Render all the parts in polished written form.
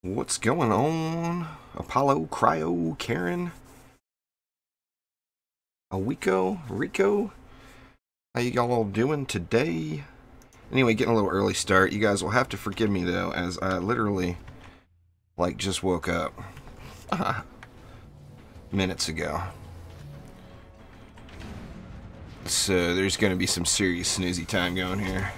What's going on? Apollo, Cryo, Karen, Awiko, Rico? How you all doing today? Anyway, getting a little early start. You guys will have to forgive me though, as I literally, just woke up. Minutes ago. So there's going to be some serious snoozy time going here.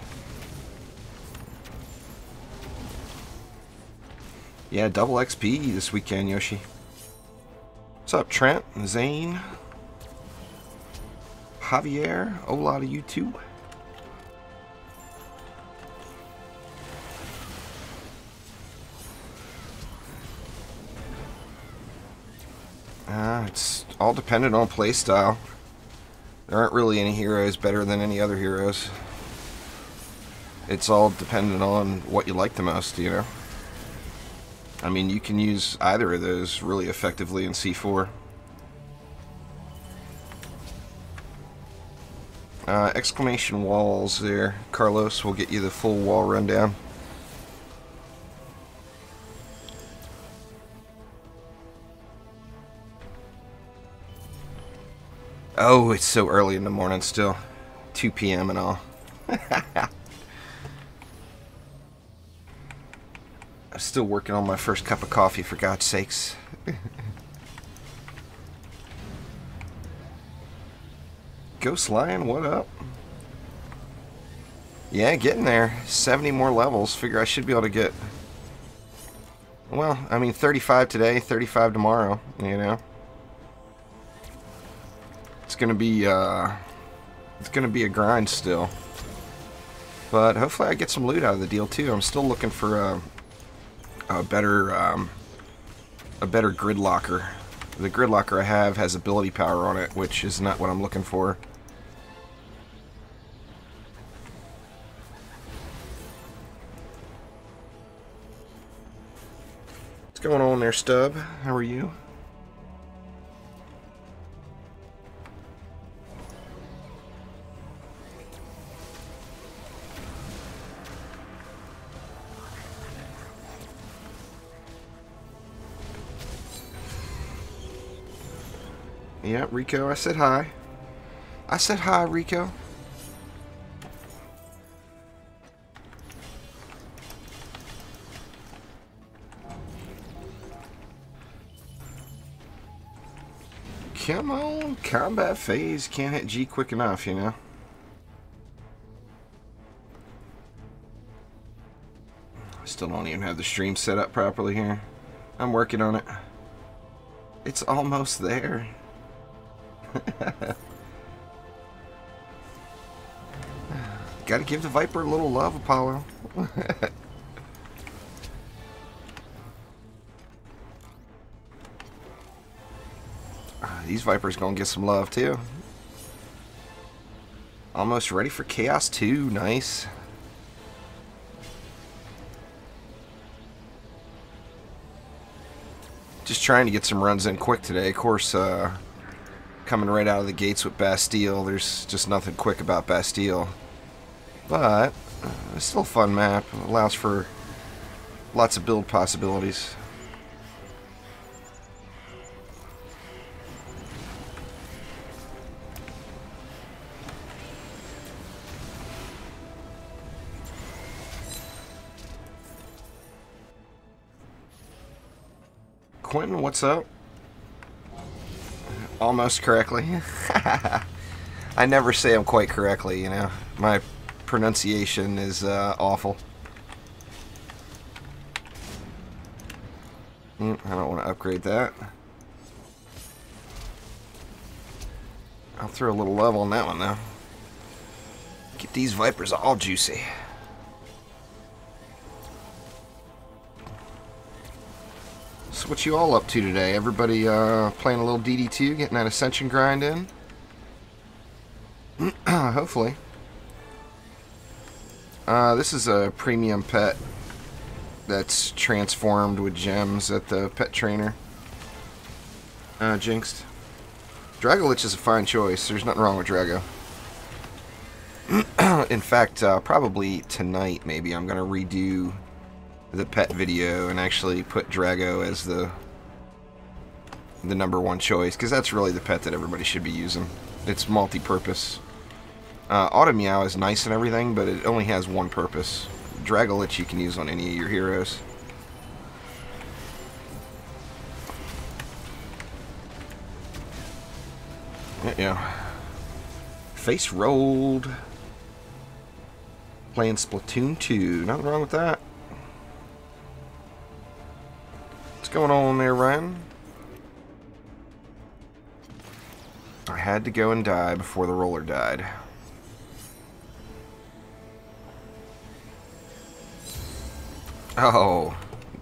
Yeah, double XP this weekend, Yoshi. What's up, Trent, Zane, Javier, hola to you too. It's all dependent on playstyle. There aren't really any heroes better than any other heroes. It's all dependent on what you like the most, you know? I mean, you can use either of those really effectively in C4. Exclamation walls there. Carlos will get you the full wall rundown. Oh, it's so early in the morning still. 2 p.m. and all. I'm still working on my first cup of coffee, for God's sakes. Ghost Lion, what up? Yeah, getting there. 70 more levels. Figure I should be able to get... Well, I mean, 35 today, 35 tomorrow, you know? It's gonna be a grind still. But hopefully I get some loot out of the deal, too. I'm still looking for a better grid locker. The grid locker I have has ability power on it, which is not what I'm looking for. What's going on there, Stub? How are you? Yeah, Rico, I said hi. I said hi, Rico. Come on, combat phase. Can't hit G quick enough, you know. Still don't even have the stream set up properly here. I'm working on it. It's almost there. Gotta give the Viper a little love, Apollo. These Vipers gonna get some love too. Almost ready for Chaos 2. Nice. Just trying to get some runs in quick today. Of course, coming right out of the gates with Bastille, there's just nothing quick about Bastille. But it's still a fun map. It allows for lots of build possibilities. Quentin, what's up? Almost correctly. I never say them quite correctly, you know. My pronunciation is awful. I don't want to upgrade that. I'll throw a little love on that one, though. Get these Vipers all juicy. So what you all up to today? Everybody playing a little DD2, getting that Ascension grind in? Hopefully. This is a premium pet that's transformed with gems at the pet trainer. Jinxed. Dragolich is a fine choice. There's nothing wrong with Drago. In fact, probably tonight maybe I'm going to redo the pet video and actually put Drago as the #1 choice, because that's really the pet that everybody should be using. It's multi-purpose. Auto Meow is nice and everything, but it only has one purpose. Dragolich you can use on any of your heroes. Yeah. Face rolled. Playing Splatoon 2. Nothing wrong with that. What's going on there, Ryan? I had to go and die before the roller died. Oh,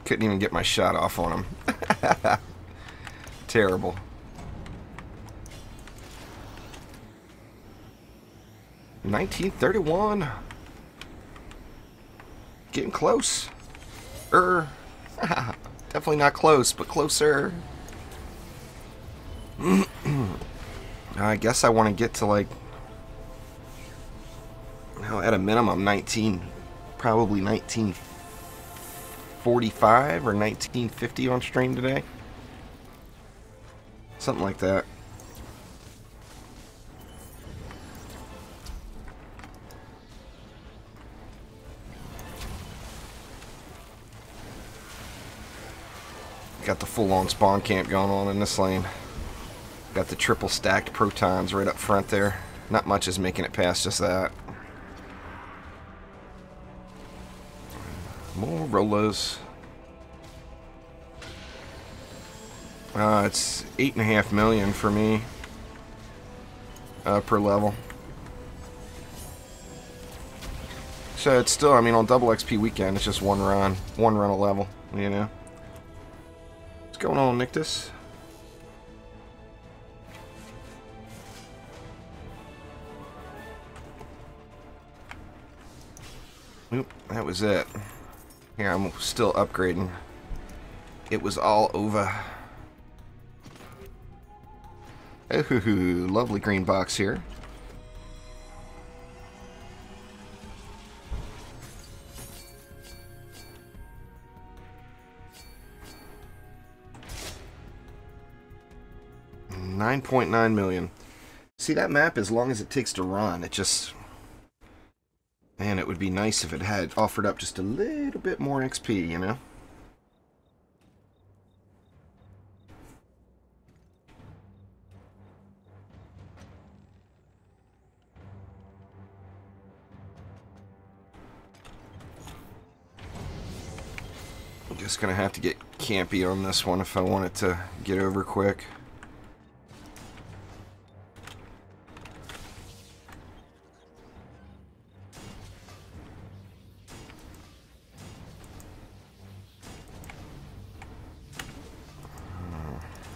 couldn't even get my shot off on him. Terrible. $19.31. Getting close. Definitely not close, but closer. I guess I want to get to, like, at a minimum 19, probably 1945 or 1950 on stream today. Something like that. Got the full-on spawn camp going on in this lane. Got the triple stacked protons right up front there. Not much is making it past just that. More rollers. It's 8.5 million for me per level. So it's still, I mean, on double XP weekend, it's just one run a level, you know. What's going on, Nictus? Oop, that was it. Here, I'm still upgrading. It was all over. Ooh, lovely green box here. $9.9 million. See, that map, as long as it takes to run, it just... Man, it would be nice if it had offered up just a little bit more XP, you know? I'm just gonna have to get campy on this one if I want it to get over quick.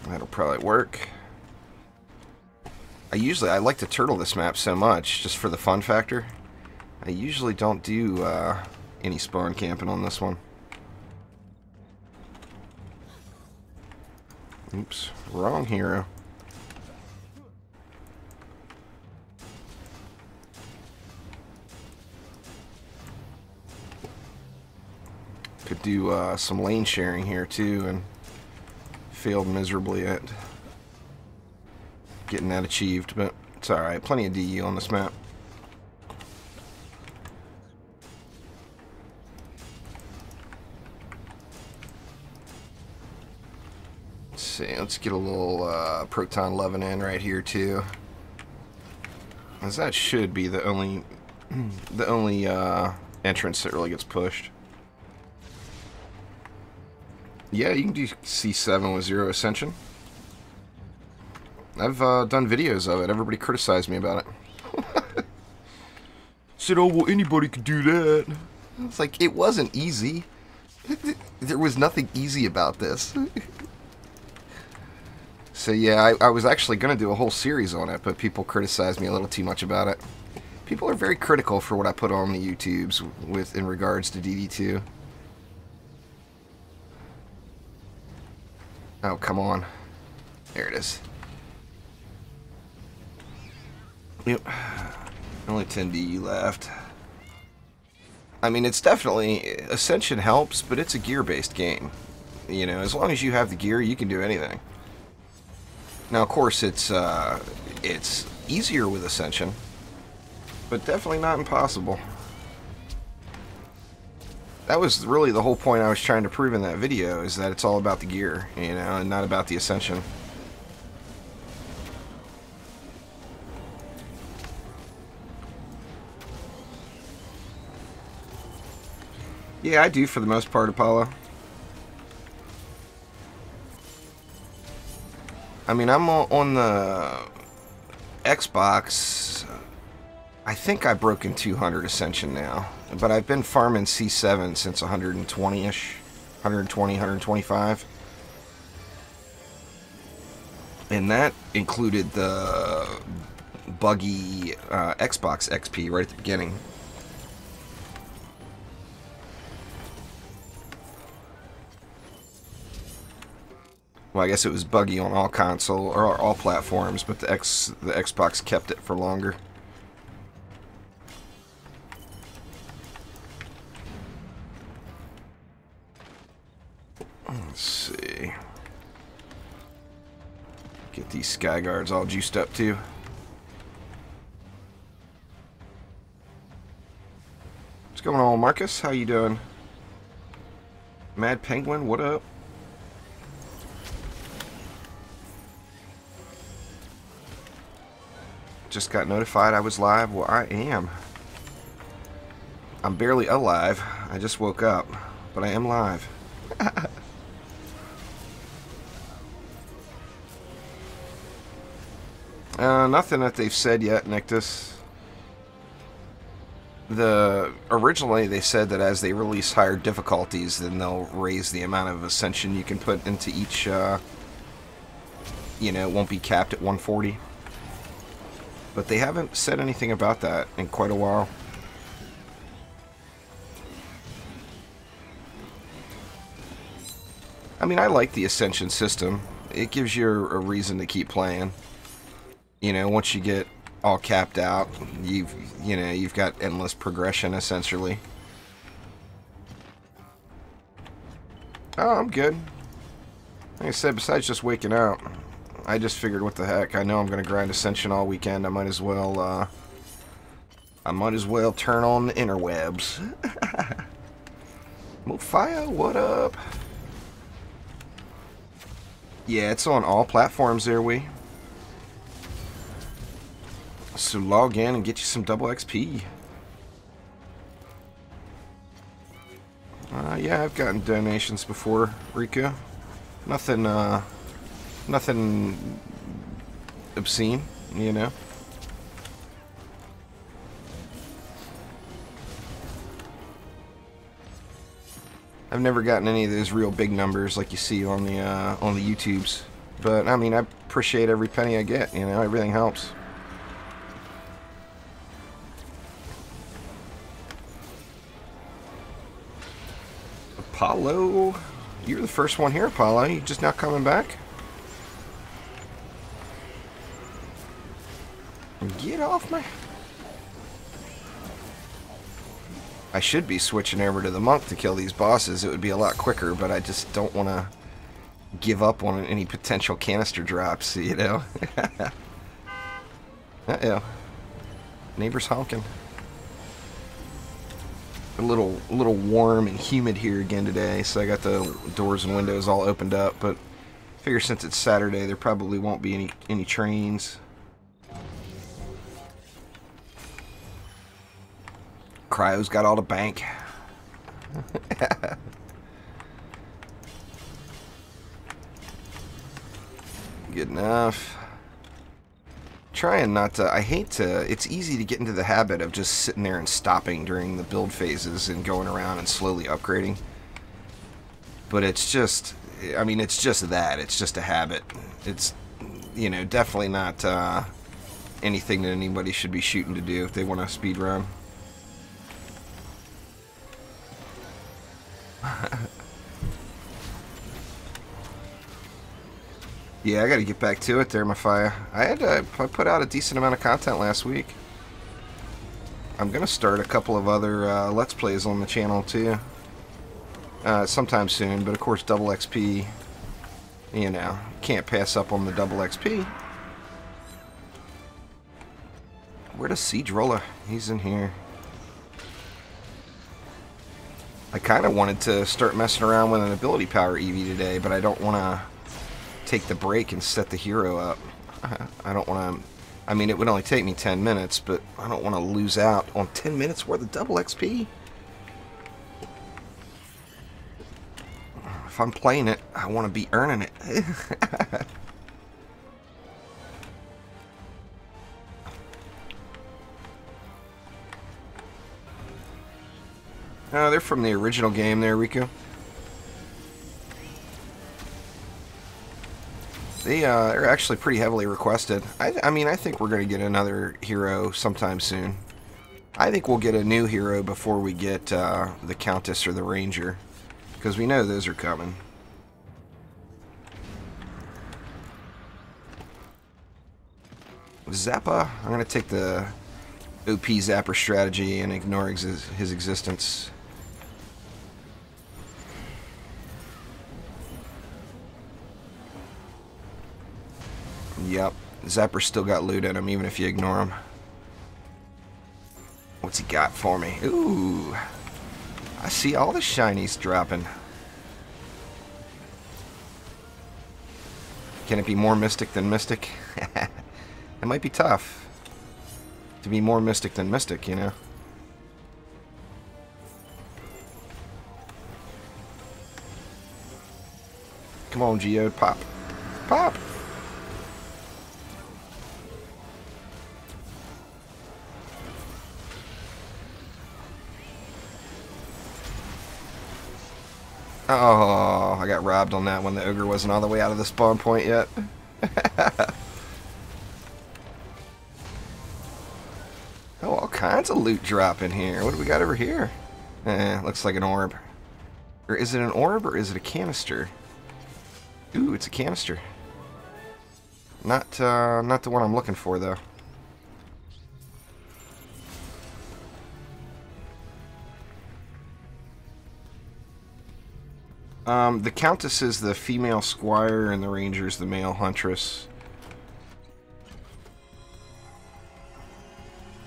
That'll probably work. I like to turtle this map so much, just for the fun factor. I usually don't do any spawn camping on this one. Oops, wrong hero. Could do some lane sharing here too, and failed miserably at getting that achieved, but it's alright. Plenty of DU on this map. Let's see, let's get a little proton loving in right here too, as that should be the only entrance that really gets pushed. Yeah, you can do C7 with 0 Ascension. I've done videos of it. Everybody criticized me about it. Said, oh, well, anybody could do that. It's like, it wasn't easy. There was nothing easy about this. So yeah, I was actually going to do a whole series on it, but people criticized me a little too much about it. People are very critical for what I put on the YouTubes in regards to DD2. Oh, come on. There it is. Yep. Only 10 DU left. I mean, it's definitely, Ascension helps, but it's a gear-based game. You know, as long as you have the gear, you can do anything. Now, of course, it's easier with Ascension, but definitely not impossible. That was really the whole point I was trying to prove in that video, is that it's all about the gear, you know, and not about the Ascension. Yeah, I do for the most part, Apollo. I mean, I'm on the Xbox. I think I broke in 200 Ascension now, but I've been farming C7 since 120-ish, 120, 125. And that included the buggy Xbox XP right at the beginning. Well, I guess it was buggy on all console or all platforms, but the Xbox kept it for longer. Let's see. Get these sky guards all juiced up too. What's going on, Marcus? How you doing? Mad Penguin, what up? Just got notified I was live. Well, I am. I'm barely alive. I just woke up, but I am live. Nothing that they've said yet, Nictus. Originally they said that as they release higher difficulties, then they'll raise the amount of Ascension you can put into each, you know, it won't be capped at 140. But they haven't said anything about that in quite a while. I mean, I like the Ascension system. It gives you a reason to keep playing. You know, once you get all capped out, you've got endless progression essentially. Oh, I'm good. Like I said, besides just waking up, I just figured, what the heck? I know I'm gonna grind Ascension all weekend. I might as well turn on the interwebs. Mofire, what up? Yeah, it's on all platforms there, So log in and get you some double XP. Yeah, I've gotten donations before, Rico. Nothing obscene, you know. I've never gotten any of those real big numbers like you see on the YouTubes, but I mean, I appreciate every penny I get. You know, everything helps. Apollo, you're the first one here, Apollo. You just now coming back? Get off my... I should be switching over to the monk to kill these bosses. It would be a lot quicker, but I just don't want to give up on any potential canister drops, you know? Uh-oh. Neighbor's honking. A little warm and humid here again today, so I got the doors and windows all opened up, but I figure since it's Saturday, there probably won't be any trains. Cryo's got all the bank. Good enough. Trying not to... I hate to... It's easy to get into the habit of just sitting there and stopping during the build phases and going around and slowly upgrading. But it's just... I mean, it's just that. It's just a habit. It's, you know, definitely not anything that anybody should be shooting to do if they want to speed run. Yeah, I gotta get back to it there, Mafia. I put out a decent amount of content last week. I'm going to start a couple of other Let's Plays on the channel, too. Sometime soon, but of course, double XP, you know, can't pass up on the double XP. Where's the Siege Roller? He's in here. I kind of wanted to start messing around with an ability power EV today, but I don't want to take the break and set the hero up. I don't want to... I mean, it would only take me 10 minutes, but I don't want to lose out on 10 minutes worth of double XP. If I'm playing it, I want to be earning it. They're from the original game there, Rico. They're actually pretty heavily requested. I mean, I think we're going to get another hero sometime soon. I think we'll get a new hero before we get the Countess or the Ranger, because we know those are coming. Zappa, I'm going to take the OP Zapper strategy and ignore his existence. Yep, Zapper's still got loot in him, even if you ignore him. What's he got for me? Ooh, I see all the shinies dropping. Can it be more Mystic than Mystic? It might be tough to be more Mystic than Mystic, you know. Come on, Geode, pop. Pop! Oh, I got robbed on that one. The ogre wasn't all the way out of the spawn point yet. Oh, all kinds of loot drop in here. What do we got over here? Looks like an orb. Or is it an orb or is it a canister? Ooh, it's a canister. Not the one I'm looking for, though. The Countess is the female squire and the Ranger's the male huntress.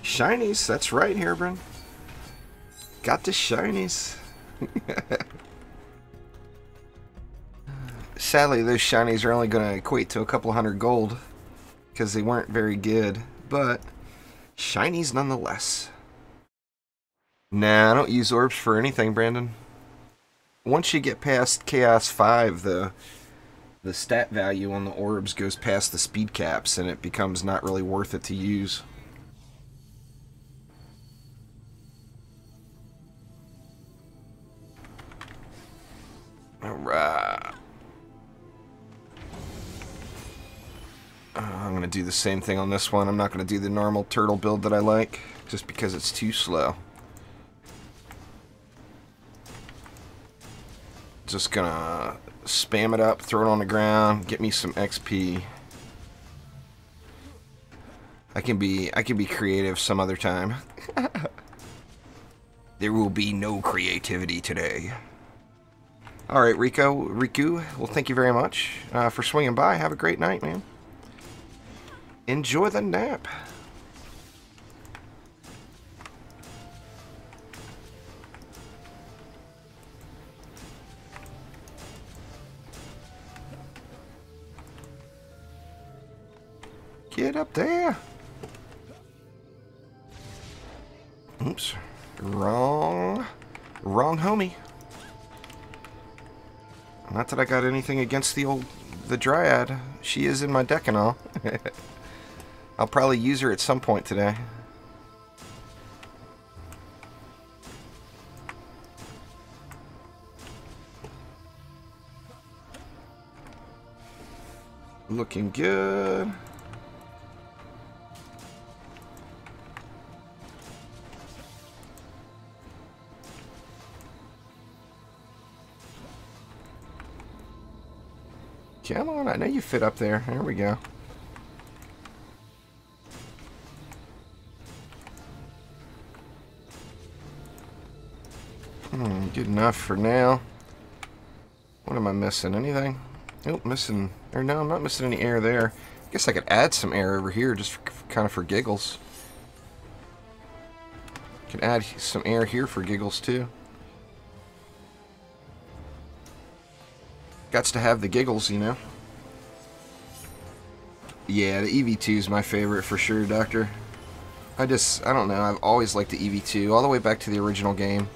Shinies, that's right, Hairbrand. Got the shinies. Sadly, those shinies are only going to equate to a couple hundred gold because they weren't very good, but shinies nonetheless. Nah, I don't use orbs for anything, Brandon. Once you get past Chaos 5, the stat value on the orbs goes past the speed caps, and it becomes not really worth it to use. Alright. I'm going to do the same thing on this one. I'm not going to do the normal turtle build that I like, just because it's too slow. Just gonna spam it up, throw it on the ground, get me some XP. I can be creative some other time. There will be no creativity today. Alright, Riku, well, thank you very much for swinging by. Have a great night, man. Enjoy the nap. Get up there. Oops. Wrong homie. Not that I got anything against the Dryad. She is in my deck and all. I'll probably use her at some point today. Looking good. Come on, I know you fit up there. There we go. Good enough for now. What am I missing? Anything? Nope, missing... Or no, I'm not missing any air there. I guess I could add some air over here just kind of for giggles. Can add some air here for giggles too. Gots to have the giggles, you know. Yeah, the EV2 is my favorite for sure, Doctor. I don't know, I've always liked the EV2, all the way back to the original game.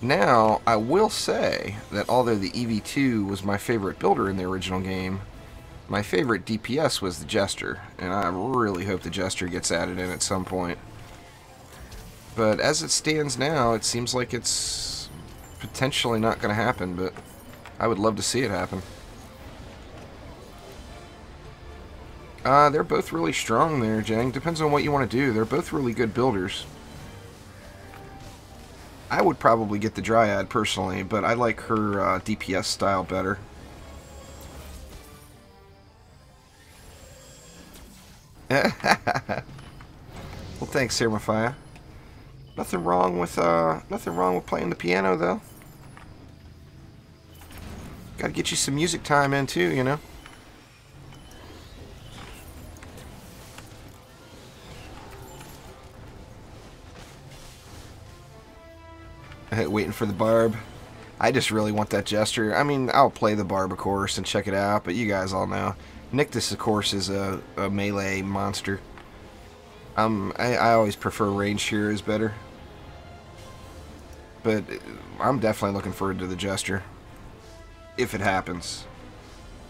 Now, I will say that although the EV2 was my favorite builder in the original game, my favorite DPS was the Jester, and I really hope the Jester gets added in at some point. But as it stands now, it seems like it's potentially not going to happen, but I would love to see it happen. They're both really strong there, Jang. Depends on what you want to do. They're both really good builders. I would probably get the Dryad personally, but I like her DPS style better. Well, thanks, Sermafia. Nothing wrong with playing the piano, though. Got to get you some music time in too, you know. Waiting for the barb. I just really want that Jester. I mean, I'll play the barb, of course, and check it out, but you guys all know. Nictus, of course, is a melee monster. I always prefer ranged heroes better. But I'm definitely looking forward to the Jester. If it happens.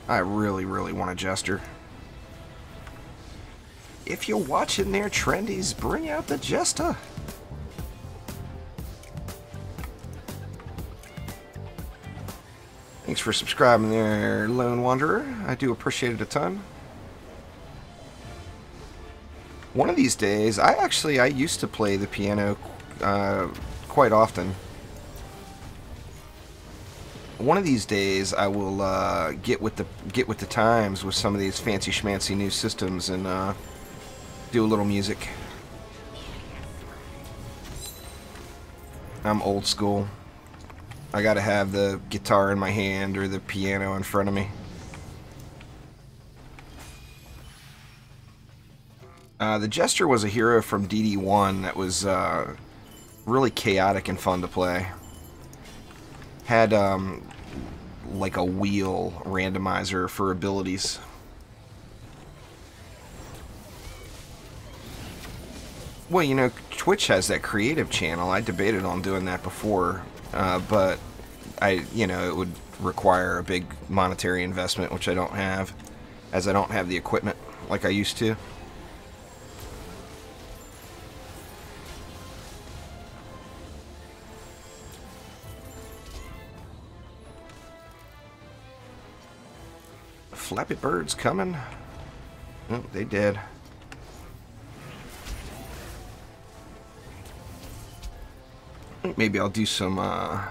I really, really want a Jester. If you're watching there, Trendies, bring out the Jester. Thanks for subscribing there, Lone Wanderer. I do appreciate it a ton. One of these days, I used to play the piano quite often. One of these days, I will get with the times with some of these fancy schmancy new systems and do a little music. I'm old school. I gotta have the guitar in my hand or the piano in front of me. The Jester was a hero from DD1 that was really chaotic and fun to play. Had like a wheel randomizer for abilities. Well, you know, Twitch has that creative channel. I debated on doing that before. But it would require a big monetary investment, which I don't have, as I don't have the equipment like I used to. Flappy Bird's coming. Oh, they did. Maybe I'll do some, I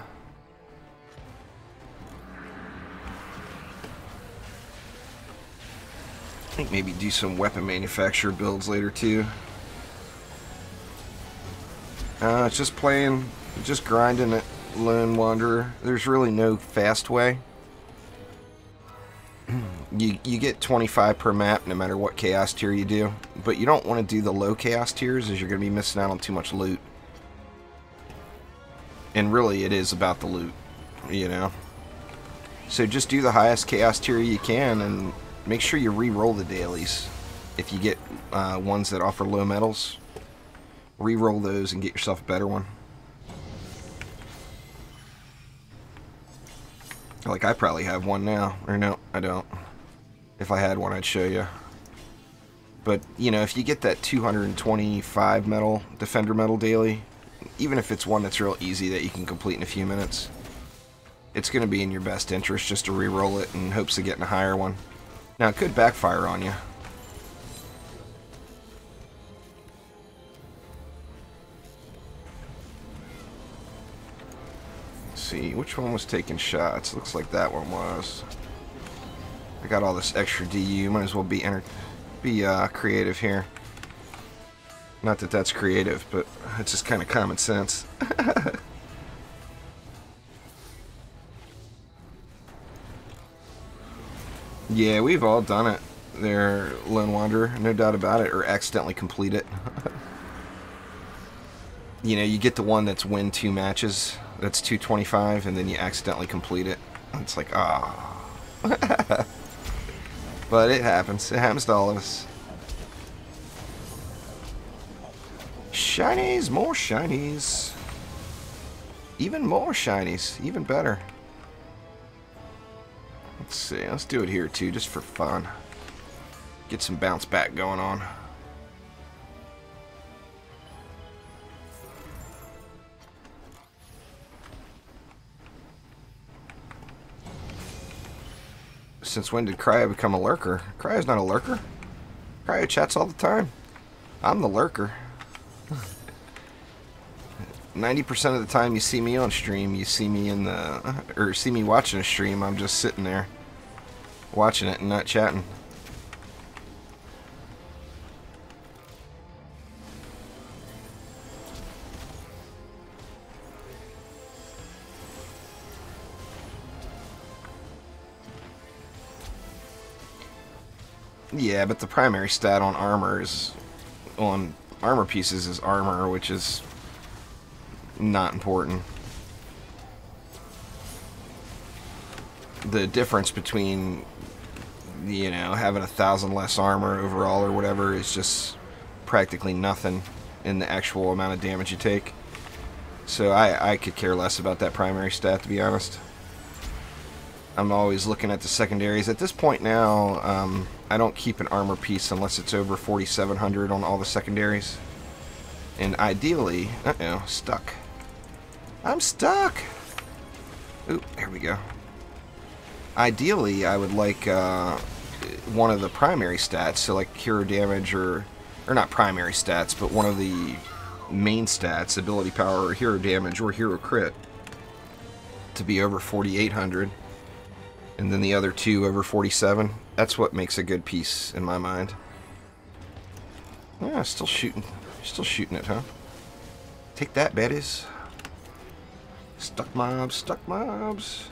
think maybe do some weapon manufacturer builds later too. Just playing, just grinding it, Lone Wanderer. There's really no fast way. You get 25 per map no matter what chaos tier you do, but you don't want to do the low chaos tiers as you're going to be missing out on too much loot. And really, it is about the loot, you know. So just do the highest chaos tier you can, and make sure you re-roll the dailies. If you get ones that offer low medals, re-roll those and get yourself a better one. Like, I probably have one now. Or no, I don't. If I had one, I'd show you. But, you know, if you get that 225 medal, Defender medal daily, even if it's one that's real easy that you can complete in a few minutes, it's going to be in your best interest just to re-roll it in hopes of getting a higher one. Now, it could backfire on you. Let's see, which one was taking shots? Looks like that one was. I got all this extra DU. Might as well be creative here. Not that that's creative, but it's just kind of common sense. Yeah, we've all done it there, Lone Wanderer, no doubt about it, or accidentally complete it. You know, you get the one that's win 2 matches, that's 225, and then you accidentally complete it. It's like, ah. But it happens. It happens to all of us. Shinies, more shinies. Even more shinies, even better. Let's see, let's do it here too, just for fun. Get some bounce back going on. Since when did Cryo become a lurker? Cryo's not a lurker. Cryo chats all the time. I'm the lurker. 90% of the time you see me on stream, you see me in the, or see me watching a stream, I'm just sitting there watching it and not chatting. Yeah, but the primary stat on armor is, on armor pieces is armor, which is not important. The difference between, you know, having 1,000 less armor overall or whatever is just practically nothing in the actual amount of damage you take. So I could care less about that primary stat, to be honest. I'm always looking at the secondaries. At this point now, I don't keep an armor piece unless it's over 4,700 on all the secondaries. And ideally, uh-oh, stuck. I'm stuck! Ooh, there we go. Ideally, I would like one of the primary stats, so like hero damage or not primary stats, but one of the main stats, ability power or hero damage or hero crit, to be over 4,800. And then the other two over 47. That's what makes a good piece in my mind. Yeah, still shooting it, huh? Take that, baddies. Stuck mobs, stuck mobs.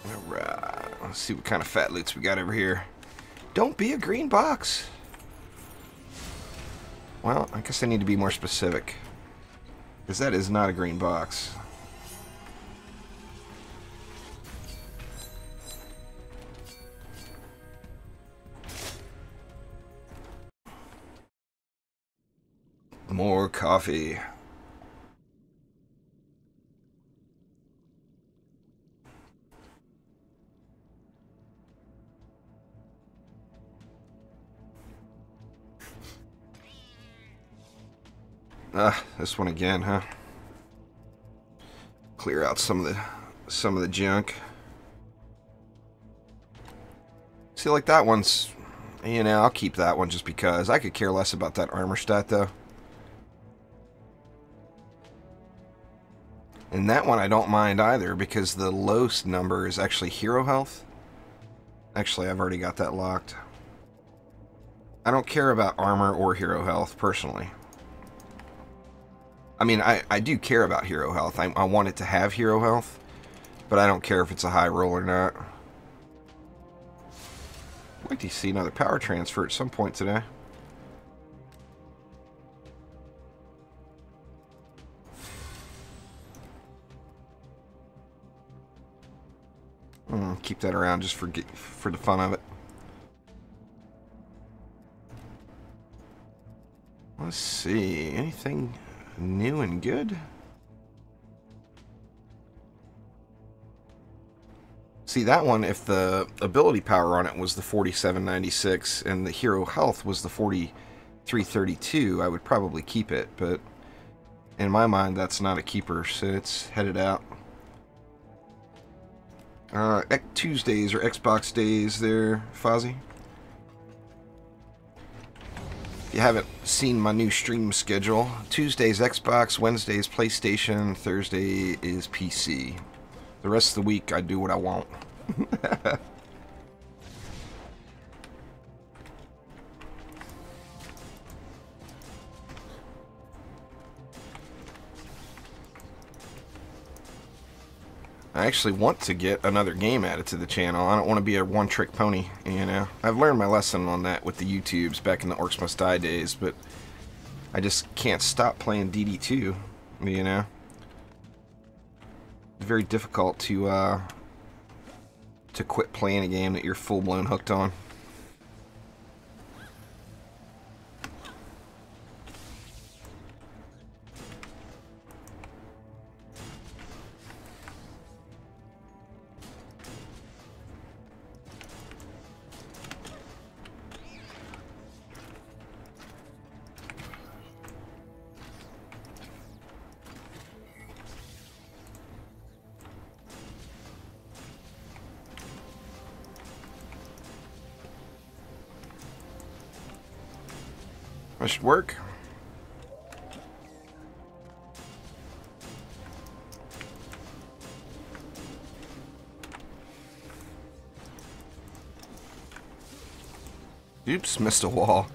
Alright, let's see what kind of fat loots we got over here. Don't be a green box. Well, I guess I need to be more specific, because that is not a green box. More coffee. This one again, huh? Clear out some of the junk. See, like that one's, you know, I'll keep that one just because. I could care less about that armor stat, though. And that one I don't mind either, because the lowest number is actually hero health. Actually, I've already got that locked. I don't care about armor or hero health, personally. I mean, I do care about hero health. I want it to have hero health, but I don't care if it's a high roll or not. I'd like to see another power transfer at some point today. Keep that around just for the fun of it. Let's see, anything new and good? See, that one, if the ability power on it was the 4796 and the hero health was the 4332, I would probably keep it, but in my mind that's not a keeper, so it's headed out. Tuesdays or Xbox days there, Fozzie. If you haven't seen my new stream schedule, Tuesdays Xbox, Wednesdays PlayStation, Thursday is PC. The rest of the week I do what I want. I actually want to get another game added to the channel. I don't want to be a one-trick pony, you know. I've learned my lesson on that with the YouTubes back in the Orcs Must Die days, but I just can't stop playing DD2, you know. It's very difficult to quit playing a game that you're full-blown hooked on. That should work. Oops, missed a wall.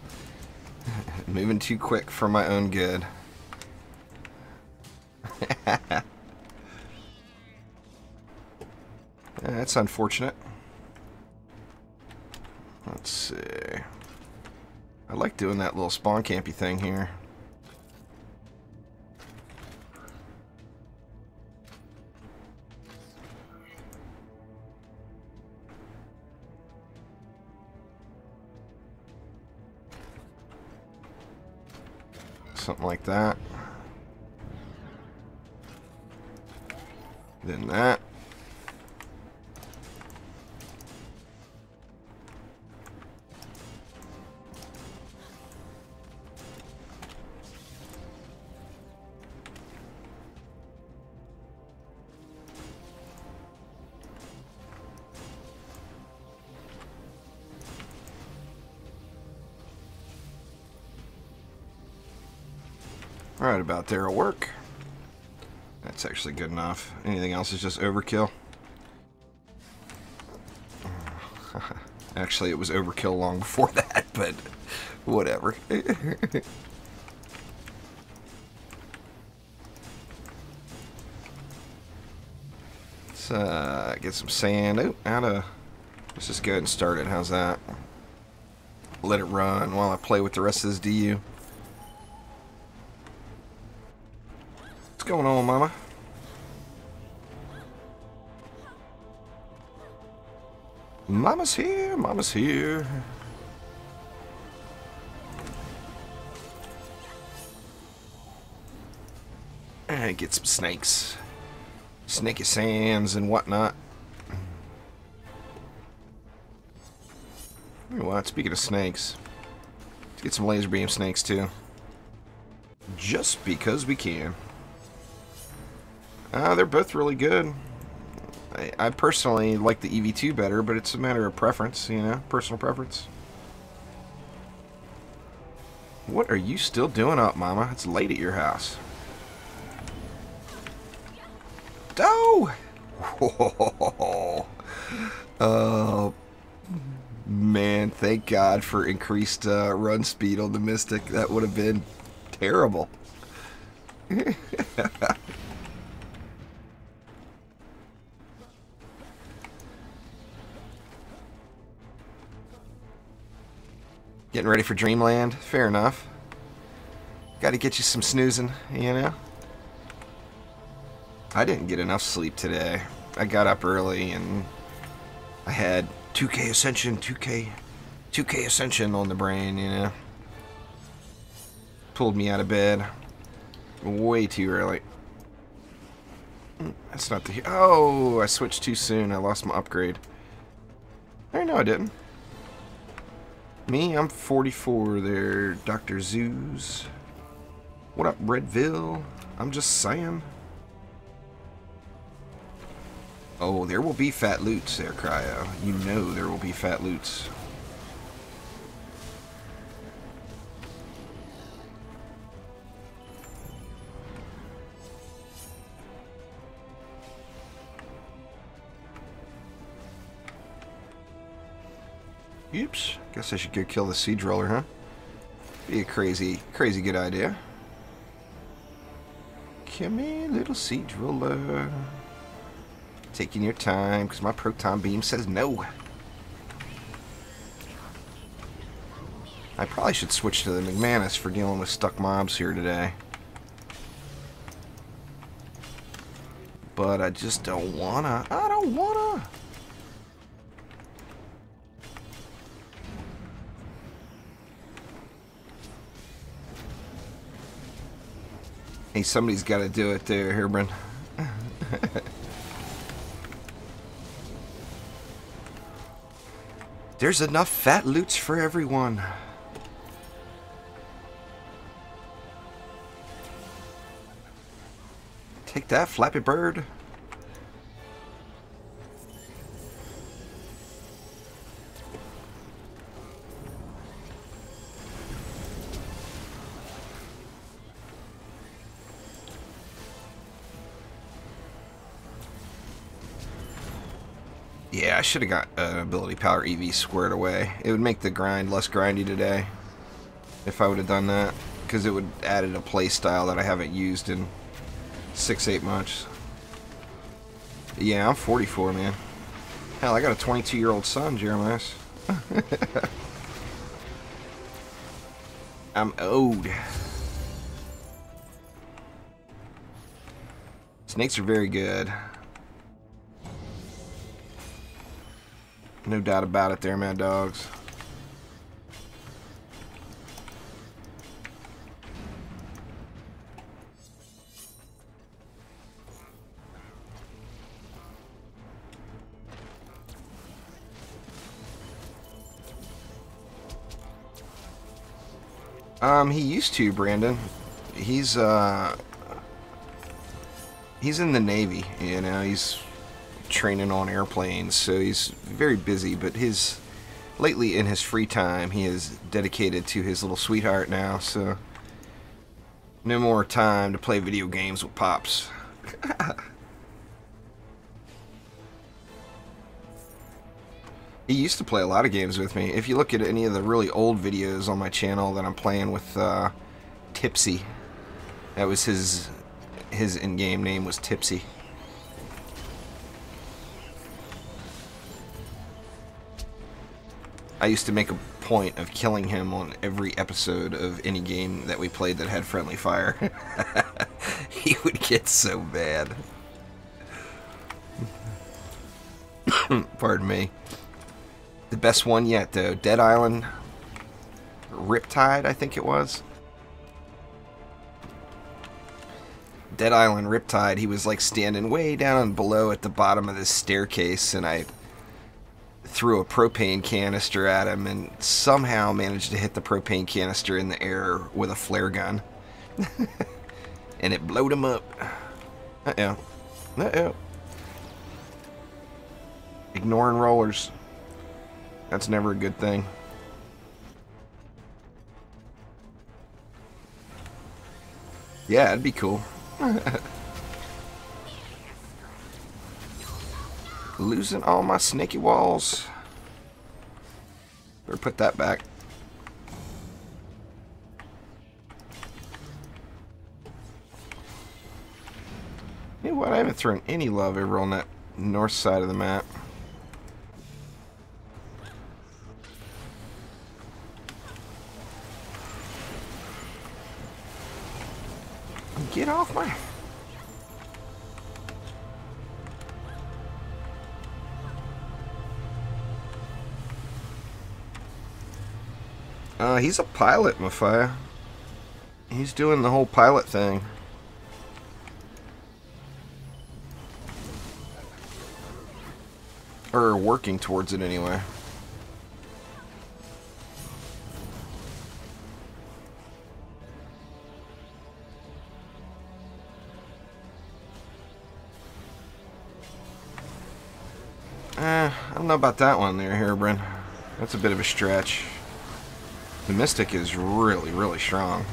Moving too quick for my own good. That's unfortunate. Let's see. I like doing that little spawn campy thing here. Something like that. Then that. Right about there will work. That's actually good enough. Anything else is just overkill. Actually, it was overkill long before that, but whatever. Let's get some sand. Oh, let's just go ahead and start it. How's that? Let it run while I play with the rest of this DU. What's going on, Mama? Mama's here, Mama's here. And get some snakes. Snaky sands and whatnot. You know what, speaking of snakes, let's get some laser beam snakes too. Just because we can. They're both really good. I personally like the EV2 better, but it's a matter of preference, you know, personal preference. What are you still doing up, Mama? It's late at your house. Oh! Oh, man, thank God for increased run speed on the Mystic. That would have been terrible. Getting ready for Dreamland? Fair enough. Gotta get you some snoozing, you know? I didn't get enough sleep today. I got up early and I had 2K Ascension, 2K Ascension on the brain, you know? Pulled me out of bed way too early. That's not the... Oh, I switched too soon. I lost my upgrade. No, I didn't. Me, I'm 44 there, Dr. Zoos. What up, Redville? I'm just saying. Oh, there will be fat loots there, Cryo. You know there will be fat loots. Oops. Guess I should go kill the siege roller, huh? Be a crazy good idea. Come here, little siege roller. Taking your time, because my proton beam says no. I probably should switch to the McManus for dealing with stuck mobs here today. But I just don't wanna. I don't wanna. Hey, somebody's got to do it there, Herbrand. There's enough fat loots for everyone. Take that, Flappy Bird. Yeah, I should have got ability power EV squared away. It would make the grind less grindy today if I would have done that, because it would added a play style that I haven't used in 6-8 months. Yeah, I'm 44, man. Hell, I got a 22-year-old son, Jeremiah. I'm old. Snakes are very good. No doubt about it there, mad dogs. He used to, Brandon. He's in the Navy, you know, he's training on airplanes, so he's very busy, but lately in his free time he is dedicated to his little sweetheart now, so no more time to play video games with Pops. He used to play a lot of games with me. If you look at any of the really old videos on my channel that I'm playing with Tipsy, that was his in-game name was Tipsy. I used to make a point of killing him on every episode of any game that we played that had friendly fire. He would get so bad. Pardon me. The best one yet, though. Dead Island Riptide, I think it was. Dead Island Riptide, he was like standing way down below at the bottom of this staircase, and I threw a propane canister at him and somehow managed to hit the propane canister in the air with a flare gun. And it blowed him up. Uh-oh. Uh-oh. Ignoring rollers. That's never a good thing. Yeah, it'd be cool. Losing all my snaky walls. Better put that back. You know what? I haven't thrown any love over on that north side of the map. Get off my... He's a pilot, Mafia. He's doing the whole pilot thing. Or working towards it anyway. I don't know about that one there, Herbrand. That's a bit of a stretch. The Mystic is really, really strong.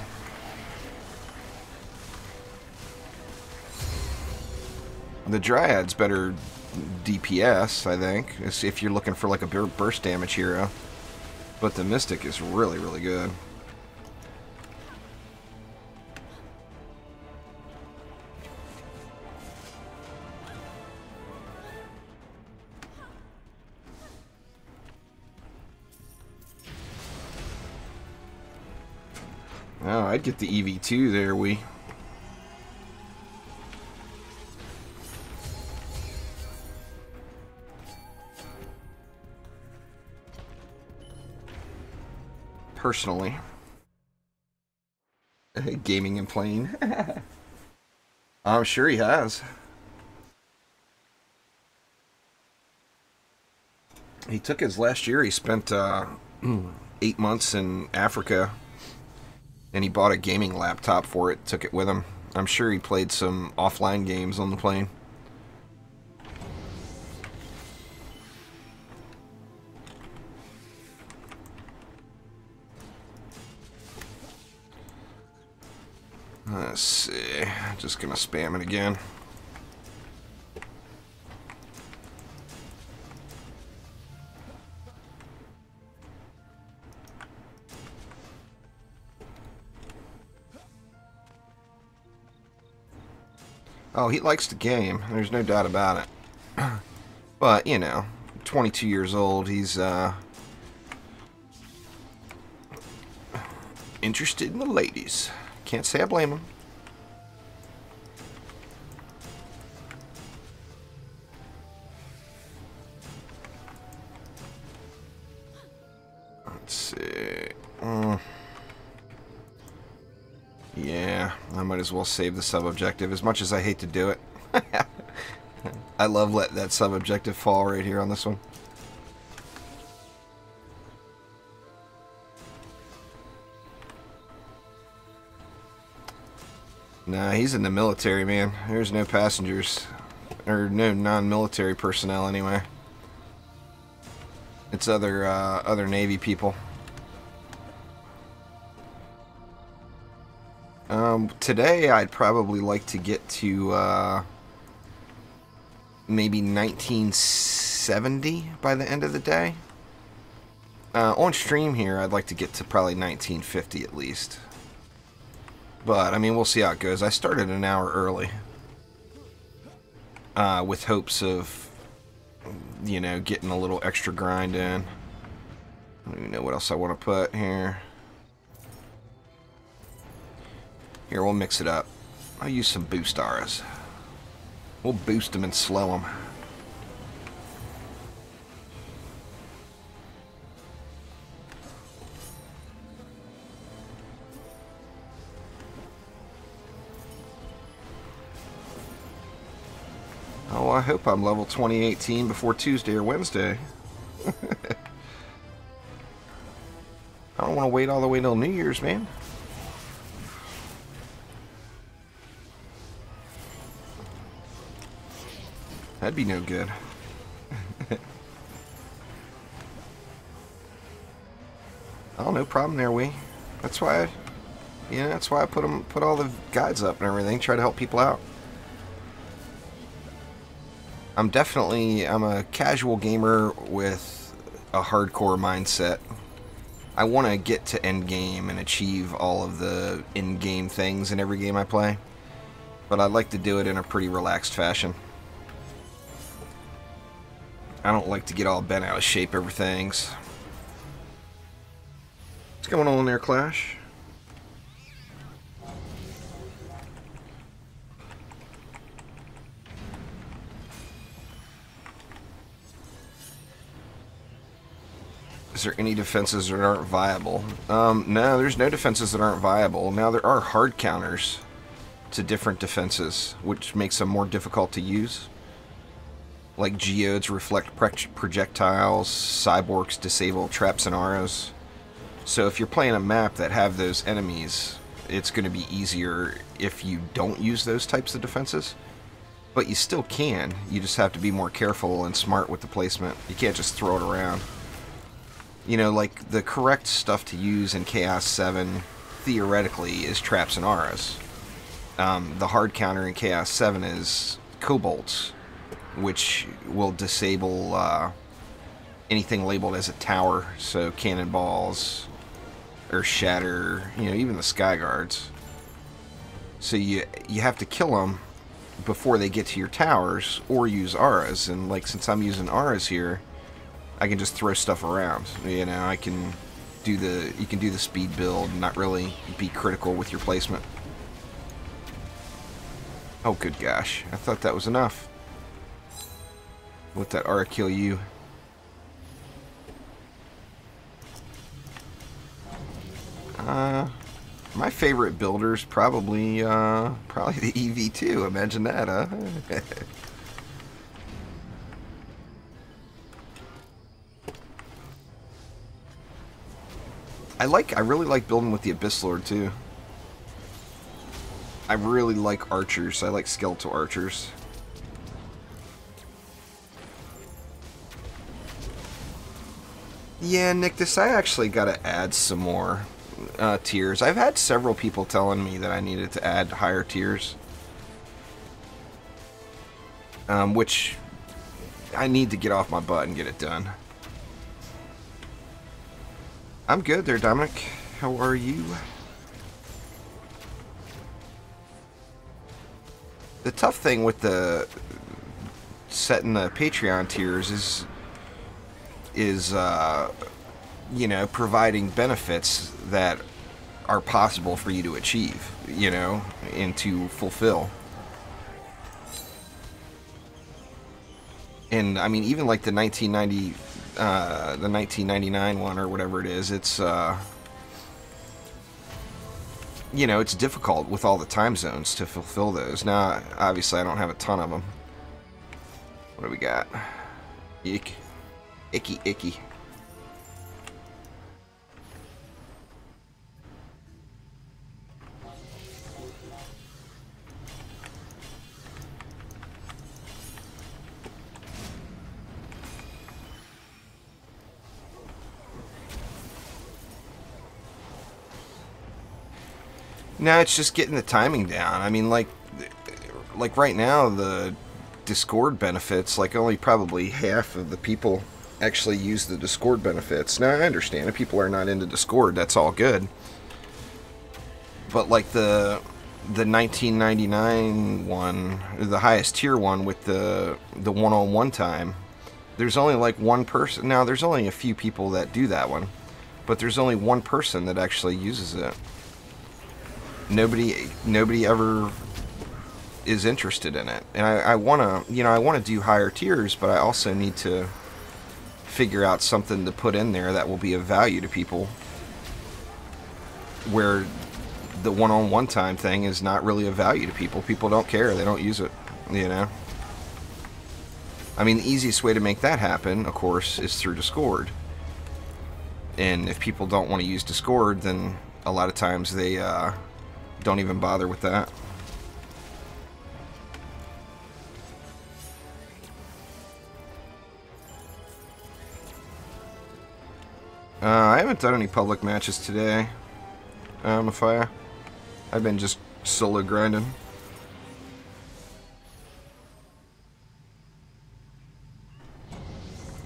The Dryad's better DPS, I think, if you're looking for like a burst damage hero. But the Mystic is really, really good. Oh, I'd get the EV2 there, we. Personally. Gaming and playing. I'm sure he has. He took his last year, he spent 8 months in Africa, and he bought a gaming laptop for it, took it with him. I'm sure he played some offline games on the plane. Let's see, just gonna spam it again. Oh, he likes the game. There's no doubt about it. But, you know, 22 years old, he's interested in the ladies. Can't say I blame him. Let's see. Yeah, I might as well save the sub-objective, as much as I hate to do it. I love letting that sub-objective fall right here on this one. Nah, he's in the military, man. There's no passengers. Or no non-military personnel, anyway. It's other Navy people. Today I'd probably like to get to maybe 1970 by the end of the day. On stream here, I'd like to get to probably 1950 at least. But, I mean, we'll see how it goes. I started an hour early. With hopes of, you know, getting a little extra grind in. I don't even know what else I want to put here. Here, we'll mix it up. I'll use some boost auras. We'll boost them and slow them. Oh, I hope I'm level 2018 before Tuesday or Wednesday. I don't want to wait all the way till New Year's, man. That'd be no good. Oh, no problem there, we. That's why, that's why I put all the guides up and everything, try to help people out. I'm a casual gamer with a hardcore mindset. I want to get to end game and achieve all of the in-game things in every game I play, but I'd like to do it in a pretty relaxed fashion. I don't like to get all bent out of shape over things. What's going on there, Clash? Is there any defenses that aren't viable? No, there's no defenses that aren't viable. Now, there are hard counters to different defenses, which makes them more difficult to use. Like geodes reflect projectiles, cyborgs disable traps and arrows. So if you're playing a map that have those enemies, it's going to be easier if you don't use those types of defenses. But you still can. You just have to be more careful and smart with the placement. You can't just throw it around. You know, like the correct stuff to use in Chaos 7, theoretically, is traps and auras. The hard counter in Chaos 7 is kobolds, which will disable anything labeled as a tower, so cannonballs or shatter, even the sky guards. So you have to kill them before they get to your towers, or use auras. And like, since I'm using auras here, I can just throw stuff around. I can do the speed build and not really be critical with your placement. Oh, good gosh. I thought that was enough. Let that aura kill you. My favorite builder's probably the EV2. Imagine that, huh? I really like building with the Abyss Lord too. I really like archers. I like skeletal archers. Yeah, Nictus, I actually gotta add some more tiers. I've had several people telling me that I needed to add higher tiers. Which I need to get off my butt and get it done. I'm good there, Dominic. How are you? The tough thing with the setting the Patreon tiers is you know, providing benefits that are possible for you to achieve, you know, and to fulfill. And I mean, even like the 1999 one or whatever it is, it's you know, it's difficult with all the time zones to fulfill those. Now, obviously, I don't have a ton of them. What do we got? Eek. Icky, icky. Now it's just getting the timing down. I mean, like right now, the Discord benefits, like only probably half of the people actually use the Discord benefits. Now, I understand if people are not into Discord, that's all good. But like the 1999 one, the highest tier one with the one-on-one time, there's only like one person. Now, there's only a few people that do that one, but there's only one person that actually uses it. Nobody ever is interested in it, and I want to do higher tiers, but I also need to figure out something to put in there that will be of value to people, where the one-on-one time thing is not really of value to people. People don't care, they don't use it, you know. I mean, the easiest way to make that happen, of course, is through Discord, and if people don't want to use Discord, then a lot of times they don't even bother with that. I haven't done any public matches today, Mafia. I've been just solo grinding.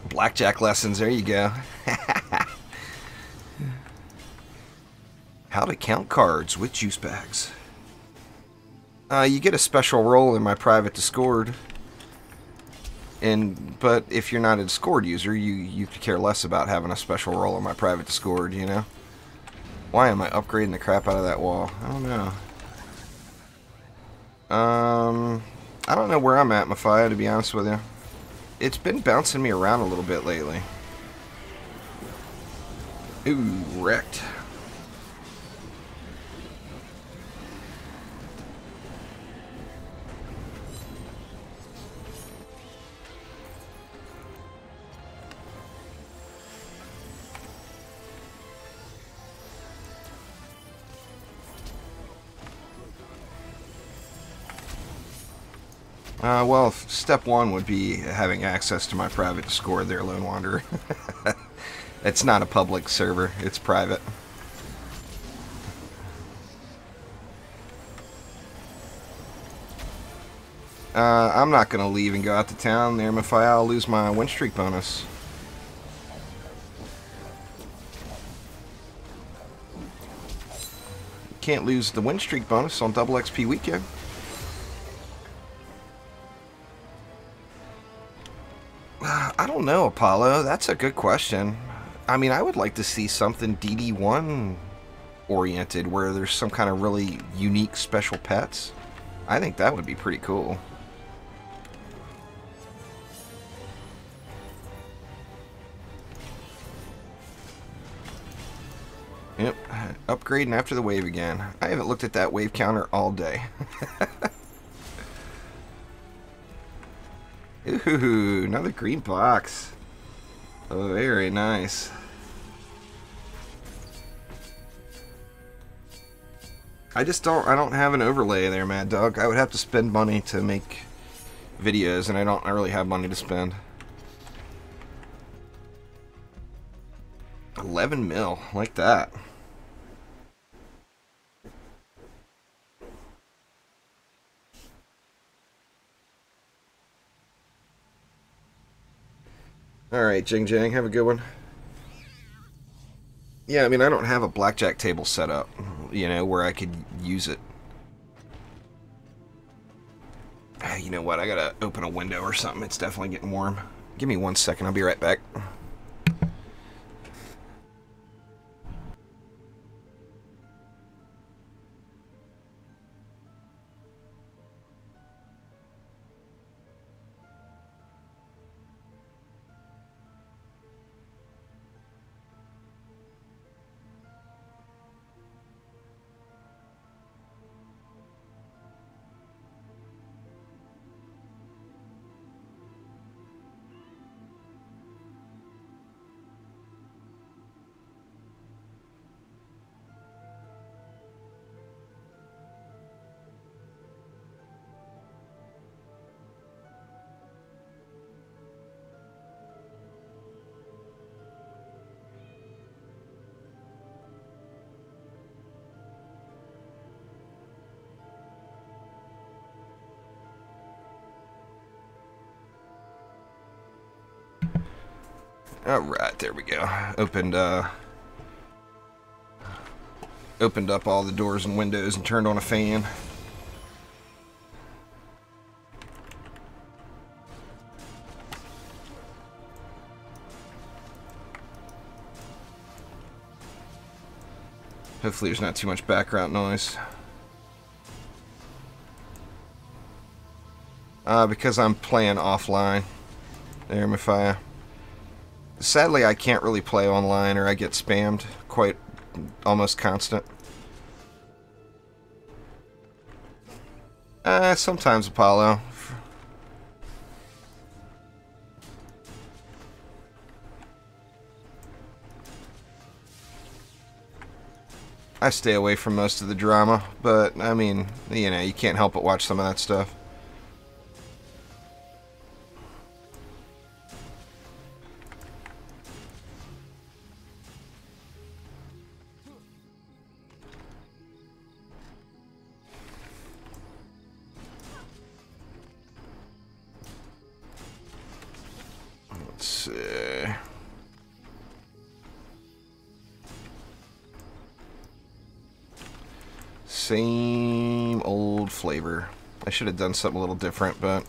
Blackjack lessons, there you go. How to count cards with juice bags. You get a special role in my private Discord. But if you're not a Discord user, you could care less about having a special role in my private Discord, you know? Why am I upgrading the crap out of that wall? I don't know. I don't know where I'm at, Mafia, to be honest with you. It's been bouncing me around a little bit lately. Ooh, wrecked. Well, step one would be having access to my private Discord there, Lone Wanderer. It's not a public server, it's private. I'm not going to leave and go out to town there, Mafia. I'll lose my win streak bonus. Can't lose the win streak bonus on double XP weekend. I don't know, Apollo. That's a good question. I mean, I would like to see something DD1 oriented where there's some kind of really unique special pets. I think that would be pretty cool. Yep, upgrading after the wave again. I haven't looked at that wave counter all day. Ooh, another green box. Oh, very nice. I don't have an overlay there, Mad Dog. I would have to spend money to make videos, and I don't really have money to spend. 11 mil, like that. Alright, Jing Jang, have a good one. Yeah, I mean, I don't have a blackjack table set up, you know, where I could use it. You know what, I gotta open a window or something. It's definitely getting warm. Give me 1 second, I'll be right back. Alright, there we go. Opened up all the doors and windows and turned on a fan. Hopefully there's not too much background noise. Because I'm playing offline. There, Mafia. Sadly, I can't really play online or I get spammed quite almost constant. Sometimes Apollo. I stay away from most of the drama, but I mean, you know, you can't help but watch some of that stuff. Let's see. Same old flavor. I should have done something a little different, but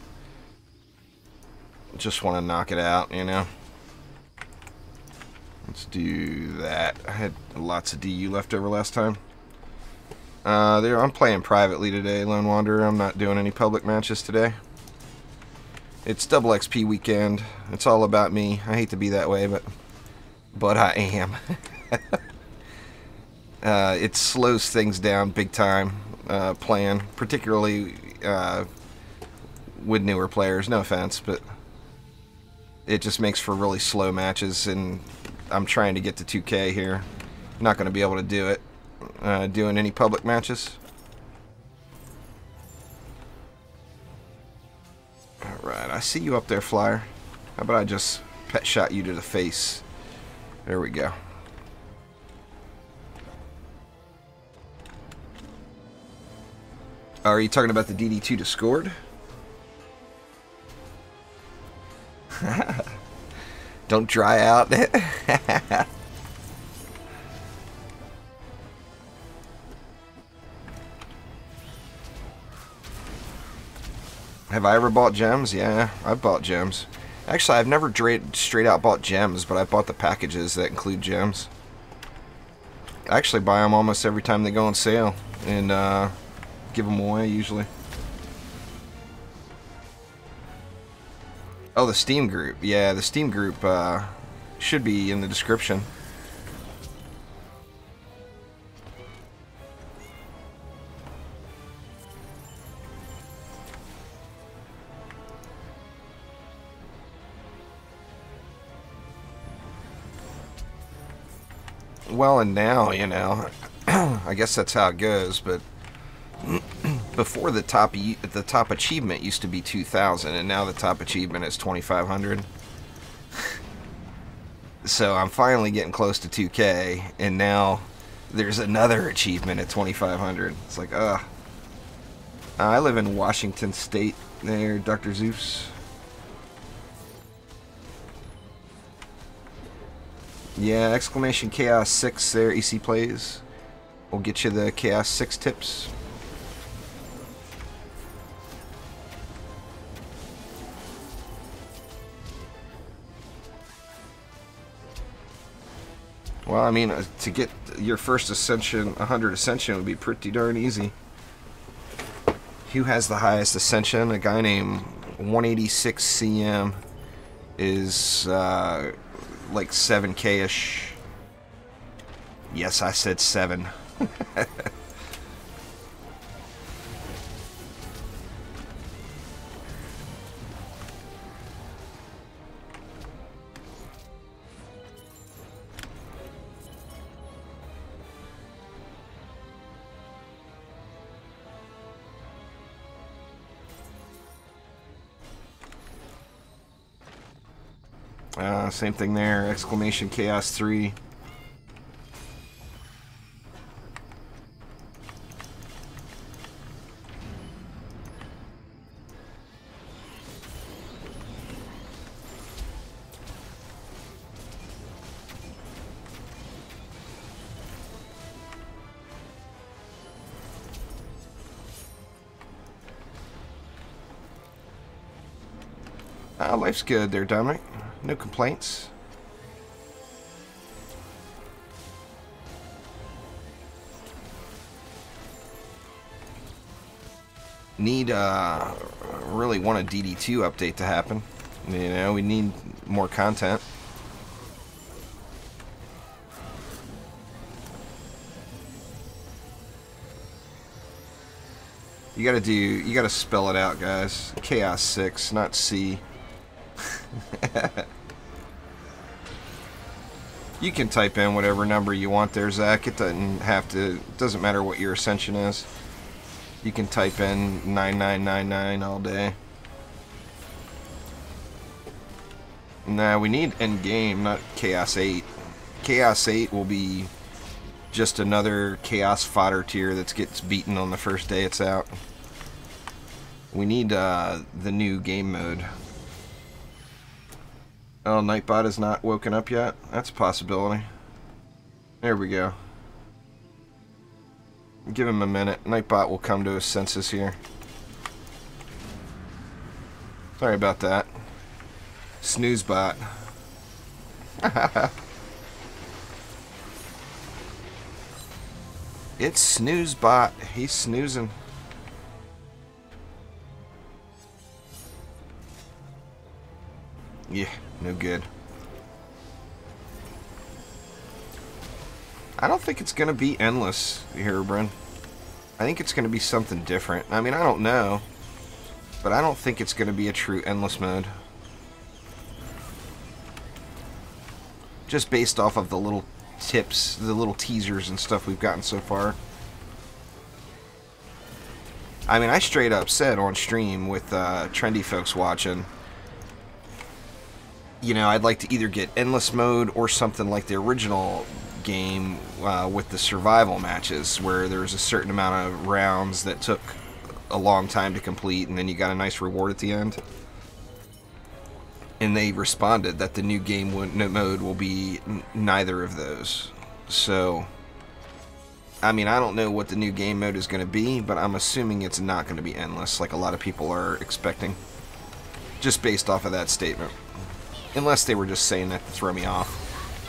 just want to knock it out, you know. Let's do that. I had lots of DU left over last time. I'm playing privately today, Lone Wanderer. I'm not doing any public matches today. It's double XP weekend. It's all about me. I hate to be that way, but I am. It slows things down big time playing, particularly with newer players. No offense, but it just makes for really slow matches, and I'm trying to get to 2K here. Not going to be able to do it doing any public matches. Alright, I see you up there, Flyer. How about I just pet shot you to the face? There we go. Are you talking about the DD2 Discord? Don't dry out. Have I ever bought gems? Yeah, I've bought gems. Actually, I've never straight out bought gems, but I bought the packages that include gems. I actually buy them almost every time they go on sale, and give them away usually. Oh, the Steam group. Yeah, the Steam group should be in the description. Well, and now, you know, I guess that's how it goes, but before the top achievement used to be 2,000, and now the top achievement is 2,500. So I'm finally getting close to 2K, and now there's another achievement at 2,500. It's like, I live in Washington State there, Dr. Zeus. Yeah, exclamation Chaos 6 there, EC Plays. We'll get you the Chaos 6 tips. Well, I mean, to get your first Ascension, 100 Ascension would be pretty darn easy. Who has the highest Ascension? A guy named 186 CM is like 7K-ish. Yes, I said 7. Same thing there, exclamation Chaos 3. Life's good there, Dominic. No complaints. Need really want a DD2 update to happen. You know, we need more content. You gotta spell it out, guys. Chaos 6, not C. You can type in whatever number you want there, Zach. It doesn't matter what your Ascension is. You can type in 9999 all day. Nah, we need endgame, not Chaos 8. Chaos 8 will be just another Chaos fodder tier that gets beaten on the first day it's out. We need the new game mode. Oh, Nightbot is not woken up yet? That's a possibility. There we go. Give him a minute. Nightbot will come to his senses here. Sorry about that. Snoozebot. It's Snoozebot. He's snoozing. Yeah, no good. I don't think it's going to be endless, Herobrine. I think it's going to be something different. I mean, I don't know. But I don't think it's going to be a true endless mode. Just based off of the little tips, the little teasers and stuff we've gotten so far. I mean, I straight up said on stream with trendy folks watching, you know, I'd like to either get endless mode or something like the original game with the survival matches, where there was a certain amount of rounds that took a long time to complete, and then you got a nice reward at the end. And they responded that the new game mode will be neither of those. So, I mean, I don't know what the new game mode is going to be, but I'm assuming it's not going to be endless, like a lot of people are expecting, just based off of that statement. Unless they were just saying that to throw me off,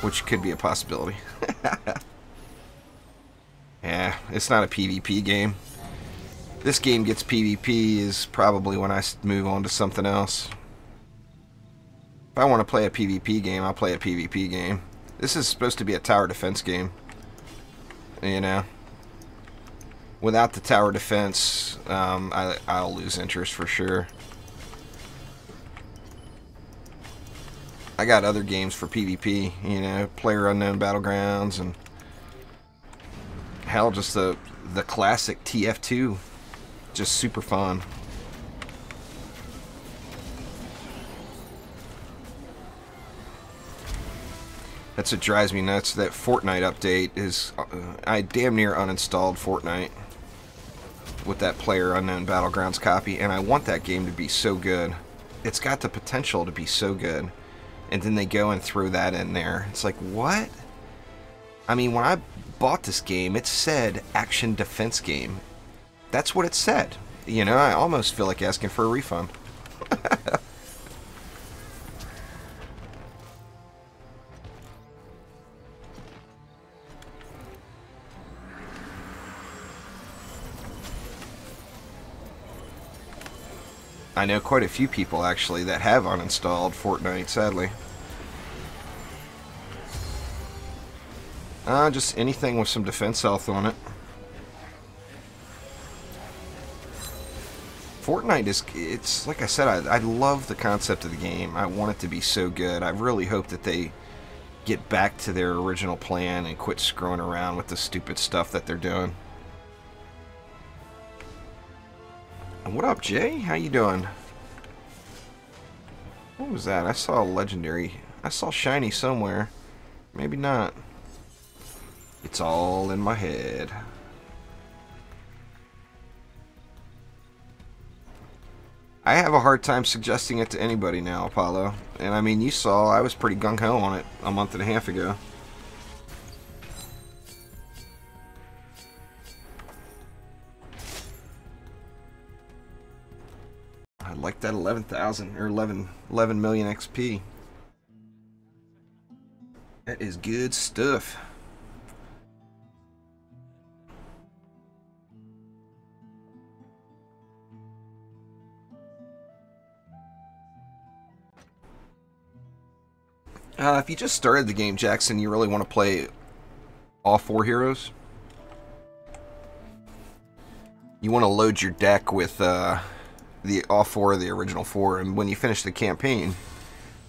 which could be a possibility. Yeah, it's not a PvP game. This game gets PvP is probably when I move on to something else. If I want to play a PvP game, I'll play a PvP game. This is supposed to be a tower defense game. You know? Without the tower defense, I'll lose interest for sure. I got other games for PvP, you know, PlayerUnknown Battlegrounds, and hell, just the classic TF2, just super fun. That's what drives me nuts. That Fortnite update is, I damn near uninstalled Fortnite with that PlayerUnknown Battlegrounds copy, and I want that game to be so good. It's got the potential to be so good. And then they go and throw that in there. It's like, what? I mean, when I bought this game, it said action defense game. That's what it said. You know, I almost feel like asking for a refund. I know quite a few people, actually, that have uninstalled Fortnite, sadly. Just anything with some defense health on it. Fortnite is, it's, like I said, I love the concept of the game. I want it to be so good. I really hope that they get back to their original plan and quit screwing around with the stupid stuff that they're doing. What up, Jay? How you doing? What was that? I saw a legendary. I saw shiny somewhere. Maybe not. It's all in my head. I have a hard time suggesting it to anybody now, Apollo. And I mean, you saw I was pretty gung-ho on it a month and a half ago. I like that 11,000 or 11 million XP. That is good stuff. If you just started the game, Jackson, you really want to play all 4 heroes? You want to load your deck with all 4 of the original 4, and when you finish the campaign,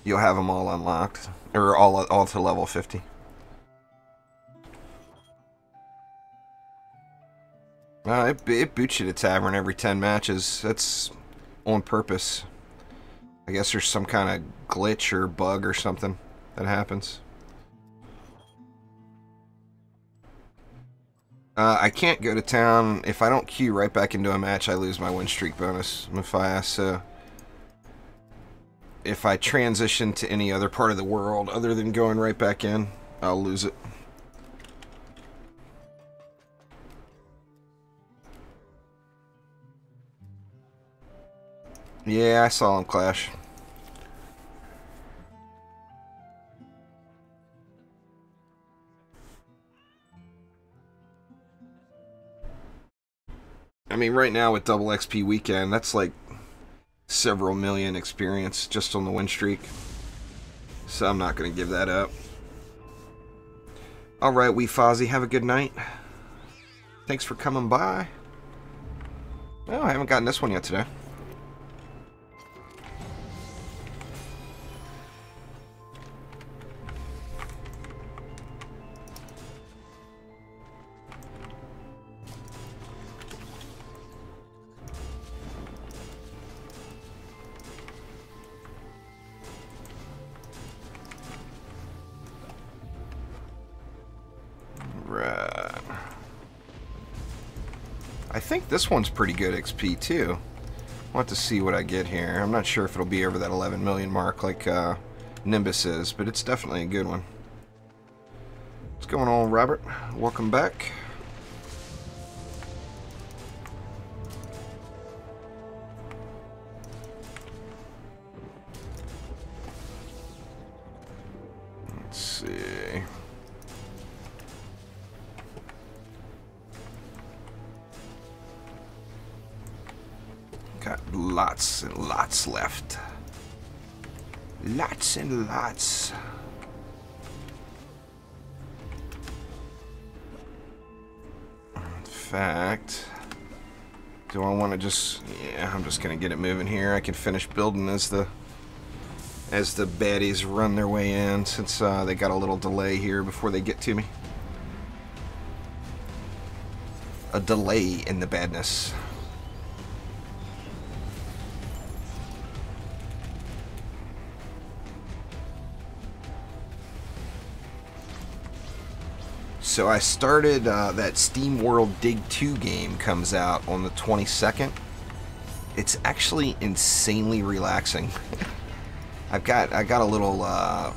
you'll have them all unlocked, or all to level 50. It boots you to Tavern every 10 matches. That's on purpose. I guess there's some kind of glitch or bug or something that happens. I can't go to town. If I don't queue right back into a match, I lose my win streak bonus, Matthias. So if I transition to any other part of the world other than going right back in, I'll lose it. Yeah, I saw him clash. I mean, right now with double XP weekend, that's like several million experience just on the win streak. So I'm not going to give that up. Alright, Wee Fozzie, have a good night. Thanks for coming by. Oh, I haven't gotten this one yet today. I think this one's pretty good XP too. I'll have to see what I get here. I'm not sure if it'll be over that 11 million mark like Nimbus is, but it's definitely a good one. What's going on, Robert? Welcome back. lots and lots left. Lots and lots. In fact, do I want to just... Yeah, I'm just going to get it moving here. I can finish building as the baddies run their way in, since they got a little delay here before they get to me. A delay in the badness. So I started that Steam World DD2 game comes out on the 22nd. It's actually insanely relaxing. I got a little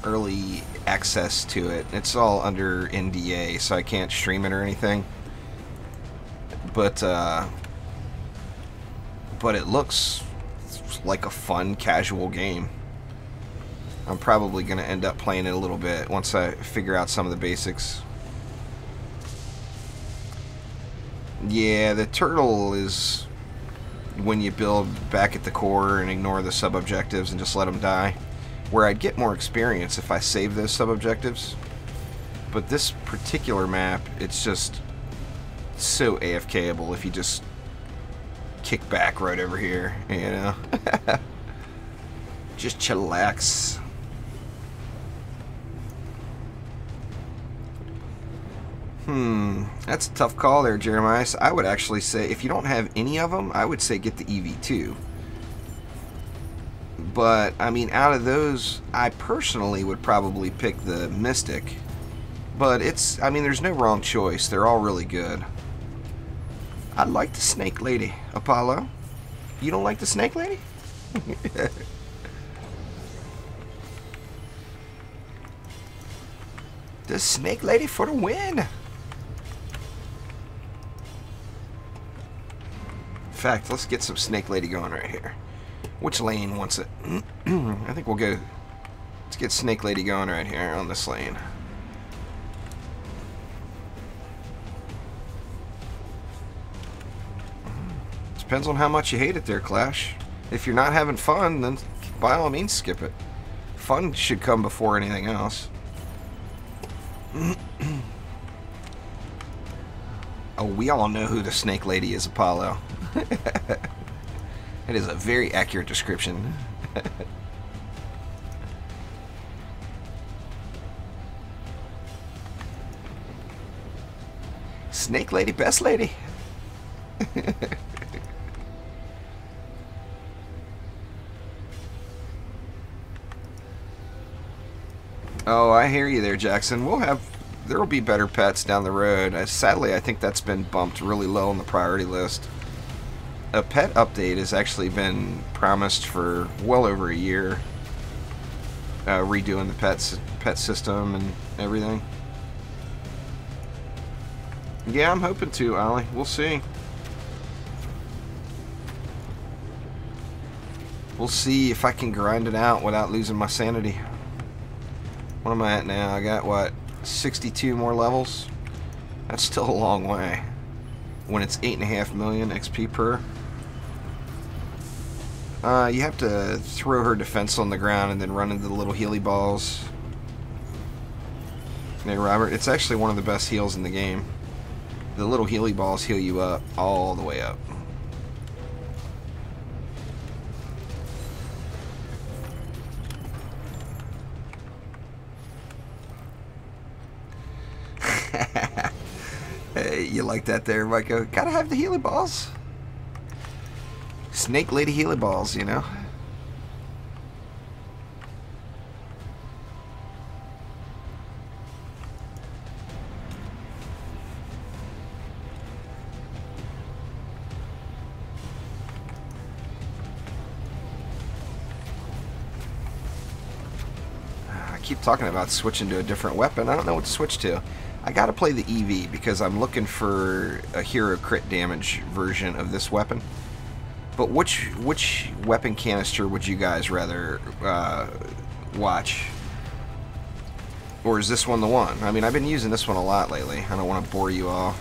early access to it. It's all under NDA, so I can't stream it or anything. But it looks like a fun, casual game. I'm probably going to end up playing it a little bit once I figure out some of the basics. Yeah, the turtle is when you build back at the core and ignore the sub-objectives and just let them die. Where I'd get more experience if I save those sub-objectives. But this particular map, it's just so AFK-able if you just kick back right over here, you know? Just chillax. That's a tough call there, Jeremiah. I would actually say, if you don't have any of them, I would say get the EV2. But, I mean, out of those, I personally would probably pick the Mystic. But it's, I mean, there's no wrong choice. They're all really good. I like the Snake Lady, Apollo. You don't like the Snake Lady? The Snake Lady for the win. In fact, let's get some Snake Lady going right here. Which lane wants it? I think we'll go... Let's get Snake Lady going right here on this lane. Depends on how much you hate it there, Clash. If you're not having fun, then by all means skip it. Fun should come before anything else. Oh, we all know who the Snake Lady is, Apollo. It is a very accurate description. Snake Lady, best lady. Oh, I hear you there, Jackson. There will be better pets down the road. Sadly, I think that's been bumped really low on the priority list. A pet update has actually been promised for well over a year. Redoing the pet system and everything. Yeah, I'm hoping to, Ollie. We'll see. We'll see if I can grind it out without losing my sanity. What am I at now? I got, what, 62 more levels? That's still a long way. When it's 8.5 million XP per. You have to throw her defense on the ground and then run into the little healy balls. Hey, Robert, it's actually one of the best heals in the game. The little healy balls heal you up all the way up. Hey, you like that there, Micah? Gotta have the healy balls. Snake Lady healy balls, you know? I keep talking about switching to a different weapon. I don't know what to switch to. I gotta play the EV because I'm looking for a hero crit damage version of this weapon. But which weapon canister would you guys rather watch? Or is this one the one? I mean, I've been using this one a lot lately. I don't want to bore you all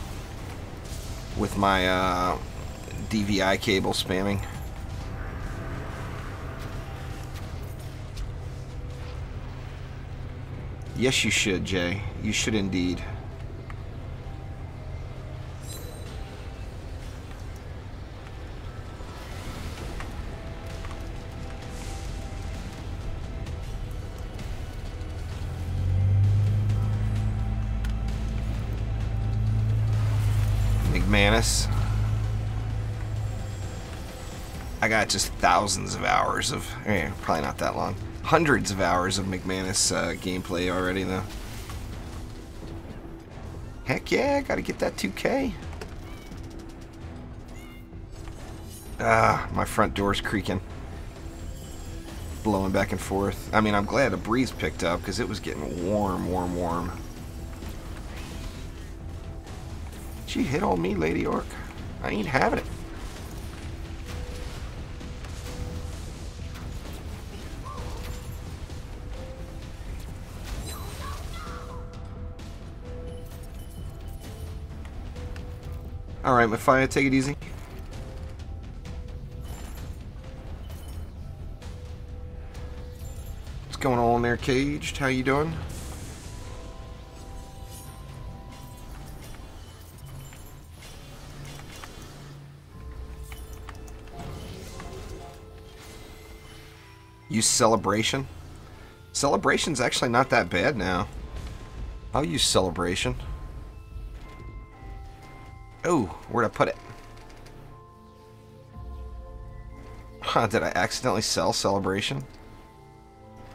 with my DVI cable spamming. Yes, you should, Jay. You should indeed. McManus. I got just thousands of hours of, probably not that long, hundreds of hours of McManus gameplay already, though. Heck yeah, gotta get that 2K. Ah, my front door's creaking. Blowing back and forth. I mean, I'm glad a breeze picked up, because it was getting warm, warm, warm. Did you hit on me, Lady Orc? I ain't having it. Alright, Mafia, take it easy. What's going on there, Caged? How you doing? Use Celebration. Celebration's actually not that bad now. I'll use Celebration. Oh, where'd I put it? Huh, did I accidentally sell Celebration?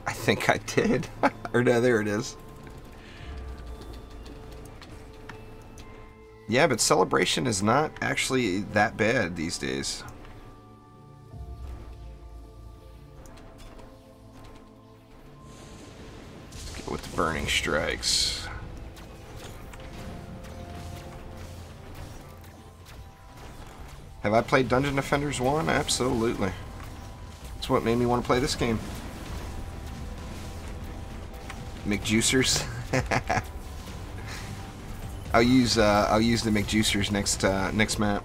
I think I did. Or no, there it is. Yeah, but Celebration is not actually that bad these days. Let's go with the Burning Strikes. Have I played Dungeon Defenders 1? Absolutely. That's what made me want to play this game. McJuicers. I'll use the McJuicers next map.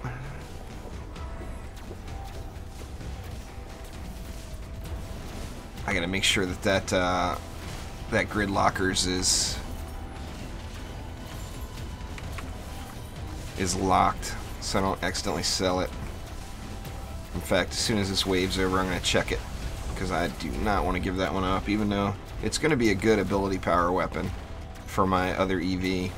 I gotta make sure that that Grid Lockers is locked, so I don't accidentally sell it. In fact, as soon as this wave's over, I'm going to check it, because I do not want to give that one up, even though it's going to be a good ability power weapon for my other EV.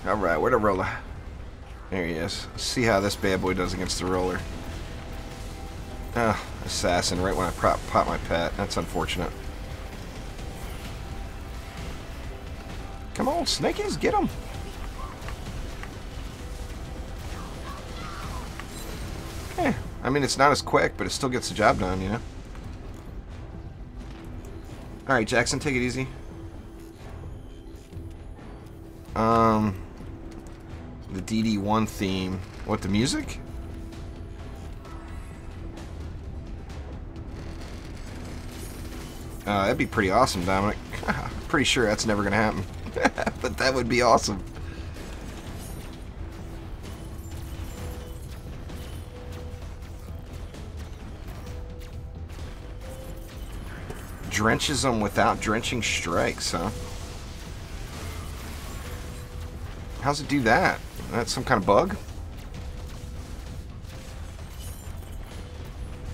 Alright, where'd the roller? There he is. Let's see how this bad boy does against the roller. Ah, assassin right when I pop my pet. That's unfortunate. Come on, snakies, get him! I mean, it's not as quick, but it still gets the job done, you know? Alright, Jackson, take it easy. The DD1 theme. What, the music? That'd be pretty awesome, Dominic. Pretty sure that's never gonna happen. But that would be awesome. Drenches them without drenching strikes, huh? How's it do that? That's some kind of bug?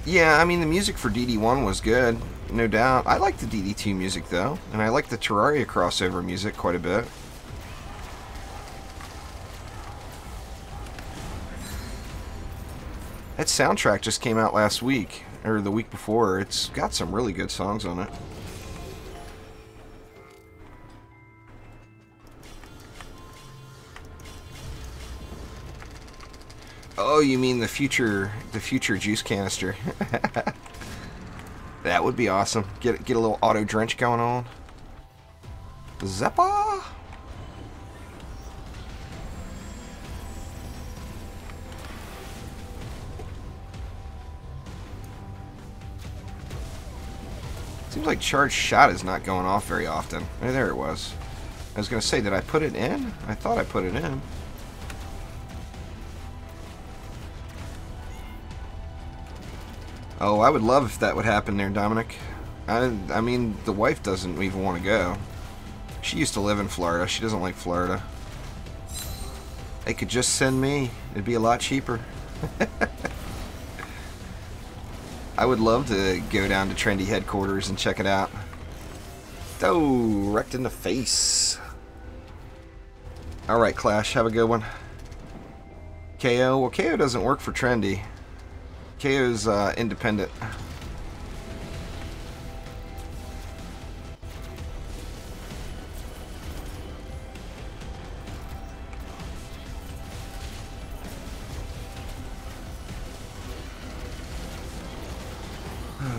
Yeah, I mean, the music for DD1 was good, no doubt. I like the DD2 music, though, and I like the Terraria crossover music quite a bit. That soundtrack just came out last week, or the week before. It's got some really good songs on it. Oh, you mean the future juice canister? That would be awesome. Get a little auto drench going on. Zeppa! Seems like charged shot is not going off very often. There it was. I was going to say, did I put it in? I thought I put it in. Oh, I would love if that would happen there, Dominic. I mean, the wife doesn't even want to go. She used to live in Florida. She doesn't like Florida. They could just send me. It'd be a lot cheaper. I would love to go down to Trendy headquarters and check it out. Oh, wrecked in the face. Alright, Clash, have a good one. KO? Well, KO doesn't work for Trendy. KO's independent.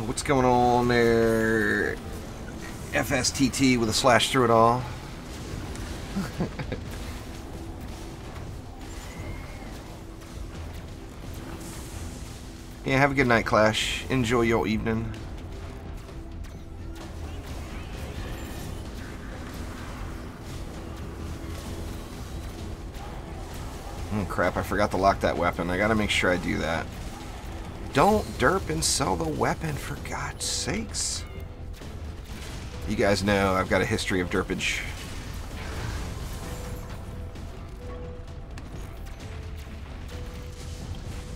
What's going on there? FSTT with a slash through it all. Yeah, have a good night, Clash. Enjoy your evening. Oh crap, I forgot to lock that weapon. I gotta make sure I do that. Don't derp and sell the weapon, for God's sakes. You guys know I've got a history of derpage.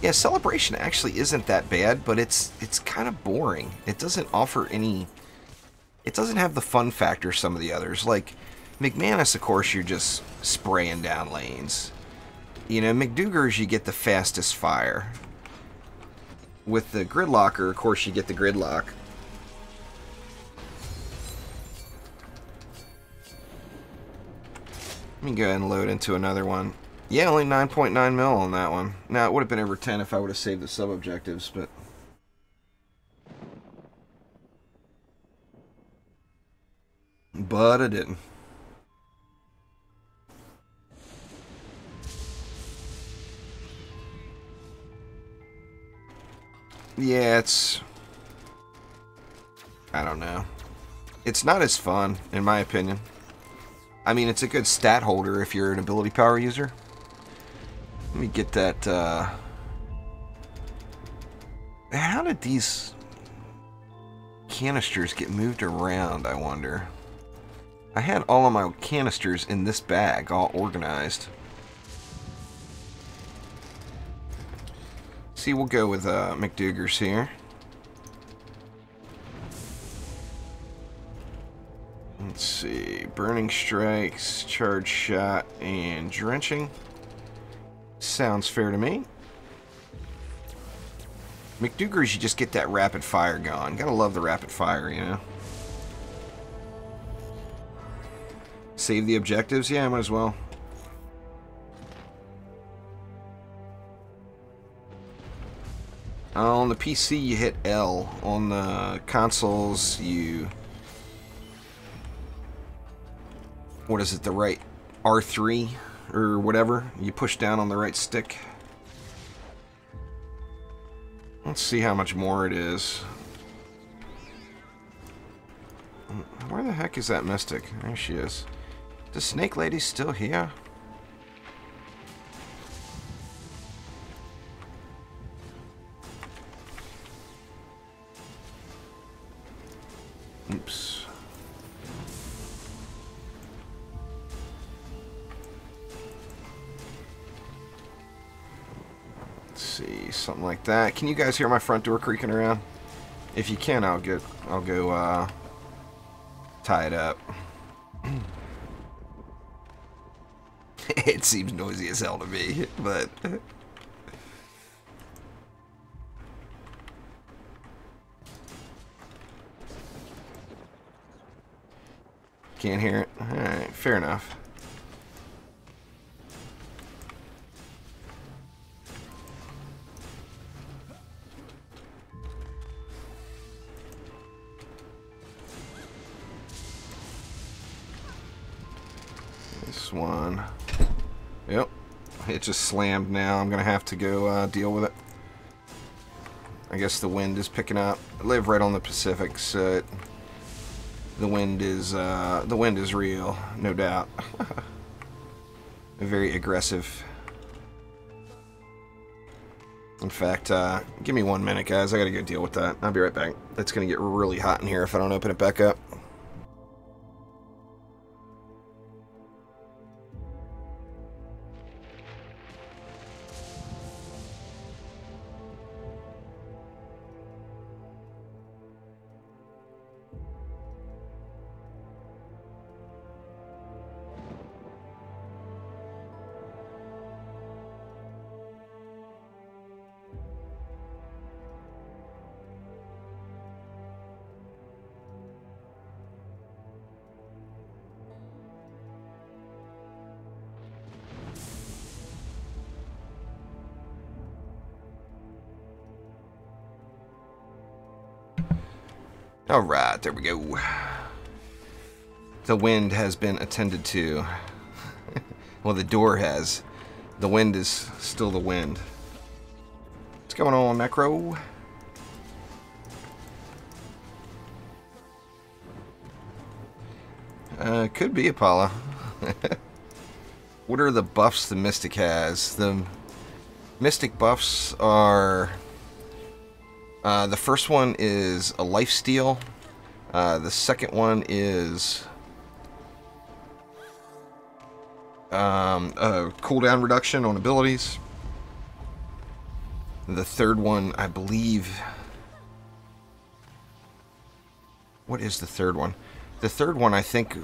Yeah, Celebration actually isn't that bad, but it's kind of boring. It doesn't offer any... It doesn't have the fun factor some of the others. Like, McManus, of course, you're just spraying down lanes. You know, McDougars, you get the fastest fire. With the Gridlocker, of course, you get the Gridlock. Let me go ahead and load into another one. Yeah, only 9.9 mil on that one. Now, it would have been over 10 if I would have saved the sub-objectives, but... But I didn't. Yeah, it's... I don't know. It's not as fun, in my opinion. I mean, it's a good stat holder if you're an ability power user. Let me get that, How did these canisters get moved around, I wonder? I had all of my canisters in this bag, all organized. See, we'll go with McDougars here. Let's see. Burning Strikes, Charge Shot, and Drenching. Sounds fair to me. McDougars, you just get that rapid fire going. Gotta love the rapid fire, you know? Save the objectives? Yeah, might as well. On the PC, you hit L. On the consoles, you... What is it, the right R3 or whatever? You push down on the right stick. Let's see how much more it is. Where the heck is that Mystic? There she is. The Snake Lady's still here? Oops. Let's see, something like that. Can you guys hear my front door creaking around? If you can, I'll go tie it up. It seems noisy as hell to me, but can't hear it. Alright, fair enough. This one. Yep. It just slammed now. I'm going to have to go deal with it. I guess the wind is picking up. I live right on the Pacific, so the wind is real, no doubt. Very aggressive. In fact, give me 1 minute, guys. I gotta go deal with that. I'll be right back. It's gonna get really hot in here if I don't open it back up. Alright, there we go. The wind has been attended to. Well, the door has. The wind is still the wind. What's going on, Necro? Could be Apollo. What are the buffs the Mystic has? The Mystic buffs are... the first one is a lifesteal. The second one is a cooldown reduction on abilities. The third one, I believe... What is the third one? The third one, I think,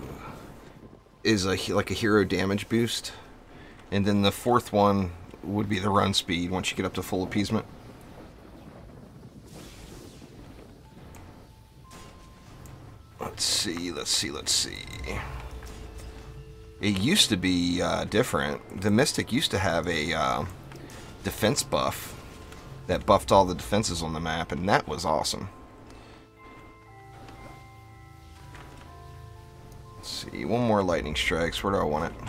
is like a hero damage boost. And then the fourth one would be the run speed once you get up to full appeasement. Let's see. It used to be different. The Mystic used to have a defense buff that buffed all the defenses on the map, and that was awesome. Let's see, one more lightning strikes. Where do I want it?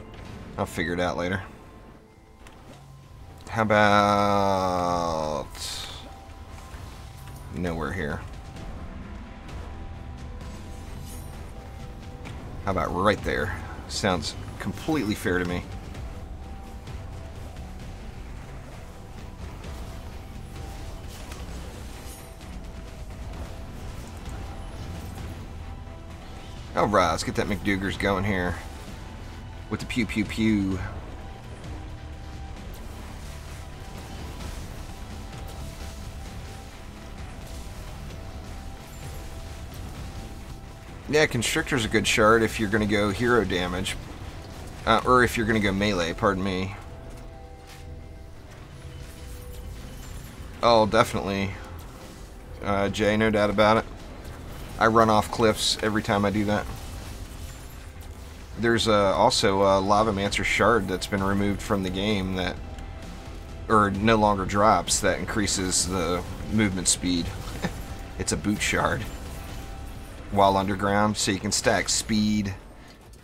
I'll figure it out later. How about... nowhere here. How about right there? Sounds completely fair to me. Alright, let's get that McDougars going here. With the pew pew pew. Yeah, Constrictor's a good shard if you're going to go hero damage. Or if you're going to go melee, pardon me. Oh, definitely. Jay, no doubt about it. I run off cliffs every time I do that. There's also a Lavamancer shard that's been removed from the game that... or no longer drops, that increases the movement speed. It's a boot shard. While underground, so you can stack speed,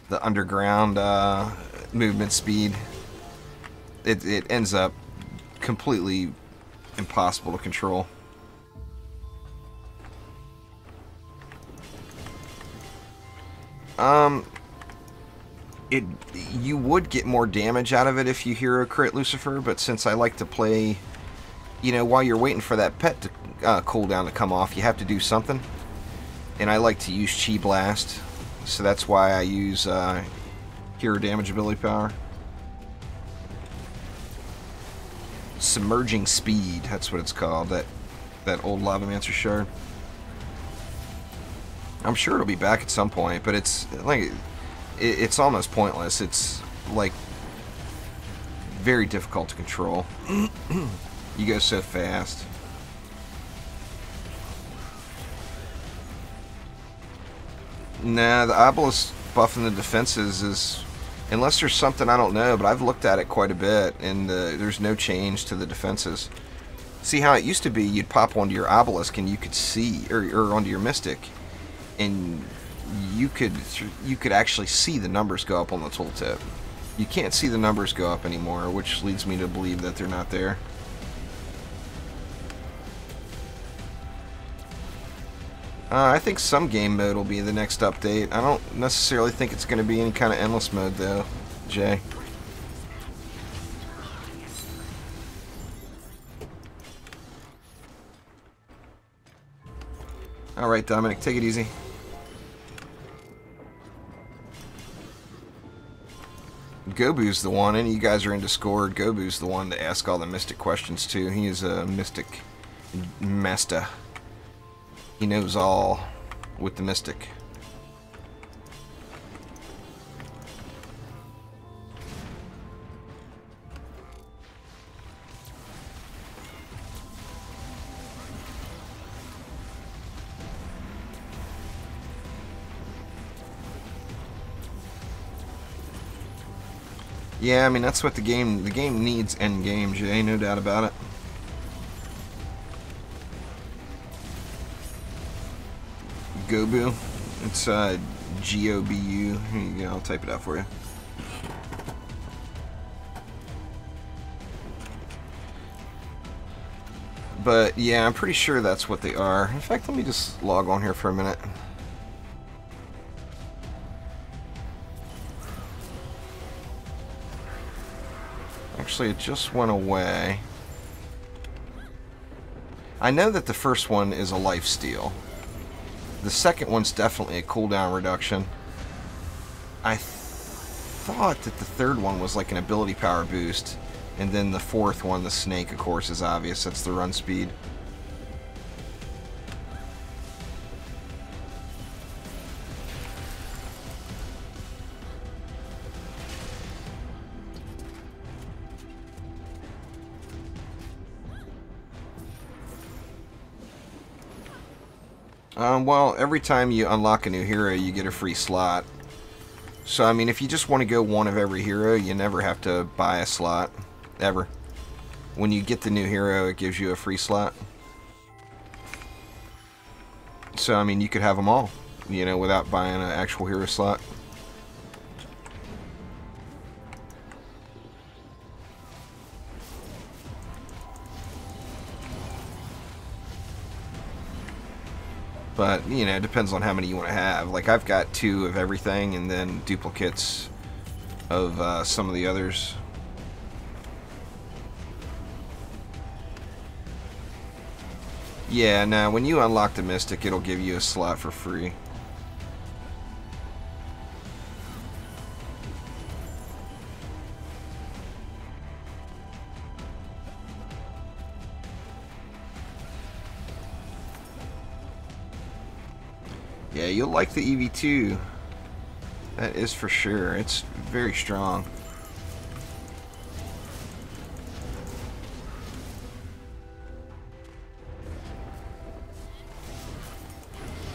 the underground movement speed. It ends up completely impossible to control. You would get more damage out of it if you hero crit Lucifer, but since I like to play, you know, while you're waiting for that pet to cooldown to come off, you have to do something. And I like to use Chi Blast, so that's why I use hero damage ability power. Submerging Speed, that's what it's called, that old Lavamancer shard. I'm sure it'll be back at some point, but it's like it's almost pointless. It's like very difficult to control. You go so fast. Nah, the obelisk buffing the defenses is, unless there's something I don't know, but I've looked at it quite a bit, and there's no change to the defenses. See how it used to be, you'd pop onto your obelisk and you could see, or onto your mystic, and you could actually see the numbers go up on the tooltip. You can't see the numbers go up anymore, which leads me to believe that they're not there. I think some game mode will be the next update. I don't necessarily think it's going to be any kind of endless mode, though, Jay. Alright, Dominic, take it easy. Gobu's the one, and you guys are in Discord. Gobu's the one to ask all the Mystic questions to. He is a Mystic master. He knows all with the Mystic. Yeah, I mean, that's what the game needs end games, ain't no doubt about it. Gobu, it's G-O-B-U. Here you go, I'll type it out for you. But yeah, I'm pretty sure that's what they are. In fact, let me just log on here for a minute. Actually, it just went away. I know that the first one is a lifesteal. The second one's definitely a cooldown reduction. I thought that the third one was like an ability power boost. And then the fourth one, the snake, of course, is obvious. That's the run speed. Well, every time you unlock a new hero, you get a free slot. So, I mean, if you just want to go one of every hero, you never have to buy a slot. Ever. When you get the new hero, it gives you a free slot. So, I mean, you could have them all, you know, without buying an actual hero slot. But, you know, it depends on how many you want to have. Like, I've got 2 of everything and then duplicates of some of the others. Yeah, now, when you unlock the Mystic, it'll give you a slot for free. Yeah, you'll like the EV2. That is for sure. It's very strong.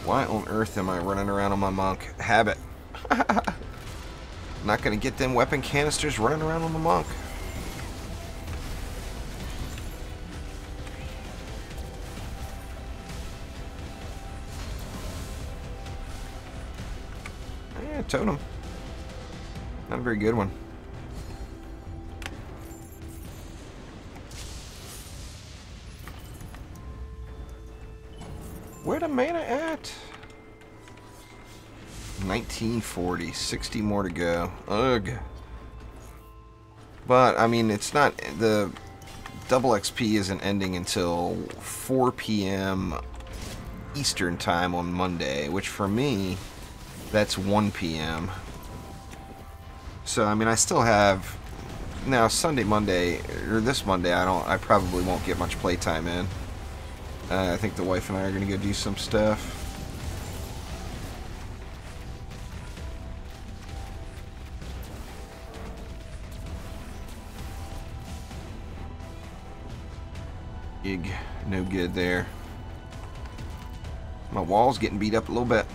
Why on earth am I running around on my monk? Habit. Not gonna get them weapon canisters running around on the monk. Yeah, totem. Not a very good one. Where the mana at? 1940. 60 more to go. Ugh. But, I mean, it's not... The double XP isn't ending until 4 p.m. Eastern time on Monday, which for me, that's 1 p.m. So, I mean, I still have... Now, Sunday, Monday, or this Monday, I probably won't get much playtime in. I think the wife and I are going to go do some stuff. Ig, no good there. My wall's getting beat up a little bit.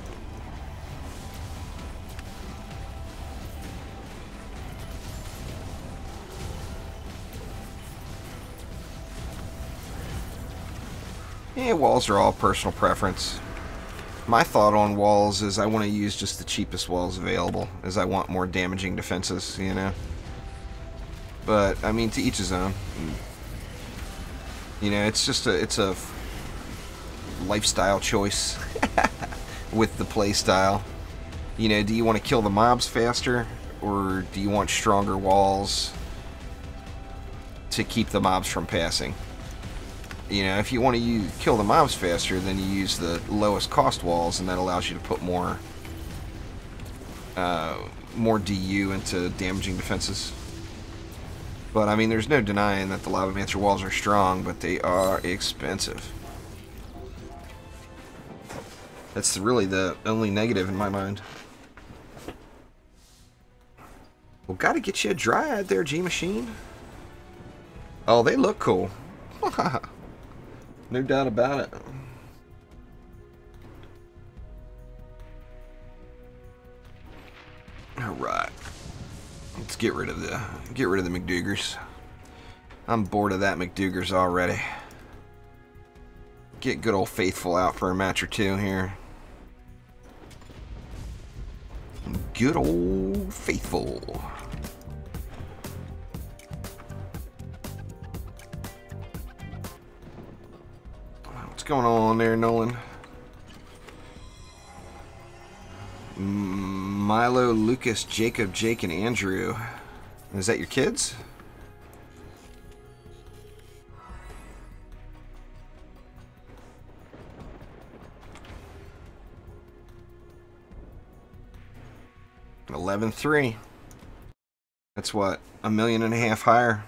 Yeah, walls are all personal preference. My thought on walls is I want to use just the cheapest walls available, as I want more damaging defenses, you know. But, I mean, to each his own. You know, it's just a lifestyle choice with the play style. You know, do you want to kill the mobs faster, or do you want stronger walls to keep the mobs from passing? You know, if you want to kill the mobs faster, then you use the lowest cost walls, and that allows you to put more DU into damaging defenses. But I mean, there's no denying that the Lavamancer walls are strong, but they are expensive. That's really the only negative in my mind. Well, gotta get you a dryad there, G-Machine. Oh, they look cool. No doubt about it. All right, let's get rid of the McDougars. I'm bored of that McDougars already. Get good old Faithful out for a match or two here. Good old Faithful. What's going on there, Nolan? Milo, Lucas, Jacob, Jake, and Andrew. Is that your kids? $11,300. That's what, $1.5 million higher.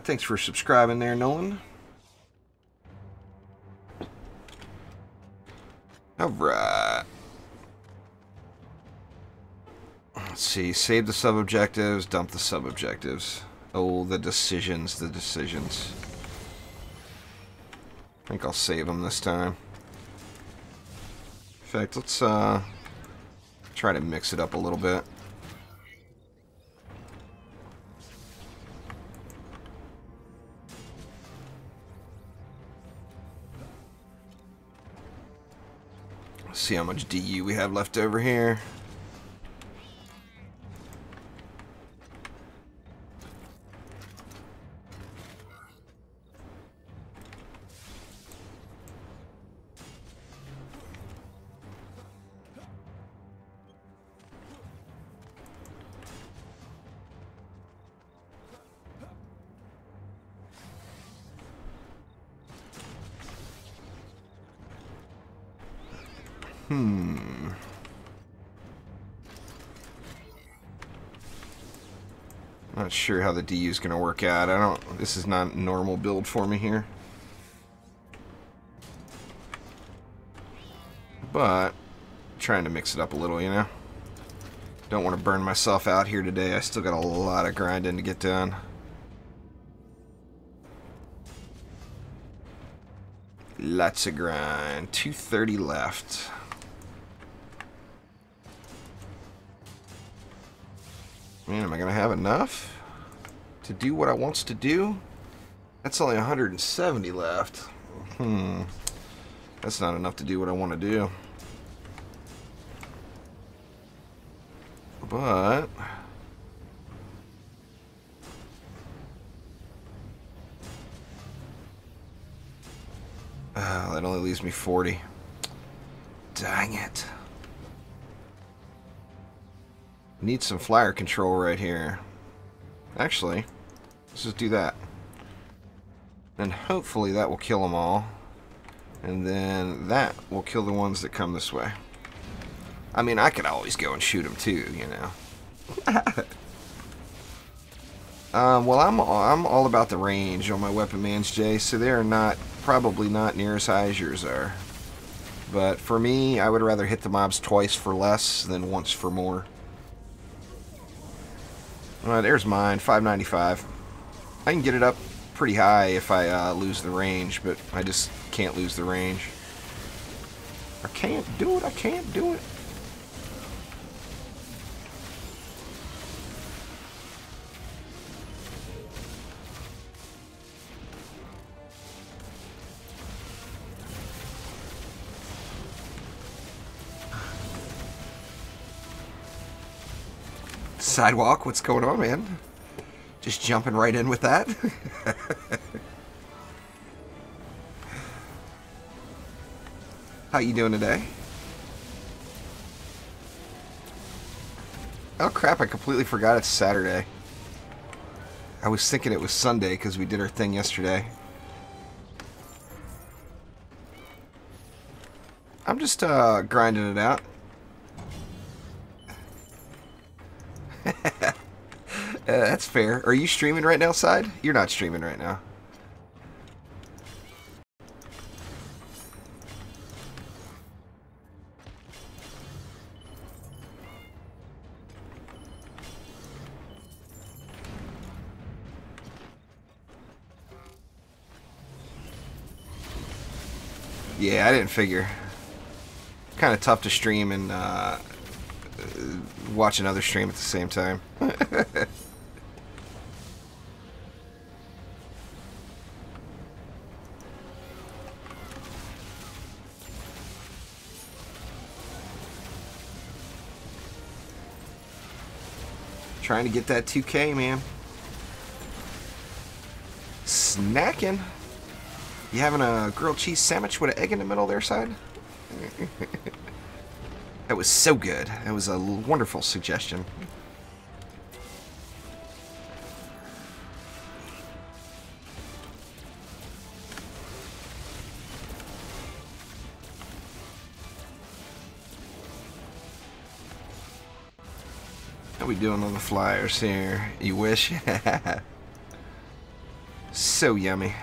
Thanks for subscribing there, Nolan. Alright. Let's see. Save the sub-objectives, dump the sub-objectives. Oh, the decisions, the decisions. I think I'll save them this time. In fact, let's try to mix it up a little bit. See how much DU we have left over here. Not sure how the DU is going to work out. This is not a normal build for me here. But trying to mix it up a little, you know. Don't want to burn myself out here today. I still got a lot of grinding to get done. Lots of grind. 230 left. Man, am I going to have enough to do what I wants to do? That's only 170 left. That's not enough to do what I want to do. But that only leaves me 40. Dang it. Need some flyer control right here. Actually, let's just do that. And hopefully that will kill them all. And then that will kill the ones that come this way. I mean, I could always go and shoot them too, you know. Well, I'm all about the range on my weapon mans, Jay, so they're probably not near as high as yours are. But for me, I would rather hit the mobs twice for less than once for more. There's mine, 595. I can get it up pretty high if I lose the range, but I just can't lose the range. I can't do it, I can't do it. Sidewalk, what's going on, man? Just jumping right in with that? How you doing today? Oh crap, I completely forgot it's Saturday. I was thinking it was Sunday because we did our thing yesterday. I'm just grinding it out. That's fair. Are you streaming right now, Side? You're not streaming right now. Yeah, I didn't figure. Kind of tough to stream and watch another stream at the same time. Trying to get that 2K, man. Snacking. You having a grilled cheese sandwich with an egg in the middle there, Side? That was so good. That was a wonderful suggestion. How we doing on the flyers here? You wish? So yummy.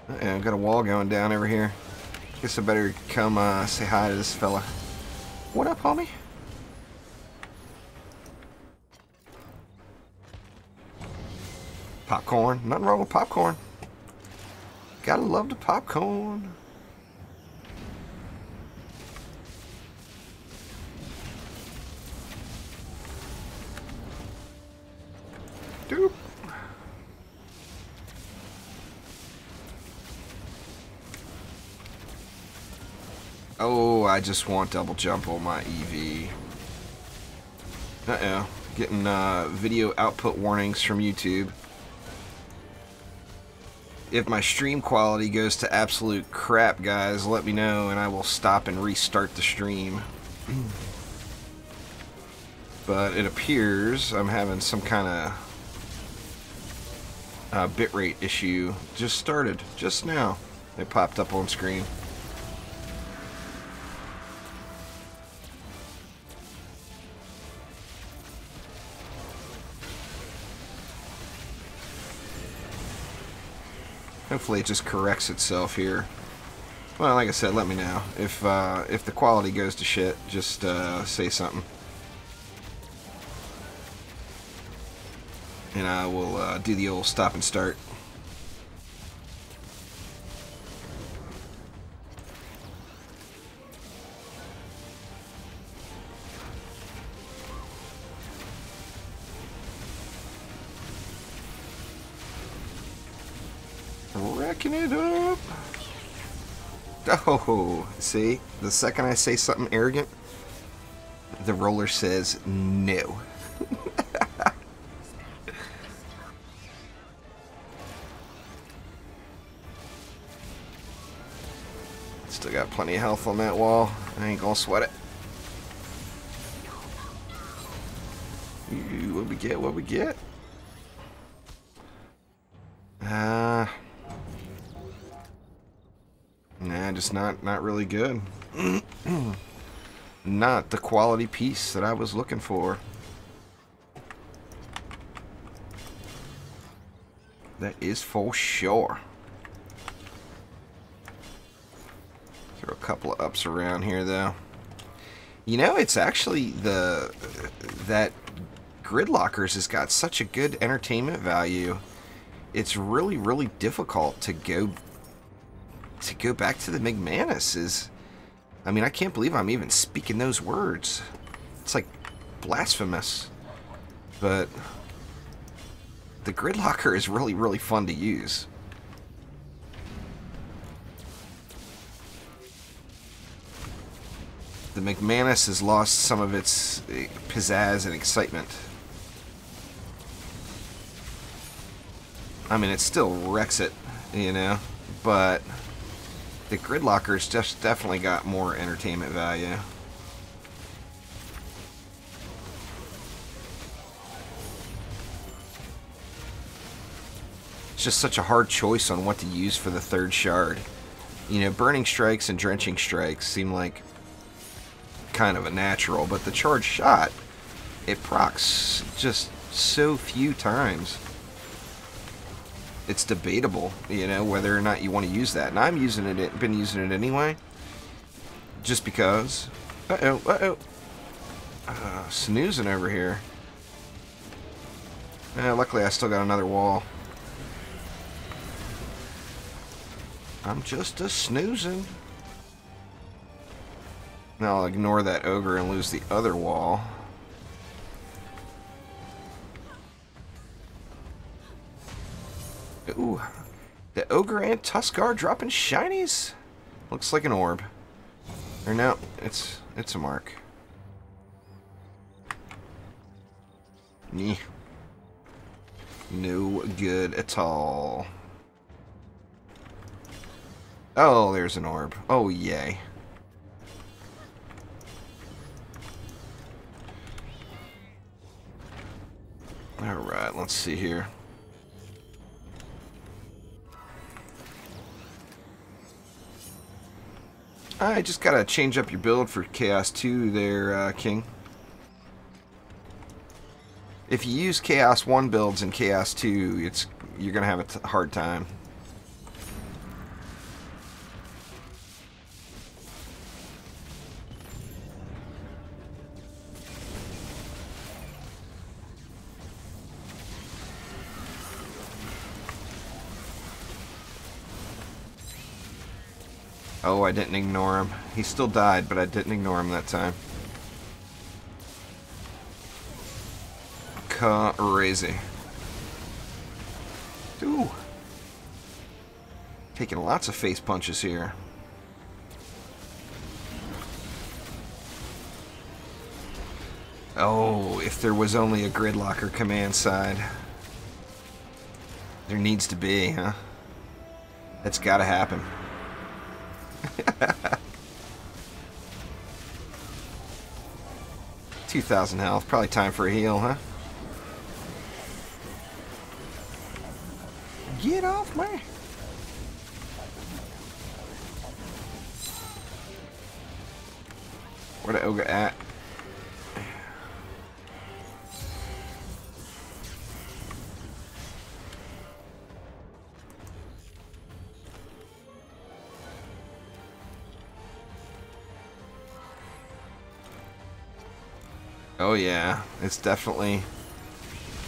I've got a wall going down over here. Guess I better come say hi to this fella. What up, homie? Popcorn. Nothing wrong with popcorn. Gotta love the popcorn. Doop. Oh, I just want double jump on my EV. Uh-oh. Getting video output warnings from YouTube. If my stream quality goes to absolute crap, guys, let me know and I will stop and restart the stream. But it appears I'm having some kind of bitrate issue. Just started, just now. It popped up on screen. Hopefully it just corrects itself here. Well, like I said, let me know. If the quality goes to shit, just say something. And I will do the old stop and start. Wrecking it up. Oh, see? The second I say something arrogant, the roller says no. Still got plenty of health on that wall. I ain't gonna sweat it. Ooh, what we get? What we get? Nah, just not really good. Not the quality piece that I was looking for. That is for sure. Throw a couple of ups around here, though. You know, it's actually that grid lockers has got such a good entertainment value. It's really, really difficult to go back to the McManus. I mean, I can't believe I'm even speaking those words. It's like blasphemous. But the grid locker is really, really fun to use. The McManus has lost some of its pizzazz and excitement. I mean, it still wrecks it, you know, but the grid lockers just definitely got more entertainment value. It's just such a hard choice on what to use for the third shard. You know, burning strikes and drenching strikes seem like kind of a natural, but the charged shot, it procs just so few times. It's debatable, you know, whether or not you want to use that. And I'm using it, been using it anyway, just because. Snoozing over here. Luckily I still got another wall. I'm just a snoozing. Now I'll ignore that ogre and lose the other wall. Ooh, the ogre and Tuskar dropping shinies. Looks like an orb. Or no, it's a mark. Nyeh. No good at all. Oh, there's an orb. Oh, yay. Alright, let's see here. I just gotta change up your build for Chaos 2 there, King. If you use Chaos 1 builds in Chaos 2, you're gonna have a hard time. Oh, I didn't ignore him. He still died, but I didn't ignore him that time. Crazy. Ooh. Taking lots of face punches here. Oh, if there was only a gridlocker command side. There needs to be, huh? That's gotta happen. 2,000 health. Probably time for a heal, huh? Get off me! Where the ogre at? Oh yeah, it's definitely,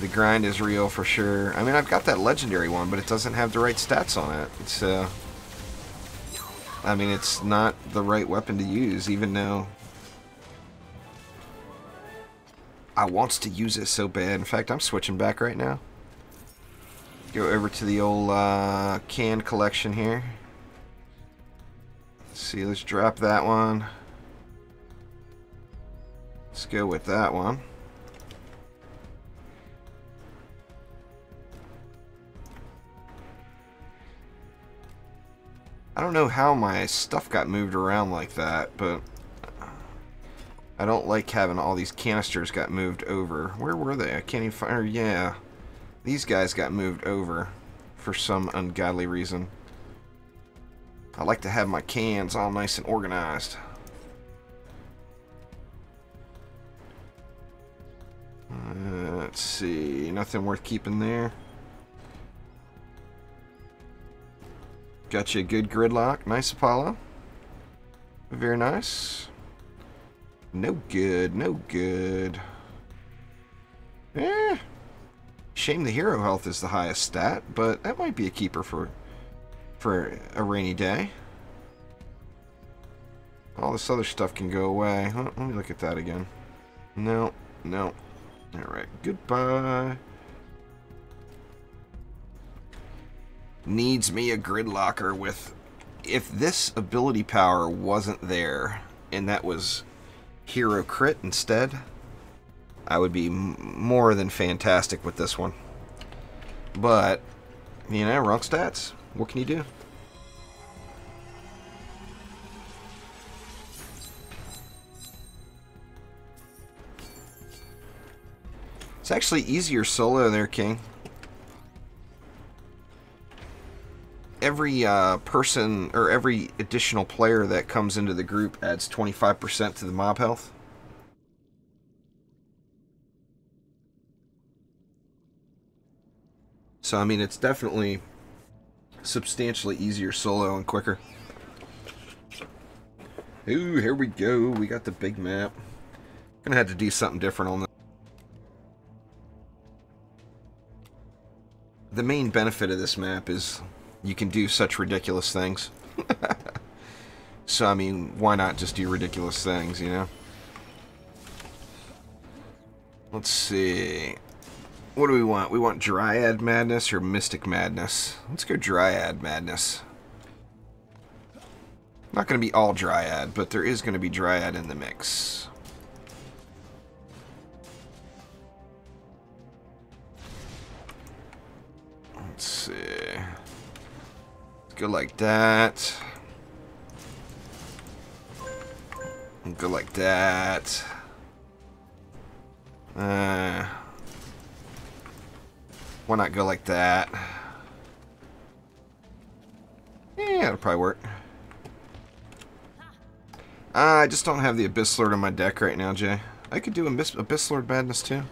the grind is real for sure. I mean, I've got that legendary one, but it doesn't have the right stats on it. It's I mean, it's not the right weapon to use, even though I wants to use it so bad. In fact, I'm switching back right now. Go over to the old can collection here. Let's see, let's drop that one. Let's go with that one. I don't know how my stuff got moved around like that, but I don't like having all these canisters got moved over. Where were they? I can't even find her. Yeah, these guys got moved over for some ungodly reason. I like to have my cans all nice and organized. Let's see, nothing worth keeping there. Got you a good gridlock. Nice, Apollo. Very nice. No good, no good. Shame the hero health is the highest stat, but that might be a keeper for a rainy day. All this other stuff can go away. Let me look at that again. No, no. Alright, goodbye. Needs me a gridlocker with... If this ability power wasn't there, and that was hero crit instead, I would be more than fantastic with this one. But, you know, wrong stats. What can you do? It's actually easier solo there, King. every person or every additional player that comes into the group adds 25% to the mob health. So, I mean, it's definitely substantially easier solo and quicker. Ooh, here we go. We got the big map. Gonna have to do something different on this. The main benefit of this map is you can do such ridiculous things. So, I mean, why not just do ridiculous things, you know? Let's see. What do we want? We want Dryad Madness or Mystic Madness? Let's go Dryad Madness. Not going to be all Dryad, but there is going to be Dryad in the mix. Let's see. Let's go like that. And go like that. Why not go like that? Yeah, it'll probably work. I just don't have the Abyss Lord on my deck right now, Jay. I could do Abyss Lord Madness too.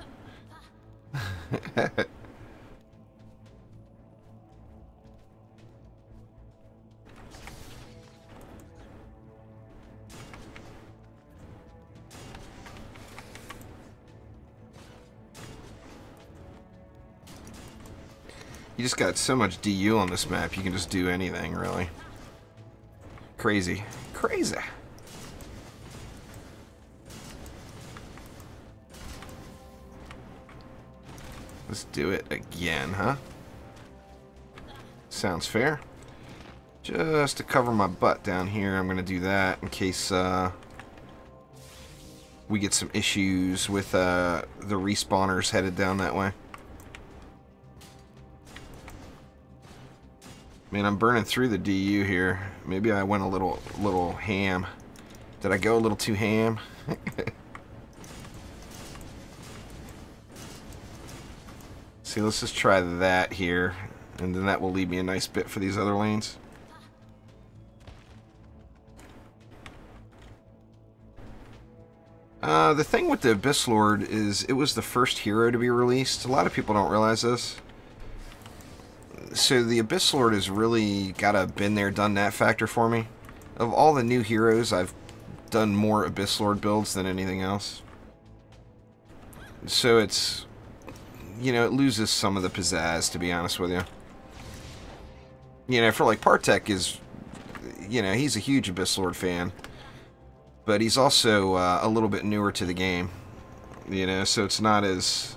You just got so much DU on this map, you can just do anything, really. Crazy. Crazy. Let's do it again, huh? Sounds fair. Just to cover my butt down here, I'm going to do that in case we get some issues with the respawners headed down that way. Man, I'm burning through the DU here. Maybe I went a little ham. Did I go a little too ham? See, let's just try that here, and then that will leave me a nice bit for these other lanes. The thing with the Abyss Lord is it was the first hero to be released. A lot of people don't realize this. So the Abyss Lord has really got a been there, done that factor for me. Of all the new heroes, I've done more Abyss Lord builds than anything else. So it's, you know, it loses some of the pizzazz, to be honest with you. You know, for like Partek is, you know, he's a huge Abyss Lord fan. But he's also a little bit newer to the game. You know, so it's not as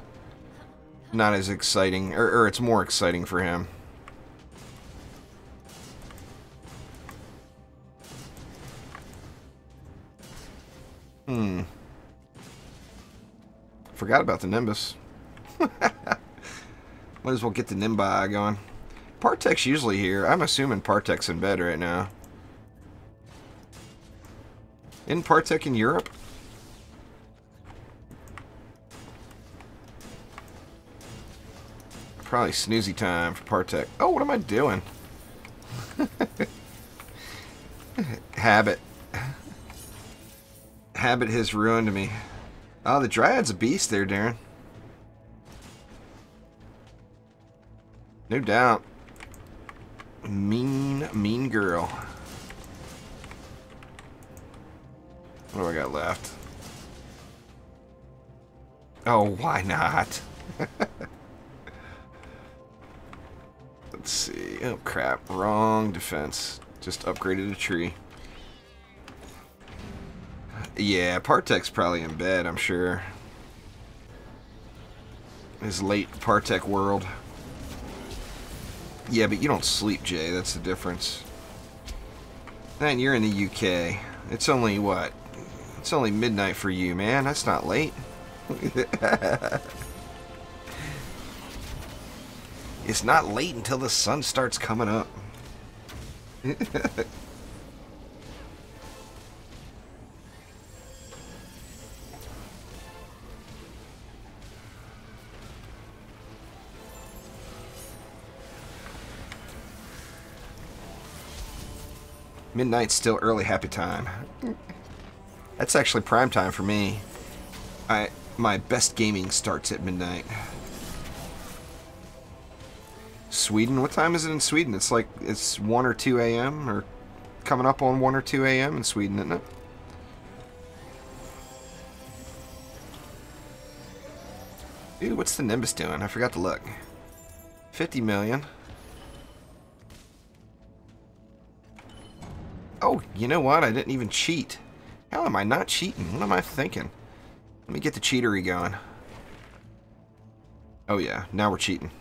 exciting, or it's more exciting for him. Forgot about the Nimbus. Might as well get the Nimbi going. Partek's usually here. I'm assuming Partek's in bed right now. Isn't Partek in Europe? Probably snoozy time for Partek. Oh, what am I doing? Habit. Habit has ruined me. Oh, the Dryad's a beast there, Darren. No doubt. Mean girl. What do I got left? Oh, why not? Let's see. Oh, crap. Wrong defense. Just upgraded a tree. Yeah, Partek's probably in bed, I'm sure. His late Partek world. Yeah, but you don't sleep, Jay. That's the difference. And you're in the UK. It's only, what? It's only midnight for you, man. That's not late. It's not late until the sun starts coming up. Midnight's still early happy time. That's actually prime time for me. My best gaming starts at midnight. Sweden? What time is it in Sweden? It's like, it's 1 or 2 a.m. or coming up on 1 or 2 a.m. in Sweden, isn't it? Ooh, what's the Nimbus doing? I forgot to look. 50 million. Oh, you know what? I didn't even cheat. How am I not cheating? What am I thinking? Let me get the cheatery going. Oh yeah, now we're cheating.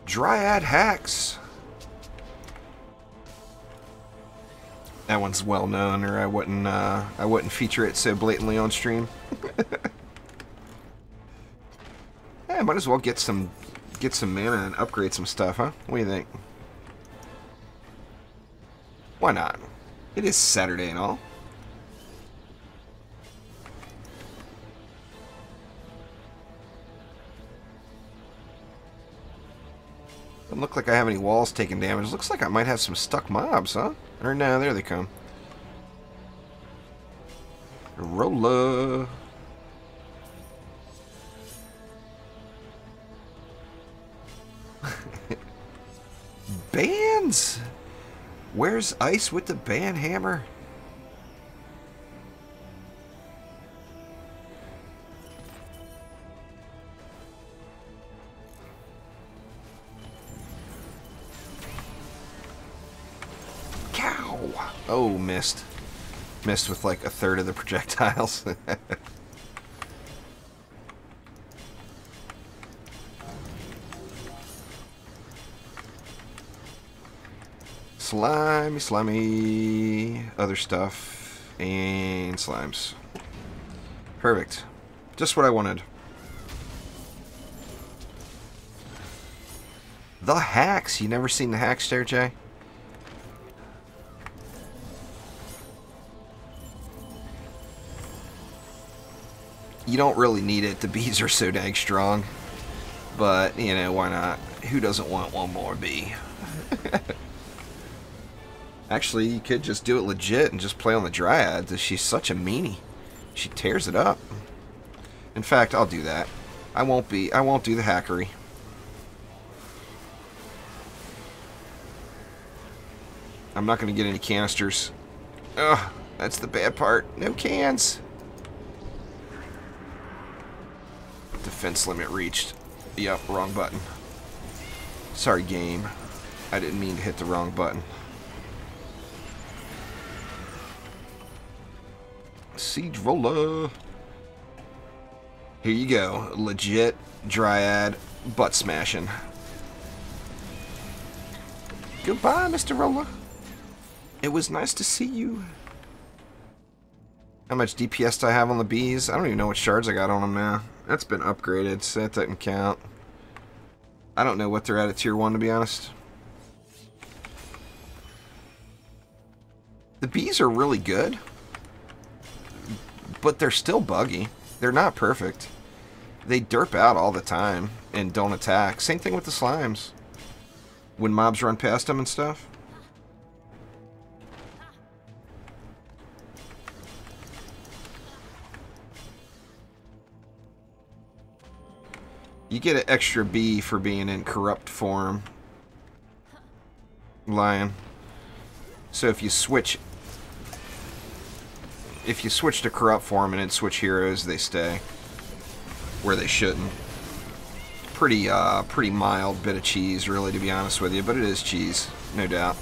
Dryad hacks. That one's well known, or I wouldn't feature it so blatantly on stream. Yeah, might as well get some mana and upgrade some stuff, huh? What do you think? Why not? It is Saturday and all. Doesn't look like I have any walls taking damage. Looks like I might have some stuck mobs, huh? Or no, there they come. Rolla. Bands? Where's Ice with the band hammer? Cow! Oh, missed. Missed with like a third of the projectiles. Slimy, slimy, other stuff, and slimes. Perfect. Just what I wanted. The hacks. You never seen the hacks there, Jay? You don't really need it. The bees are so dang strong. But, you know, why not? Who doesn't want one more bee? Actually, you could just do it legit and just play on the Dryad. She's such a meanie. She tears it up. In fact, I'll do that. I won't do the hackery. I'm not going to get any canisters. Ugh, that's the bad part. No cans. Defense limit reached. Yep, wrong button. Sorry, game. I didn't mean to hit the wrong button. Siege roller. Here you go. Legit Dryad butt smashing. Goodbye, Mr. Roller. It was nice to see you. How much DPS do I have on the bees? I don't even know what shards I got on them now. That's been upgraded, so that doesn't count. I don't know what they're at tier 1, to be honest. The bees are really good, but they're still buggy. They're not perfect. They derp out all the time and don't attack. Same thing with the slimes. When mobs run past them and stuff. You get an extra bee for being in corrupt form. Lion. So if you switch to corrupt form and then switch heroes, they stay where they shouldn't. Pretty mild bit of cheese, really, to be honest with you, but it is cheese, no doubt.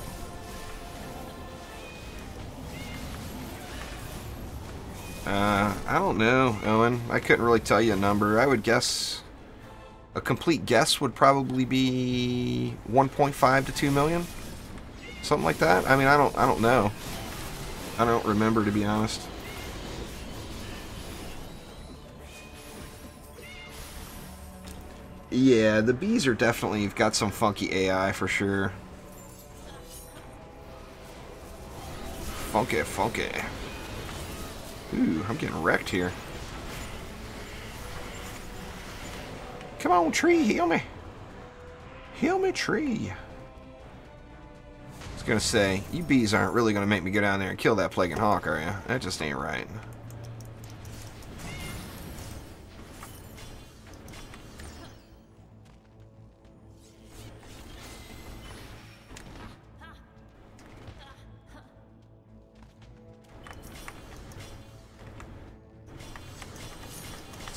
I don't know, Owen. I couldn't really tell you a number. I would guess a complete guess would probably be 1.5 to 2 million, something like that. I mean, I don't know. I don't remember, to be honest. Yeah, the bees are definitely got some funky AI for sure. Funky, funky. Ooh, I'm getting wrecked here. Come on, tree, heal me. Heal me, tree. I was gonna say, you bees aren't really gonna make me go down there and kill that plaguing hawk, are you? That just ain't right.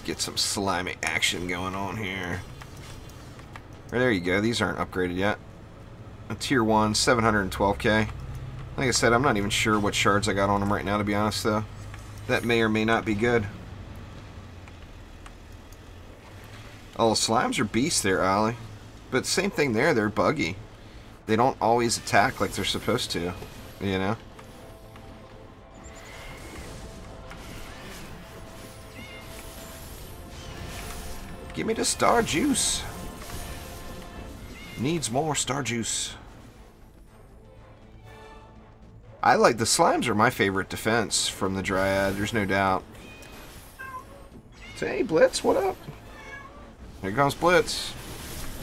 Get some slimy action going on here. Right, there you go. These aren't upgraded yet. A tier 1, 712k. Like I said, I'm not even sure what shards I got on them right now, to be honest, though. That may or may not be good. Oh, the slimes are beasts there, Ollie. But same thing there, they're buggy. They don't always attack like they're supposed to, you know? Give me the star juice. Needs more star juice. I like the slimes are my favorite defense from the Dryad, there's no doubt. Hey, Blitz, what up? Here comes Blitz.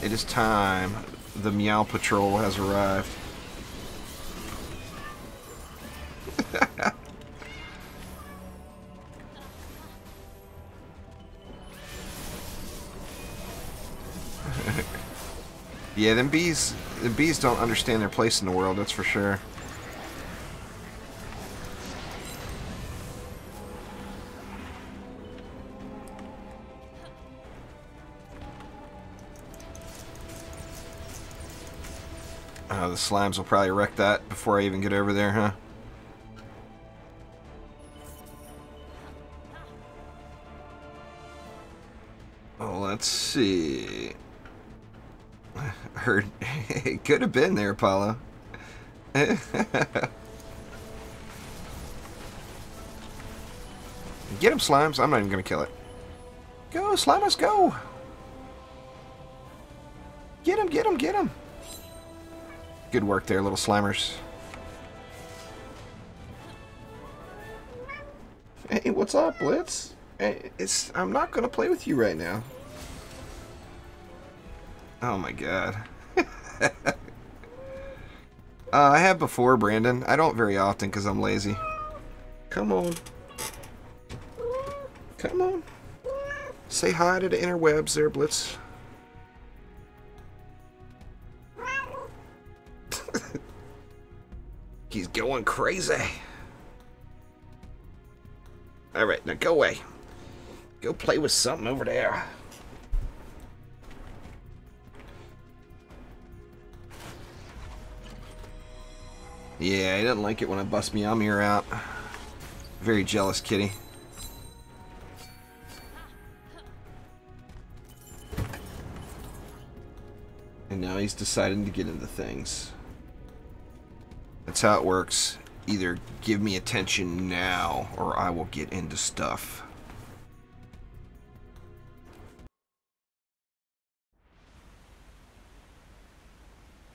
It is time. The Meow Patrol has arrived. Yeah, them bees don't understand their place in the world, that's for sure. Oh, the slimes will probably wreck that before I even get over there, huh? Oh, let's see. Heard it could have been there, Apollo. Get him, slimes. I'm not even gonna kill it. Go, Slimus, go! Get him, get him, get him! Good work there, little Slimers. Hey, what's up, Blitz? Hey, I'm not gonna play with you right now. Oh my god. I have before, Brandon. I don't very often because I'm lazy. Come on. Come on. Say hi to the interwebs there, Blitz. He's going crazy. Alright, now go away. Go play with something over there. Yeah, he doesn't like it when I bust Meowmere out. Very jealous kitty. And now he's deciding to get into things. That's how it works. Either give me attention now, or I will get into stuff.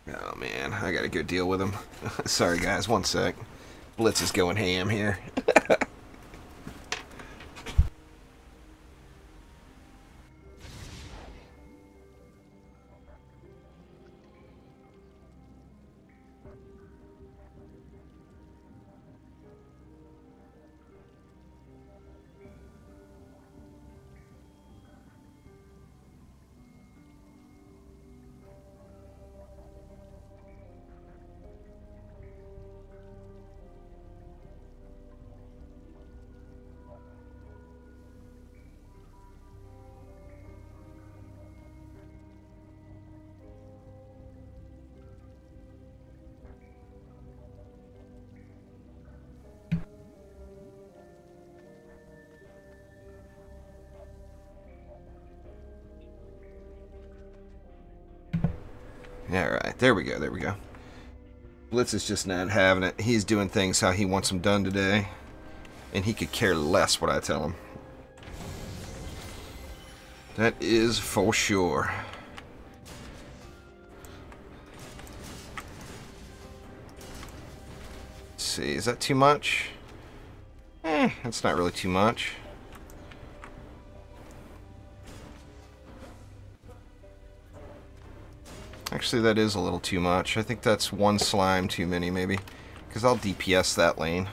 Oh man, I gotta go deal with him. Sorry guys, one sec. Blitz is going ham here. Alright, there we go, there we go. Blitz is just not having it. He's doing things how he wants them done today. And he could care less what I tell him. That is for sure. Let's see, is that too much? That's not really too much. Actually, that is a little too much. I think that's one slime too many, maybe. Because I'll DPS that lane.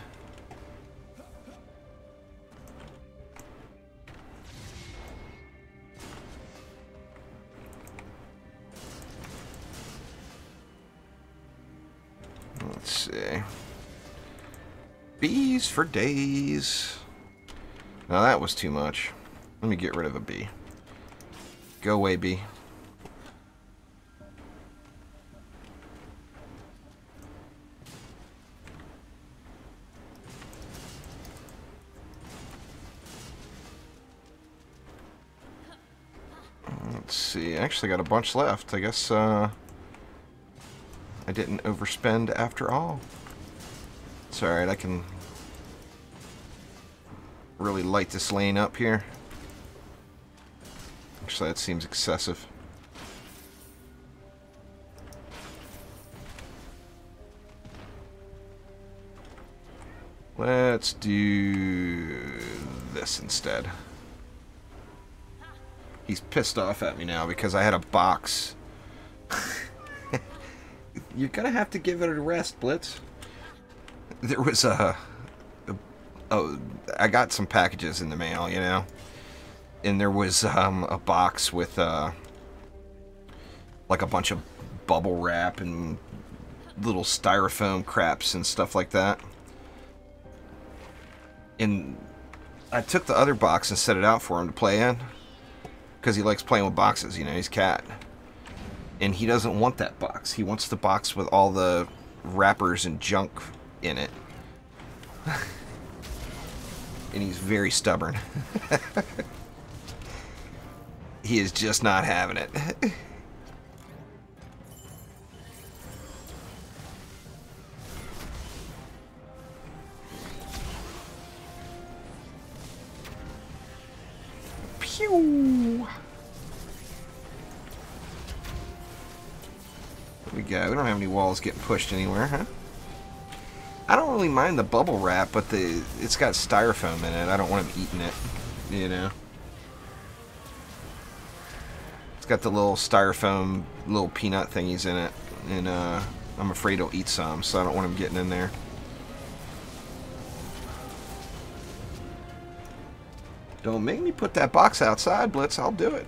Let's see. Bees for days. Now that was too much. Let me get rid of a bee. Go away, bee. Let's see. I actually got a bunch left. I guess I didn't overspend after all. It's alright, I can really light this lane up here. Actually, that seems excessive. Let's do this instead. He's pissed off at me now because I had a box. You're gonna have to give it a rest, Blitz. There was I got some packages in the mail, you know, and there was a box with like a bunch of bubble wrap and little styrofoam craps and stuff like that. And I took the other box and set it out for him to play in because he likes playing with boxes, you know, he's a cat. And he doesn't want that box. He wants the box with all the wrappers and junk in it. And he's very stubborn. He is just not having it. Pew! There we go. We don't have any walls getting pushed anywhere, huh? I don't really mind the bubble wrap, but it's got styrofoam in it. I don't want him eating it, you know. It's got the little styrofoam, little peanut thingies in it, and I'm afraid he'll eat some, so I don't want him getting in there. Don't make me put that box outside, Blitz. I'll do it.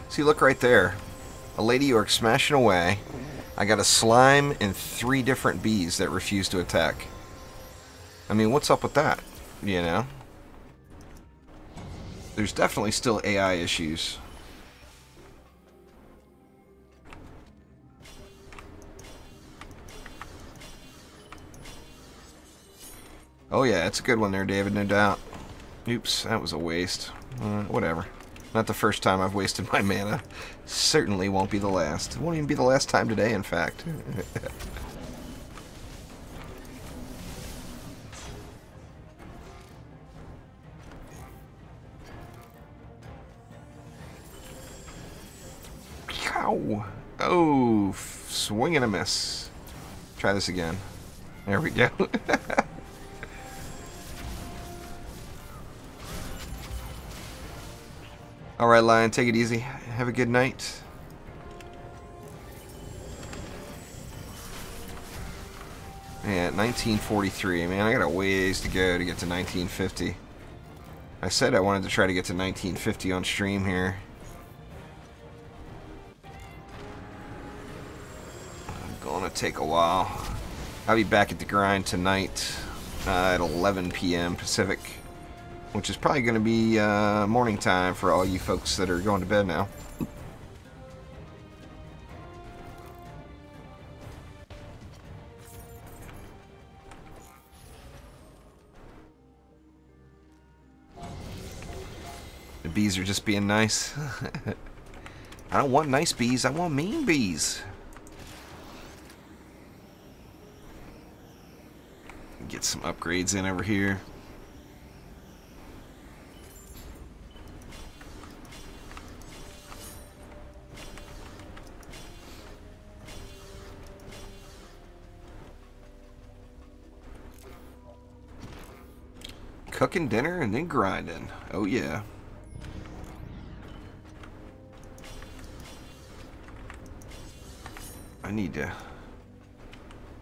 See, look right there. A lady orc smashing away. I got a slime and 3 different bees that refuse to attack. I mean, what's up with that? You know? There's definitely still AI issues. Oh yeah, it's a good one there, David, no doubt. Oops, that was a waste. Whatever. Not the first time I've wasted my mana. Certainly won't be the last. It won't even be the last time today, in fact. Ow! Oh, swing and a miss. Try this again. There we go. Alright, Lion, take it easy. Have a good night. Yeah, 1943. Man, I got a ways to go to get to 1950. I said I wanted to try to get to 1950 on stream here. Gonna take a while. I'll be back at the grind tonight at 11 p.m. Pacific. Which is probably going to be morning time for all you folks that are going to bed now. The bees are just being nice. I don't want nice bees, I want mean bees. Get some upgrades in over here. Cooking dinner and then grinding. Oh, yeah. I need to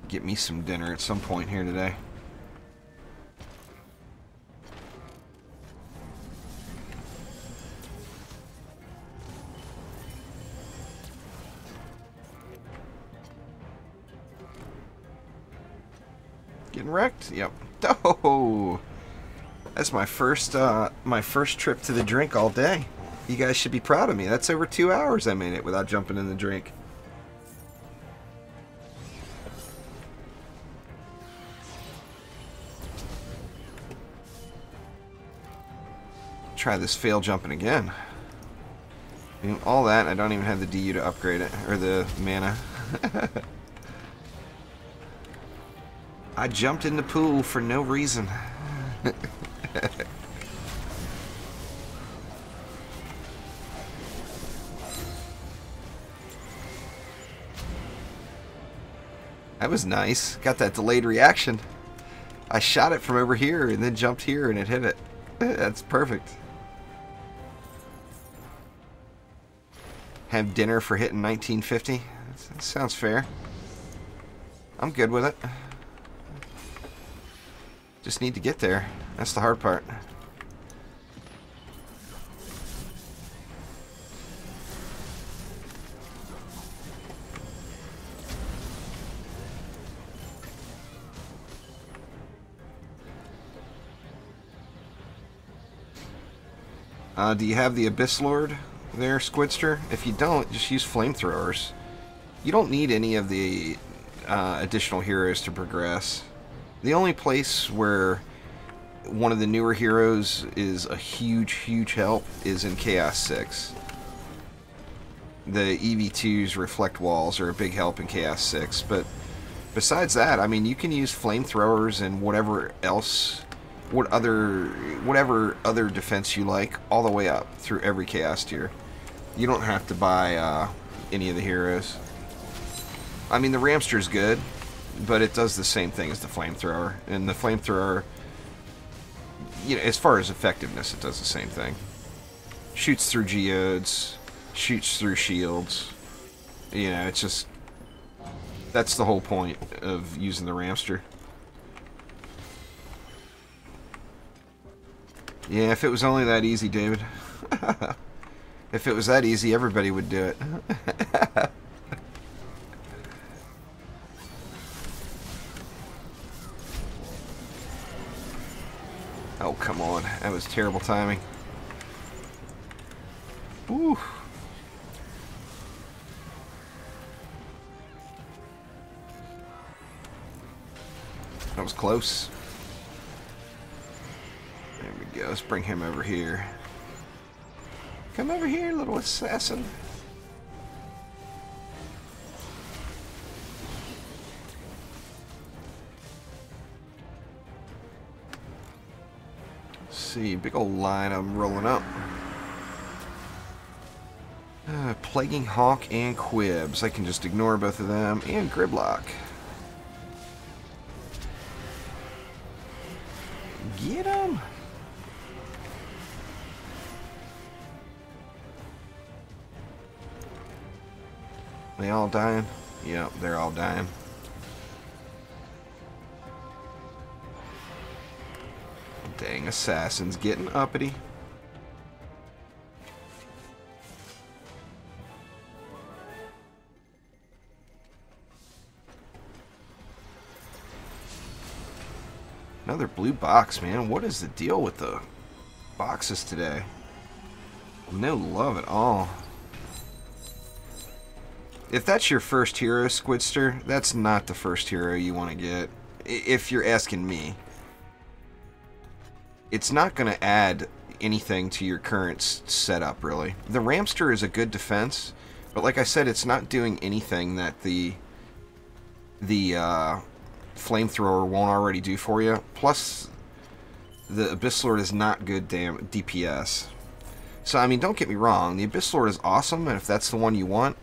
get me some dinner at some point here today. Getting wrecked? Yep. Oh, that's my first trip to the drink all day. You guys should be proud of me. That's over 2 hours I made it without jumping in the drink. Try this fail jumping again. All that, I don't even have the DU to upgrade it, or the mana. I jumped in the pool for no reason. That was nice. Got that delayed reaction. I shot it from over here and then jumped here and it hit it. That's perfect. Have dinner for hitting 1950. That sounds fair. I'm good with it. Just need to get there. That's the hard part. Do you have the Abyss Lord there, Squidster? If you don't, just use flamethrowers. You don't need any of the additional heroes to progress. The only place where one of the newer heroes is a huge, huge help is in Chaos 6. The EV2's Reflect Walls are a big help in Chaos 6, but besides that, I mean, you can use flamethrowers and whatever else, whatever other defense you like, all the way up through every Chaos tier. You don't have to buy any of the heroes. I mean, the Ramster's good, but it does the same thing as the flamethrower. And the flamethrower, you know, as far as effectiveness, it does the same thing. Shoots through geodes, shoots through shields. You know, it's just, that's the whole point of using the Ramster. Yeah, if it was only that easy, David. If it was that easy, everybody would do it. Oh, come on. That was terrible timing. Woo. That was close. There we go. Let's bring him over here. Come over here, little assassin. See, big old line of them rolling up. Plaguing Hawk and Quibs. I can just ignore both of them. And Gridlock. Get them! They all dying? Yep, they're all dying. Dang, assassins getting uppity. Another blue box, man. What is the deal with the boxes today? No love at all. If that's your first hero, Squidster, that's not the first hero you want to get. If you're asking me. It's not going to add anything to your current setup, really. The Ramster is a good defense, but like I said, it's not doing anything that the flamethrower won't already do for you. Plus, the Abyss Lord is not good DPS. So, I mean, don't get me wrong. The Abyss Lord is awesome, and if that's the one you want,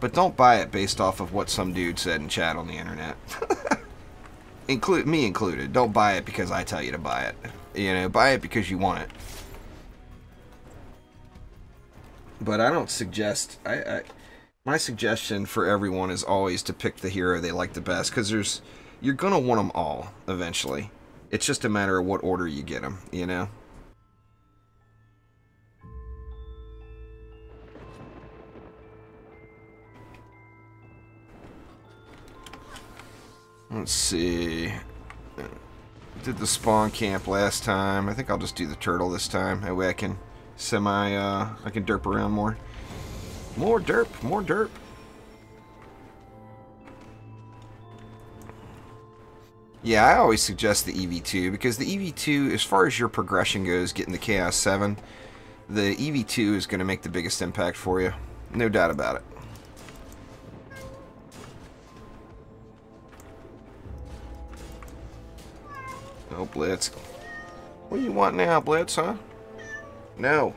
but don't buy it based off of what some dude said in chat on the internet. Me included. Don't buy it because I tell you to buy it. You know, buy it because you want it. But I don't suggest... my suggestion for everyone is always to pick the hero they like the best, because you're going to want them all, eventually. It's just a matter of what order you get them, you know? Let's see. Did the spawn camp last time. I think I'll just do the turtle this time. That way I can I can derp around more. More derp, more derp. Yeah, I always suggest the EV2, because the EV2, as far as your progression goes, getting the Chaos 7, the EV2 is going to make the biggest impact for you. No doubt about it. Oh, Blitz. What do you want now, Blitz, huh? No.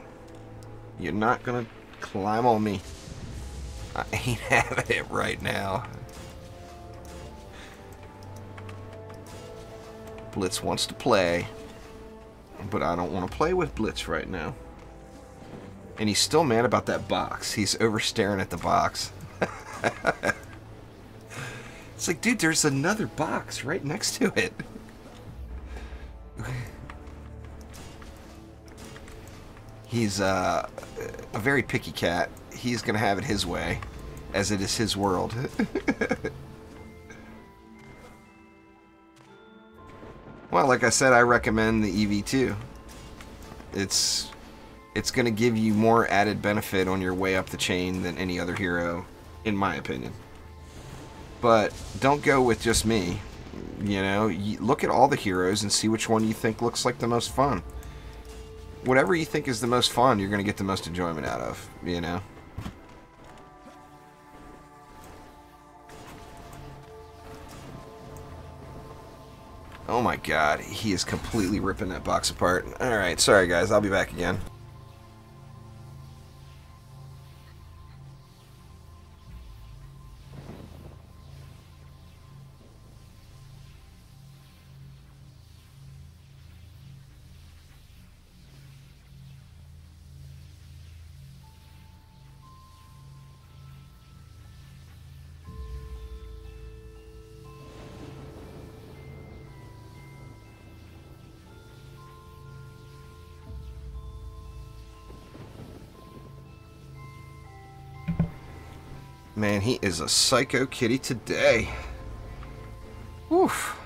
You're not gonna climb on me. I ain't having it right now. Blitz wants to play. But I don't want to play with Blitz right now. And he's still mad about that box. He's over staring at the box. It's like, dude, there's another box right next to it. He's a very picky cat. He's going to have it his way, as it is his world. Well, like I said, I recommend the EV2. It's going to give you more added benefit on your way up the chain than any other hero, in my opinion. But don't go with just me. You know, look at all the heroes and see which one you think looks like the most fun. Whatever you think is the most fun, you're going to get the most enjoyment out of, you know. Oh my god, he is completely ripping that box apart. Alright, sorry guys, I'll be back again. Man, he is a psycho kitty today. Oof.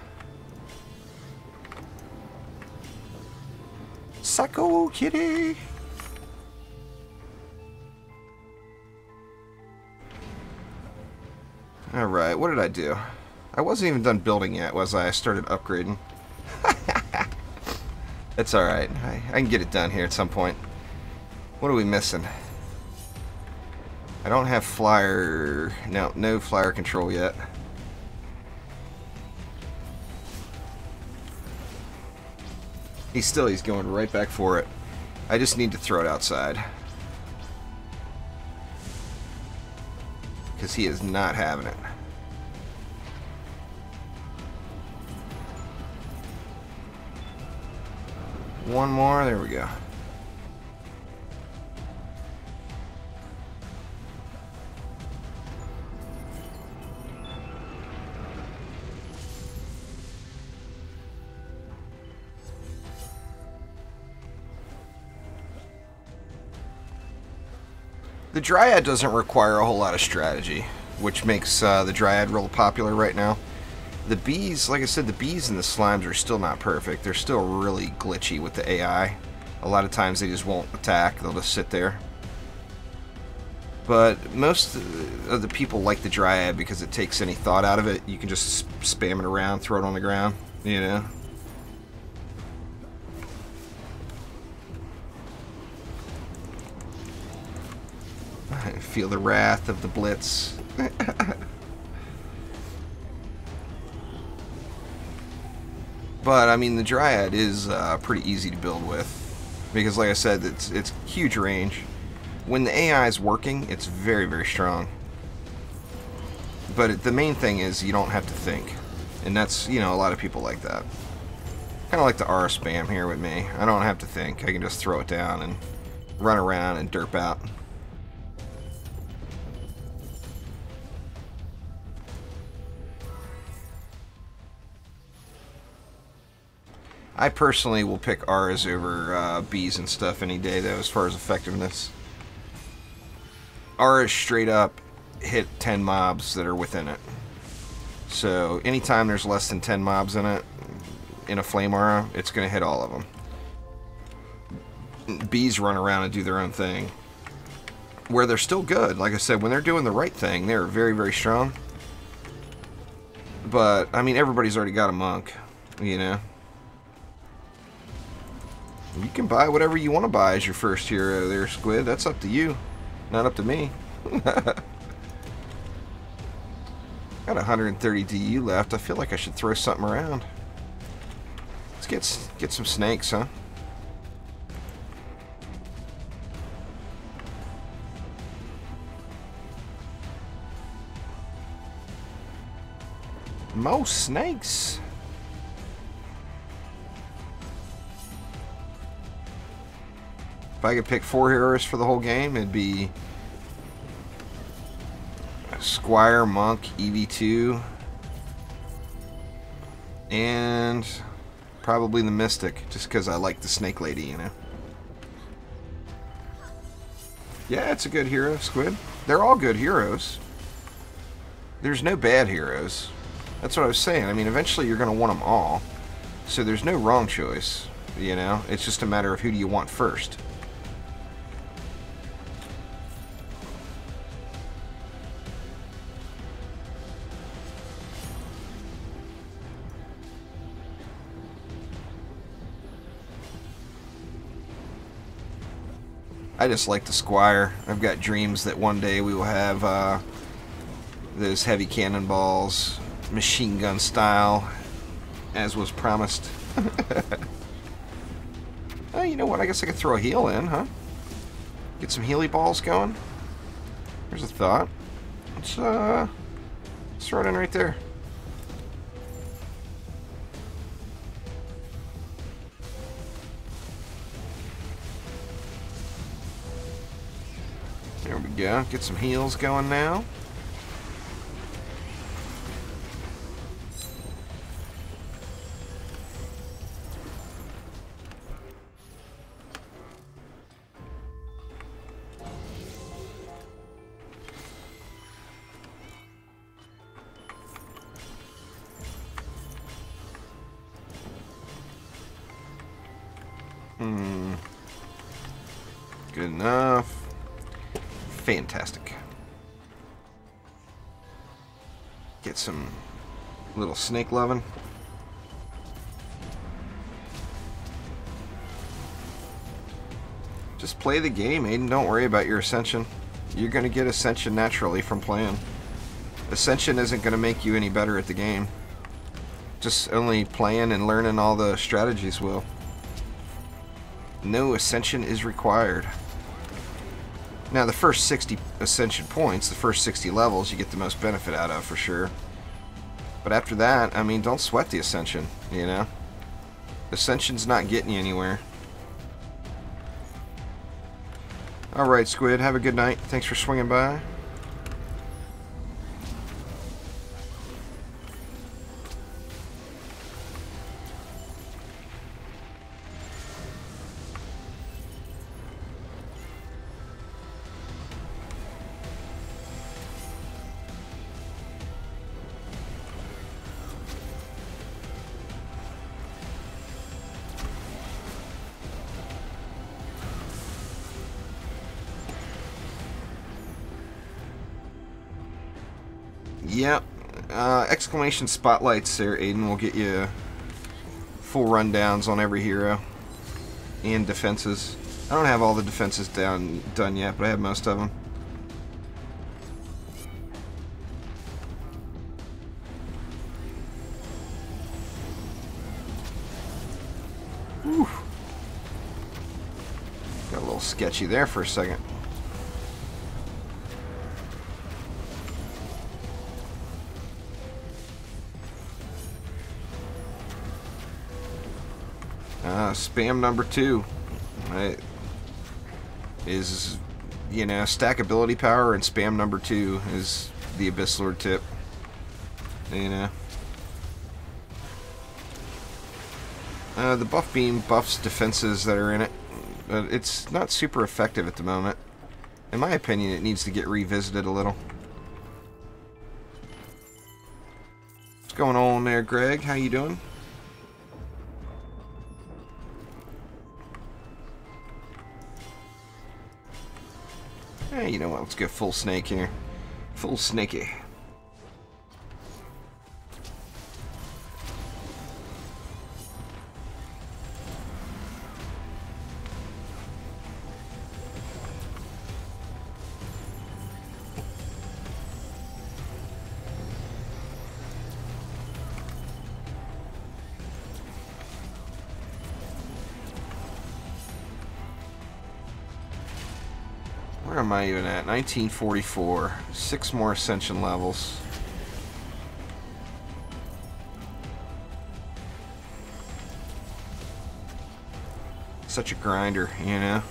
Psycho kitty. Alright, what did I do? I wasn't even done building yet, was I? I started upgrading. It's alright. I can get it done here at some point. What are we missing? I don't have flyer... No flyer control yet. He's going right back for it. I just need to throw it outside. Because he is not having it. One more, there we go. The Dryad doesn't require a whole lot of strategy, which makes the Dryad real popular right now. The bees, like I said, the bees and the slimes are still not perfect. They're still really glitchy with the AI. A lot of times they just won't attack. They'll just sit there. But most of the people like the Dryad because it takes any thought out of it. You can just spam it around, throw it on the ground, you know. I feel the wrath of the Blitz. But, I mean, the Dryad is pretty easy to build with. Because, like I said, it's huge range. When the AI is working, it's very, very strong. But the main thing is you don't have to think. And that's, you know, a lot of people like that. Kind of like the R spam here with me. I don't have to think. I can just throw it down and run around and derp out. I personally will pick R's over B's and stuff any day, though, as far as effectiveness. R is straight up hit 10 mobs that are within it. So anytime there's less than 10 mobs in it, in a flame aura, it's going to hit all of them. B's run around and do their own thing. Where they're still good. Like I said, when they're doing the right thing, they're very, very strong. But, I mean, everybody's already got a monk, you know. You can buy whatever you want to buy as your first hero there, Squid. That's up to you. Not up to me. Got 130 DU left. I feel like I should throw something around. Let's get some snakes, huh? More snakes. If I could pick 4 heroes for the whole game, it'd be Squire, Monk, EV2, and probably the Mystic, just because I like the Snake Lady, you know. Yeah, it's a good hero, Squid. They're all good heroes. There's no bad heroes. That's what I was saying. I mean, eventually you're going to want them all. So there's no wrong choice, you know. It's just a matter of who do you want first. I just like the Squire. I've got dreams that one day we will have those heavy cannonballs, machine gun style, as was promised. Oh, you know what? I guess I could throw a heal in, huh? Get some healy balls going. Here's a thought. Let's throw it in right there. There we go. Get some heals going now. Good enough. Fantastic. Get some little snake loving. Just play the game, Aiden. Don't worry about your ascension. You're going to get ascension naturally from playing. Ascension isn't going to make you any better at the game. Just only playing and learning all the strategies will. No ascension is required. Now, the first 60 ascension points, the first 60 levels, you get the most benefit out of, for sure. But after that, I mean, don't sweat the ascension, you know? Ascension's not getting you anywhere. Alright, Squid, have a good night. Thanks for swinging by. Yep. Exclamation spotlights there, Aiden, will get you full rundowns on every hero. And defenses. I don't have all the defenses done yet, but I have most of them. Whew. Got a little sketchy there for a second. Spam number 2 is, you know, stack ability power, and spam number 2 is the Abyss Lord tip. You know. The buff beam buffs defenses that are in it, but it's not super effective at the moment. In my opinion, it needs to get revisited a little. What's going on there, Greg? How you doing? Hey, you know what? Let's go full snake here. Full snaky. Where am I even at? 1944. 6 more ascension levels. Such a grinder, you know?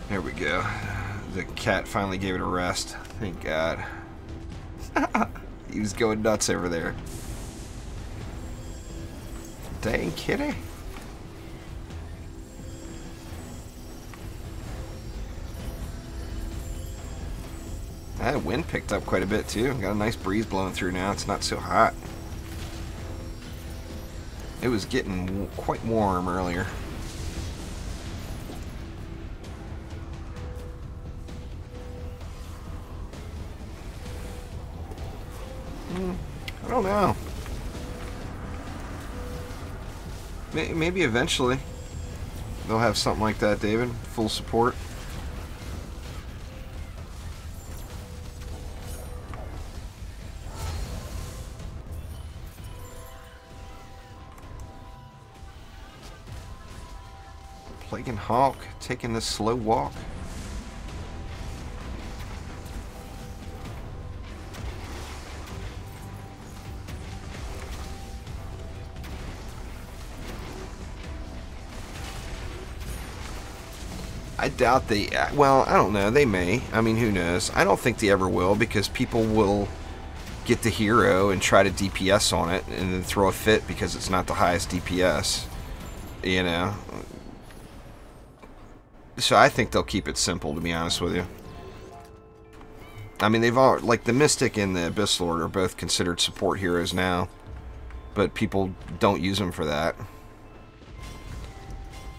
There we go. The cat finally gave it a rest. Thank God. He was going nuts over there. Dang kitty. That wind picked up quite a bit too. Got a nice breeze blowing through now. It's not so hot. It was getting quite warm earlier. I don't know. Maybe eventually they'll have something like that, David. Full support. Plague and Hawk taking this slow walk. I doubt they, well, I don't know, they may. I mean, who knows? I don't think they ever will, because people will get the hero and try to DPS on it and then throw a fit because it's not the highest DPS, you know? So I think they'll keep it simple, to be honest with you. I mean, they've all, like, the Mystic and the Abyss Lord are both considered support heroes now, but people don't use them for that.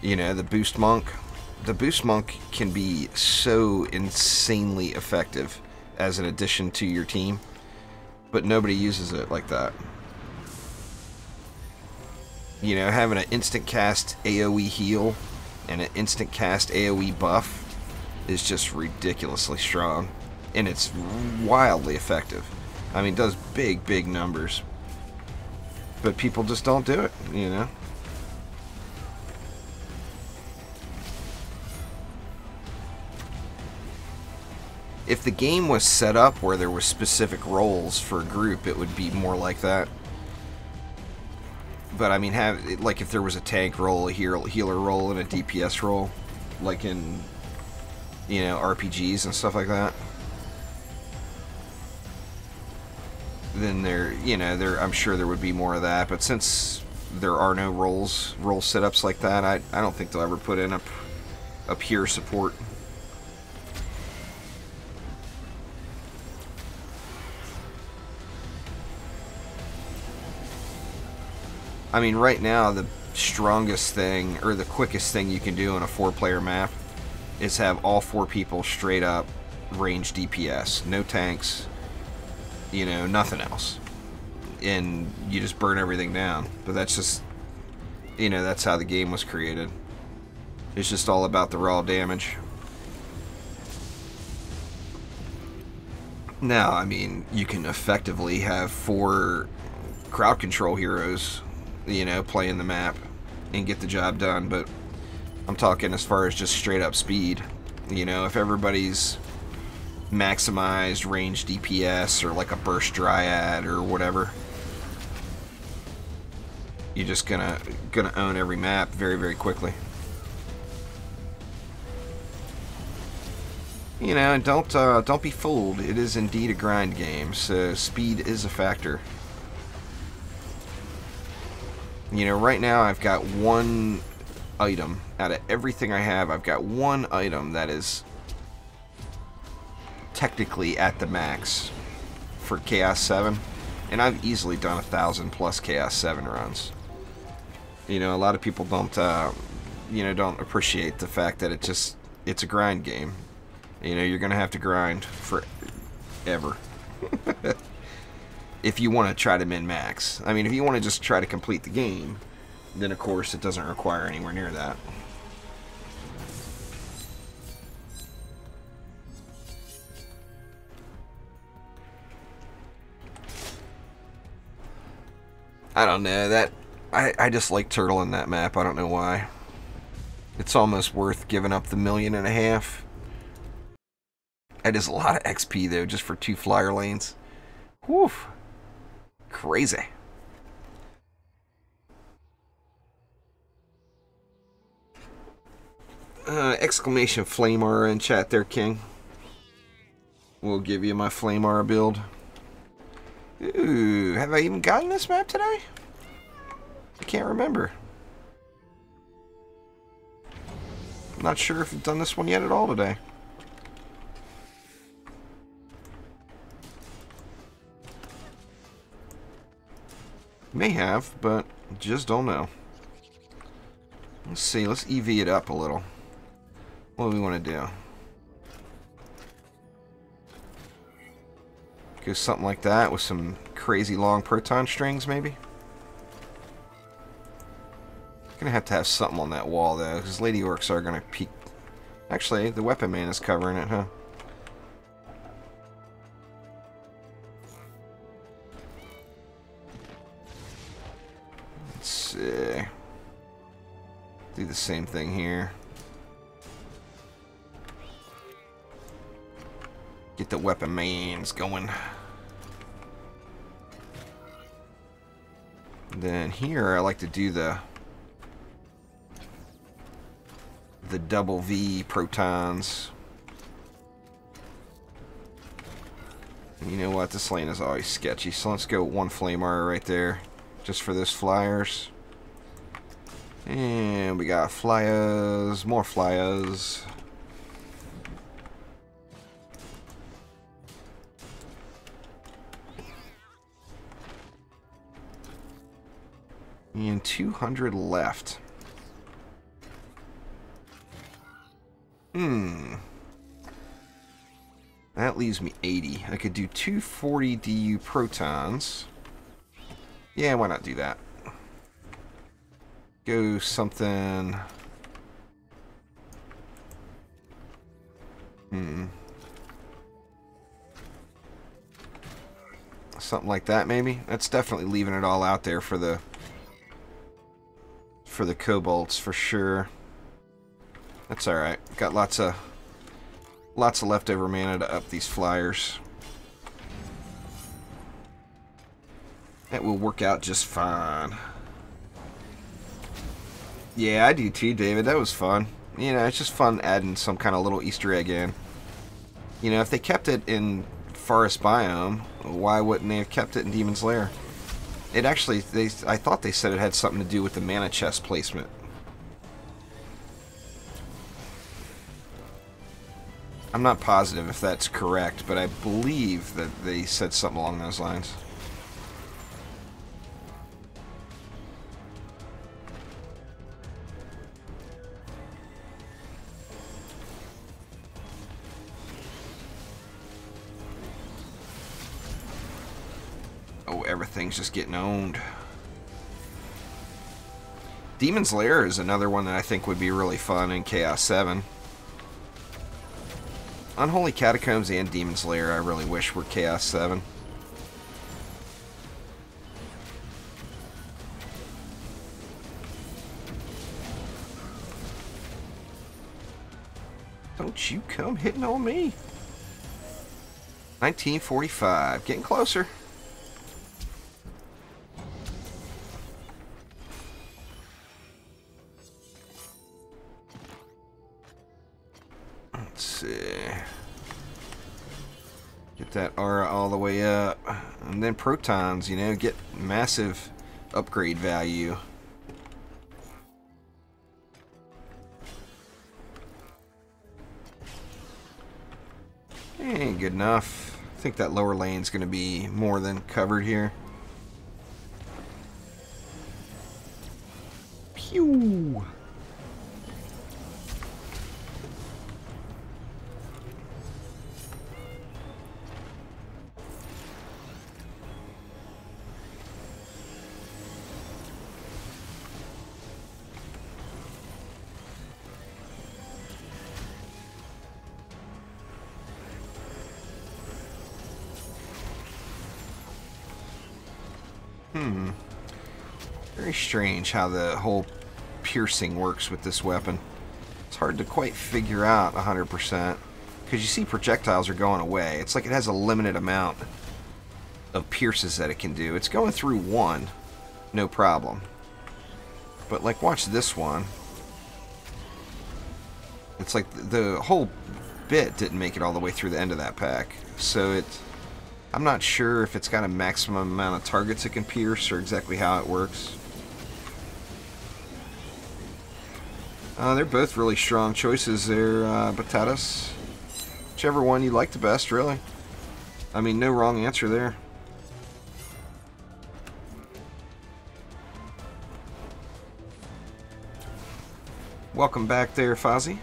You know, the Boost Monk. The Boost Monk can be so insanely effective as an addition to your team, but nobody uses it like that. You know, having an instant cast AoE heal and an instant cast AoE buff is just ridiculously strong, and it's wildly effective. I mean, it does big, big numbers, but people just don't do it, you know? If the game was set up where there were specific roles for a group, it would be more like that. But I mean, like if there was a tank role, a healer role, and a DPS role, like in, you know, RPGs and stuff like that, then I'm sure there would be more of that. But since there are no role setups like that, I don't think they'll ever put in a pure support. I mean, right now, the strongest thing, or the quickest thing you can do on a 4-player map is have all 4 people straight up range DPS. No tanks, you know, nothing else. and you just burn everything down. But that's just, you know, that's how the game was created. It's just all about the raw damage. Now, I mean, you can effectively have 4 crowd control heroes, you know, playing the map and get the job done, but I'm talking as far as just straight up speed. You know, if everybody's maximized range DPS or like a burst dryad or whatever, you're just gonna own every map very, very quickly. You know, and don't be fooled. It is indeed a grind game, so speed is a factor. You know, right now I've got 1 item. Out of everything I have, I've got 1 item that is technically at the max for Chaos 7. And I've easily done 1,000 plus Chaos 7 runs. You know, a lot of people don't, you know, don't appreciate the fact that it's a grind game. You know, you're going to have to grind forever. If you want to try to min-max. I mean, if you want to just try to complete the game, then of course it doesn't require anywhere near that. I don't know, that I just like turtling that map. I don't know why. It's almost worth giving up the 1.5 million. That is a lot of XP though, just for 2 flyer lanes. Whew. Crazy. Exclamation flame aura in chat there, King. We'll give you my flame aura build. Ooh, have I even gotten this map today? I can't remember. I'm not sure if I've done this one yet at all today. May have, but just don't know. Let's see, let's EV it up a little. What do we want to do? Go something like that with some crazy long proton strings, maybe? Gonna have to have something on that wall, though, because Lady Orcs are gonna peek. Actually, the Weapon Man is covering it, huh? Let's see. Do the same thing here. Get the Weapon Mans going. Then here, I like to do the double V protons. You know what? This lane is always sketchy, so let's go 1 flame aura right there, just for those flyers. And we got flyers, more flyers. And 200 left. That leaves me 80. I could do 240 DU protons. Yeah, why not do that? Go something... Something like that, maybe? That's definitely leaving it all out there for the kobolds, for sure. That's alright. Got lots of leftover mana to up these flyers. That will work out just fine. Yeah, I do too, David. That was fun. You know, it's just fun adding some kind of little Easter egg in. You know, if they kept it in Forest Biome, why wouldn't they have kept it in Demon's Lair? It actually, I thought they said it had something to do with the mana chest placement. I'm not positive if that's correct, but I believe that they said something along those lines. Oh, everything's just getting owned. Demon's Lair is another one that I think would be really fun in Chaos 7. Unholy Catacombs and Demon's Lair I really wish were Chaos 7. Don't you come hitting on me. 1945. Getting closer. Let's see. Get that aura all the way up. And then protons, you know, get massive upgrade value. Ain't good enough. I think that lower lane's going to be more than covered here. Pew! Very strange how the whole piercing works with this weapon. It's hard to quite figure out 100%. Because you see projectiles are going away. It's like it has a limited amount of pierces that it can do. It's going through one, no problem. But like, watch this one. It's like the whole bit didn't make it all the way through the end of that pack. So I'm not sure if it's got a maximum amount of targets it can pierce or exactly how it works. They're both really strong choices there, Batatas. Whichever one you like the best, really. I mean, no wrong answer there. Welcome back there, Fozzie.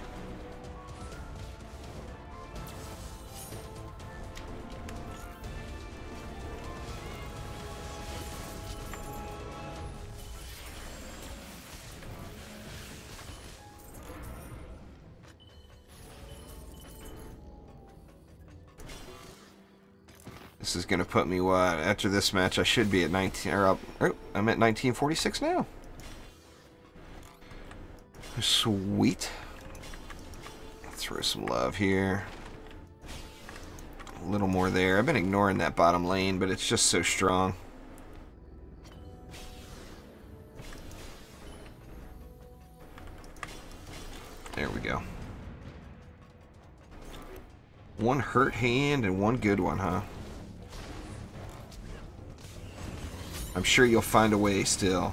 This is going to put me, what, after this match I should be at 19, or I'm at 1946 now. Sweet. Throw some love here. A little more there. I've been ignoring that bottom lane, but it's just so strong. There we go. One hurt hand and one good one, huh? I'm sure you'll find a way still.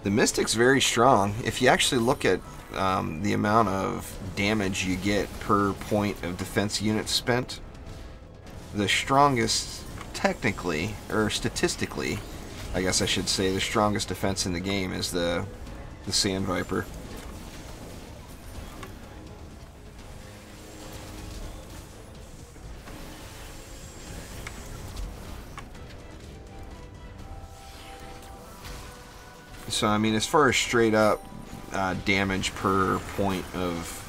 The Mystic's very strong. If you actually look at the amount of damage you get per point of defense units spent, the strongest, technically, or statistically, I guess I should say, the strongest defense in the game is the Sand Viper. So, I mean, as far as straight up damage per point of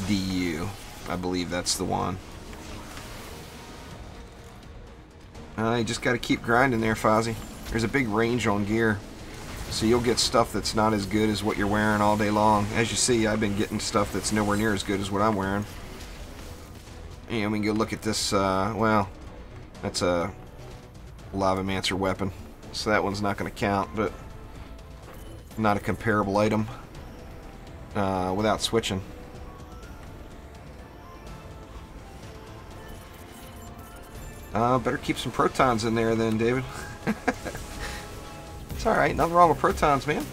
DU, I believe that's the one. You just got to keep grinding there, Fozzie. There's a big range on gear. So you'll get stuff that's not as good as what you're wearing all day long. As you see, I've been getting stuff that's nowhere near as good as what I'm wearing. And we can go look at this, well, that's a Lavamancer weapon. So that one's not going to count, but not a comparable item without switching. Better keep some protons in there then, David. It's alright, nothing wrong with protons, man.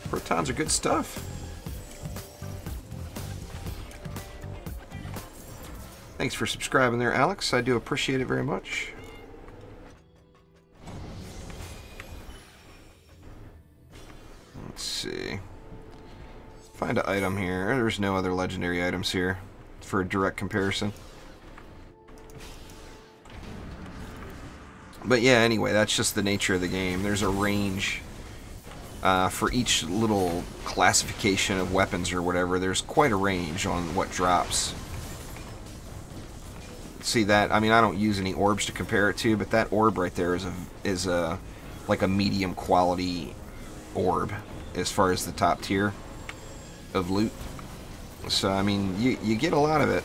Protons are good stuff. Thanks for subscribing there, Alex. I do appreciate it very much. Let's see. Find an item here. There's no other legendary items here for a direct comparison. But yeah, anyway, that's just the nature of the game. There's a range for each little classification of weapons or whatever. There's quite a range on what drops. See that? I mean, I don't use any orbs to compare it to, but that orb right there is a like a medium quality orb as far as the top tier of loot. So I mean, you get a lot of it.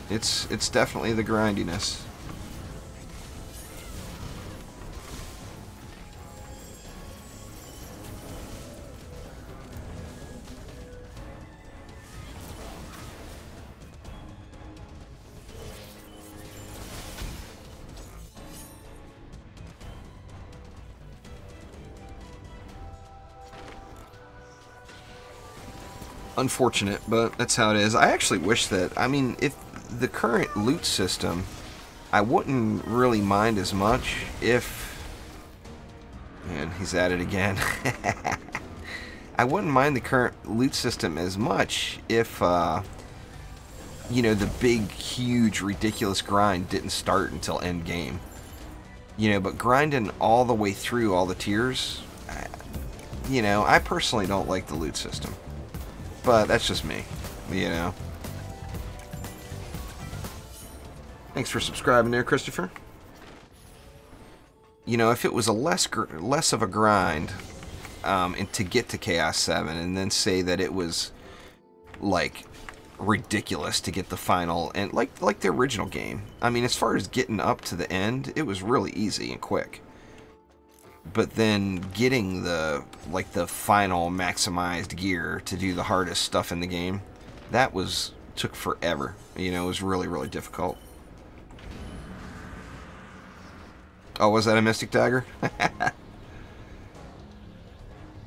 It's definitely the grindiness. Unfortunate, but that's how it is. I actually wish that, I mean, if the current loot system, I wouldn't really mind as much if, man, he's at it again. I wouldn't mind the current loot system as much if, you know, the big, huge, ridiculous grind didn't start until end game. You know, but grinding all the way through all the tiers, you know, I personally don't like the loot system. But that's just me, you know. Thanks for subscribing there, Christopher. You know, if it was a less of a grind and to get to Chaos 7, and then say that it was like ridiculous to get the final, and like the original game. I mean, as far as getting up to the end, it was really easy and quick. But then getting the final maximized gear to do the hardest stuff in the game, that took forever. You know, it was really, really difficult. Oh, was that a Mystic Dagger?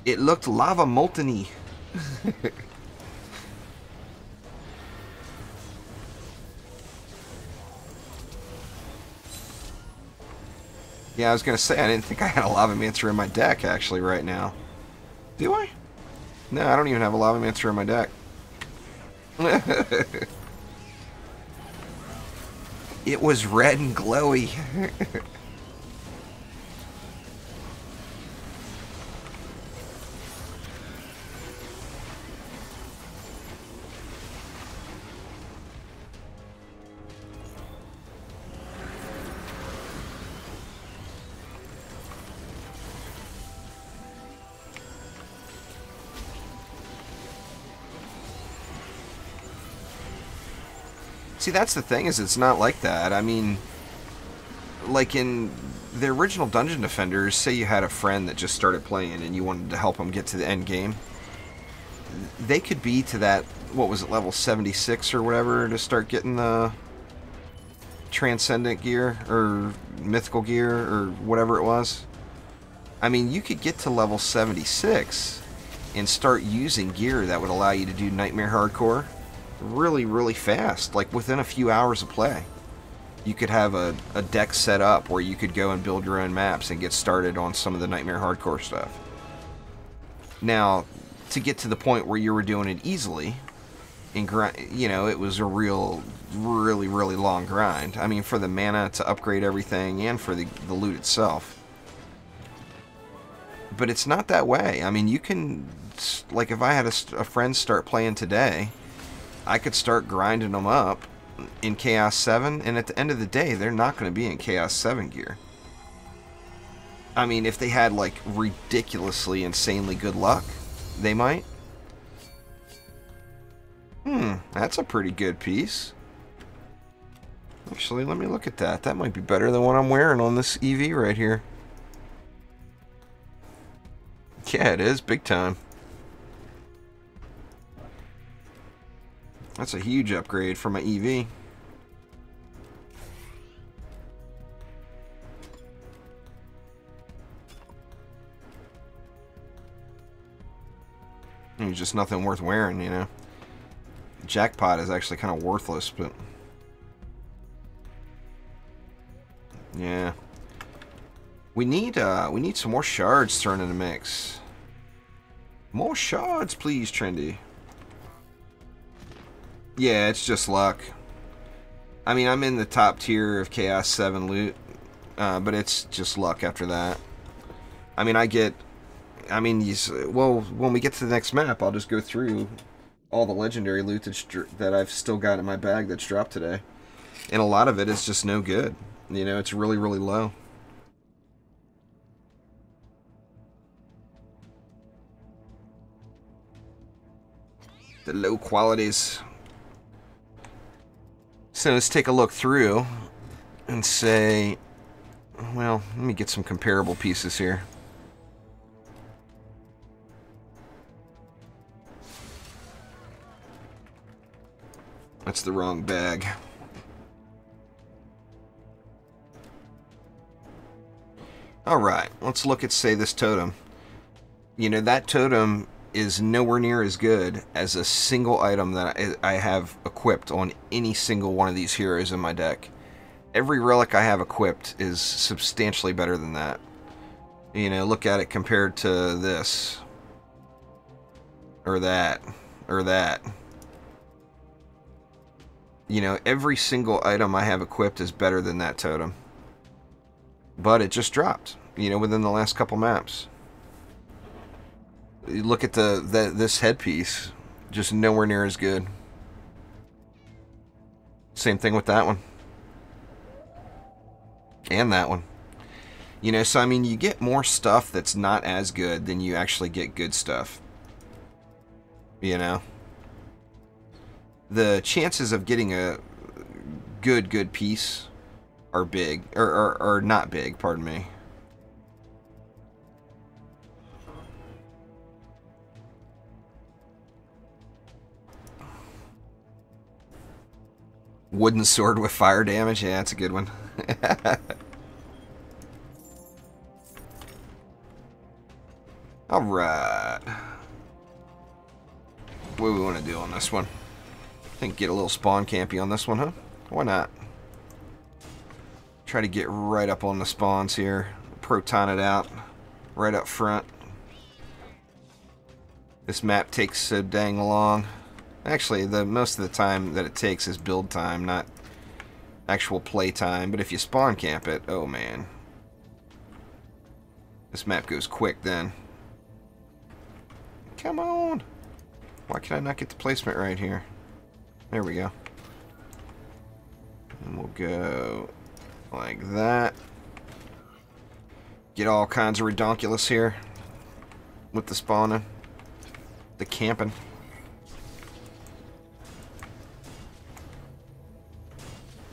It looked lava molten-y. Yeah, I was going to say, I didn't think I had a Lavamancer in my deck, actually, right now. Do I? No, I don't even have a Lavamancer in my deck. It was red and glowy. See, that's the thing, is it's not like that. I mean, like in the original Dungeon Defenders, say you had a friend that just started playing and you wanted to help them get to the end game. They could be to that, what was it, level 76 or whatever, to start getting the Transcendent gear, or Mythical gear, or whatever it was. I mean, you could get to level 76 and start using gear that would allow you to do Nightmare Hardcore really, really fast, like within a few hours of play. You could have a deck set up where you could go and build your own maps and get started on some of the Nightmare Hardcore stuff. Now, to get to the point where you were doing it easily, and you know, it was a really, really long grind. I mean, for the mana to upgrade everything and for the loot itself. But it's not that way. I mean, you can, like, if I had a friend start playing today, I could start grinding them up in Chaos 7, and at the end of the day, they're not going to be in Chaos 7 gear. I mean, if they had, like, ridiculously, insanely good luck, they might. That's a pretty good piece. Actually, let me look at that. That might be better than what I'm wearing on this EV right here. Yeah, it is. Big time. That's a huge upgrade for my EV. It's just nothing worth wearing, you know. Jackpot is actually kind of worthless, but yeah. We need some more shards thrown in the mix. More shards, please, Trendy. Yeah, it's just luck. I mean, I'm in the top tier of Chaos 7 loot, but it's just luck after that. I mean, well, when we get to the next map, I'll just go through all the legendary loot that I've still got in my bag that's dropped today. And a lot of it is just no good. You know, it's really, really low. The low qualities. So let's take a look through and say, well, let me get some comparable pieces here. That's the wrong bag. Alright, let's look at, say, this totem. You know, that totem is nowhere near as good as a single item that I have equipped on any single one of these heroes in my deck. Every relic I have equipped is substantially better than that. You know, look at it compared to this. Or that. Or that. You know, every single item I have equipped is better than that totem. But it just dropped, you know, within the last couple maps. You look at this headpiece, just nowhere near as good. Same thing with that one. And that one. You know, so I mean, you get more stuff that's not as good than you actually get good stuff. You know? The chances of getting a good piece are big, or not big, pardon me. Wooden sword with fire damage, yeah, that's a good one. Alright. What do we want to do on this one? I think get a little spawn campy on this one, huh? Why not? Try to get right up on the spawns here. Proton it out. Right up front. This map takes so dang long. Actually, most of the time that it takes is build time, not actual play time. But if you spawn camp it, oh man. This map goes quick then. Come on! Why can I not get the placement right here? There we go. And we'll go like that. Get all kinds of redonkulous here with the spawning, the camping.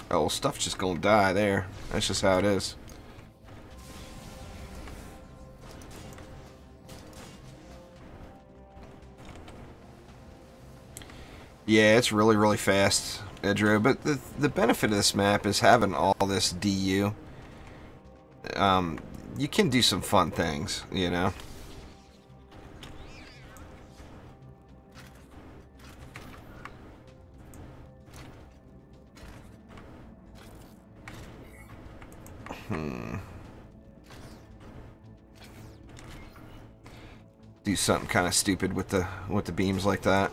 Oh, well, stuff's just gonna die there. That's just how it is. Yeah, it's really, really fast, Edro. But the benefit of this map is having all this DU. You can do some fun things, you know. Do something kind of stupid with the beams like that.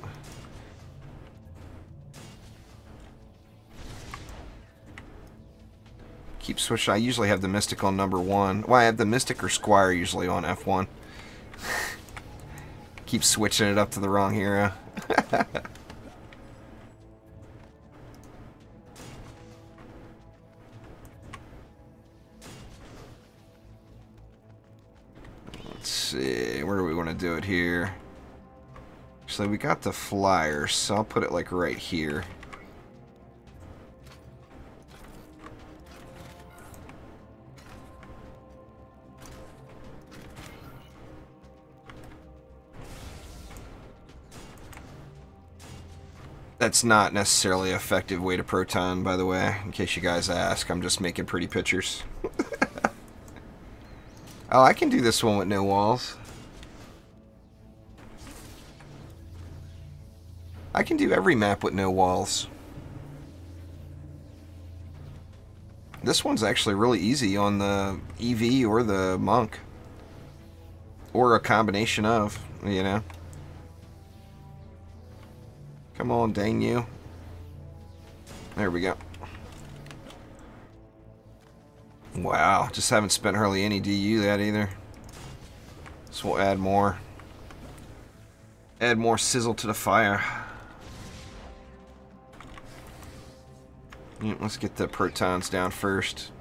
Keep switching. I usually have the Mystic on number 1. Well, I have the Mystic or Squire usually on F1. Keep switching it up to the wrong hero. Let's see. Where do we want to do it here? So we got the flyer, so I'll put it like right here. That's not necessarily an effective way to proton, by the way, in case you guys ask. I'm just making pretty pictures. Oh, I can do this one with no walls. I can do every map with no walls. This one's actually really easy on the EV or the Monk. Or a combination of, you know. Come on, dang you. There we go. Wow, just haven't spent hardly any DU that either. So we'll add more. Add more sizzle to the fire. Yeah, let's get the protons down first.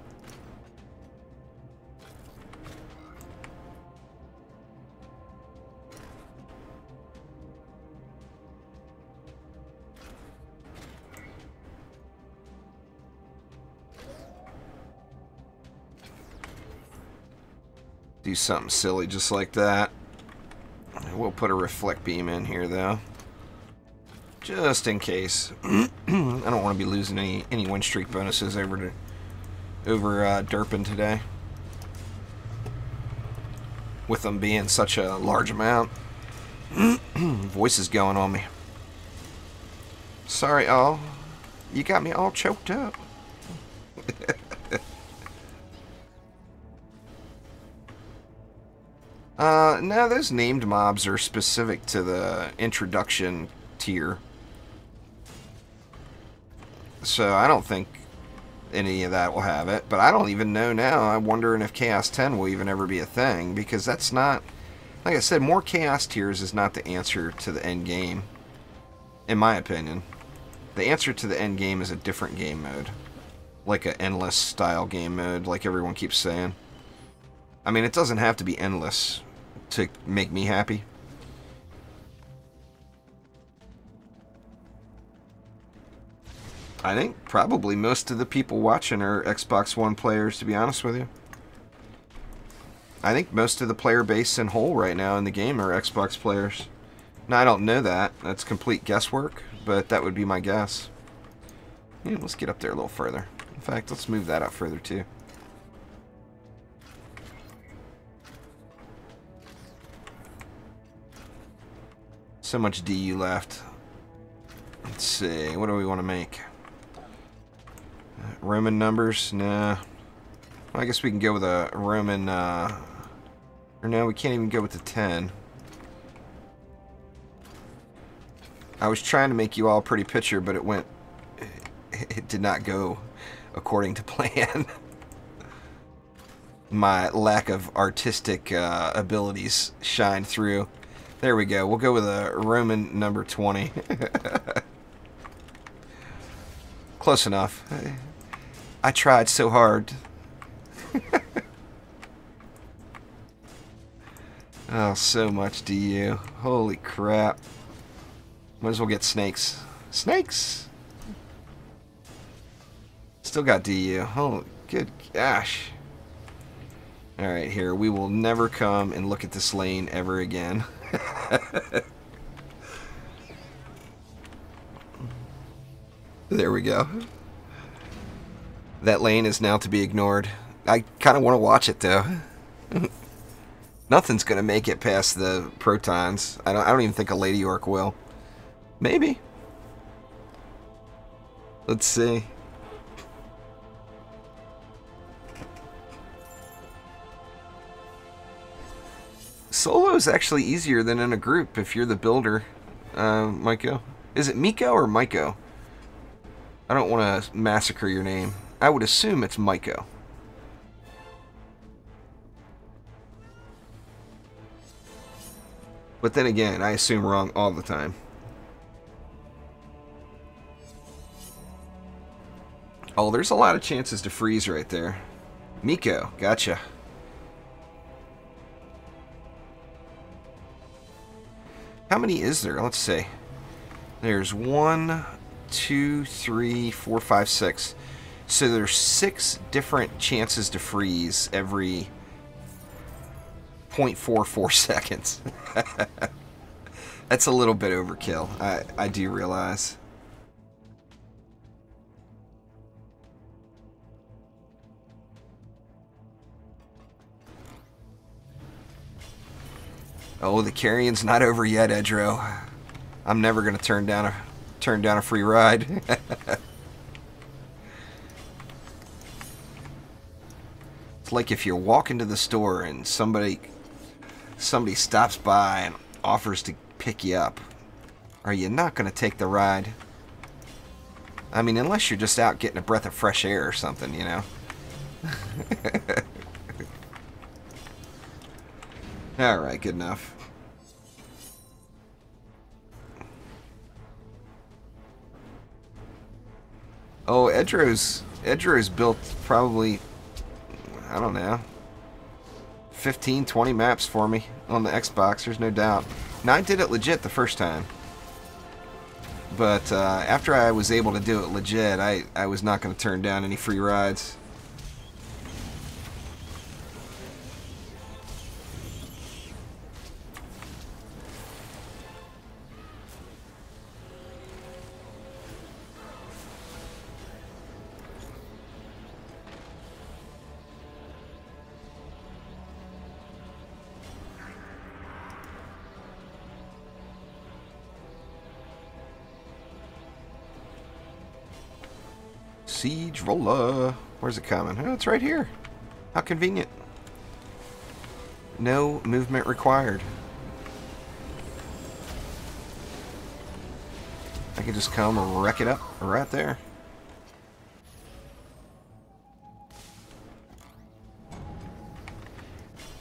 Do something silly just like that. We'll put a reflect beam in here though, just in case. I don't want to be losing any win streak bonuses over derping today, with them being such a large amount. Voice is going on me. Sorry, all. You got me all choked up. No, those named mobs are specific to the introduction tier. So I don't think any of that will have it. But I don't even know now. I'm wondering if Chaos 10 will even ever be a thing. Because that's not... Like I said, more Chaos tiers is not the answer to the end game. In my opinion. The answer to the end game is a different game mode. Like an endless style game mode, like everyone keeps saying. I mean, it doesn't have to be endless to make me happy. I think probably most of the people watching are Xbox One players, to be honest with you. I think most of the player base in whole right now in the game are Xbox players. Now, I don't know that. That's complete guesswork, but that would be my guess. Yeah, let's get up there a little further. In fact, let's move that up further too. So much DU left. Let's see, what do we want to make? Roman numbers? Nah. Well, I guess we can go with a Roman, or no, we can't even go with the 10. I was trying to make you all a pretty picture, but it did not go according to plan. My lack of artistic abilities shined through. There we go. We'll go with a Roman number 20. Close enough. I tried so hard. Oh, so much DU. Holy crap. Might as well get snakes. Snakes! Still got DU. Oh, good gosh. Alright, here. We will never come and look at this lane ever again. There we go. That lane is now to be ignored. I kind of want to watch it though. Nothing's gonna make it past the protons. I don't even think a Lady Orc will. Maybe. Let's see. Solo is actually easier than in a group if you're the builder, Maiko. Is it Miko or Maiko? I don't want to massacre your name. I would assume it's Maiko. But then again, I assume wrong all the time. Oh, there's a lot of chances to freeze right there. Miko, gotcha. How many is there? Let's see. There's 1, 2, 3, 4, 5, 6. So there's 6 different chances to freeze every 0.44 seconds. That's a little bit overkill. I do realize. Oh, the carrying's not over yet, Edro. I'm never gonna turn down a free ride. It's like if you walk into the store and somebody somebody stops by and offers to pick you up, are you not going to take the ride? I mean, unless you're just out getting a breath of fresh air or something, you know? Alright, good enough. Oh, Edgero's built probably, I don't know, 15, 20 maps for me on the Xbox, there's no doubt. Now, I did it legit the first time. But after I was able to do it legit, I was not going to turn down any free rides. Siege roller. Where's it coming? Oh, it's right here. How convenient. No movement required. I can just come and wreck it up right there.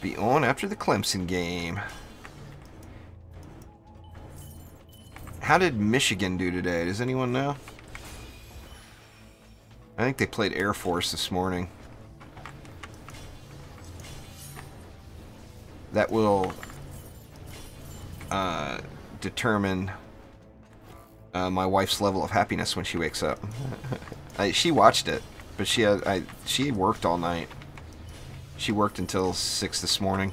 Be on after the Clemson game. How did Michigan do today? Does anyone know? I think they played Air Force this morning. That will determine my wife's level of happiness when she wakes up. She watched it, but she worked all night. She worked until 6 this morning.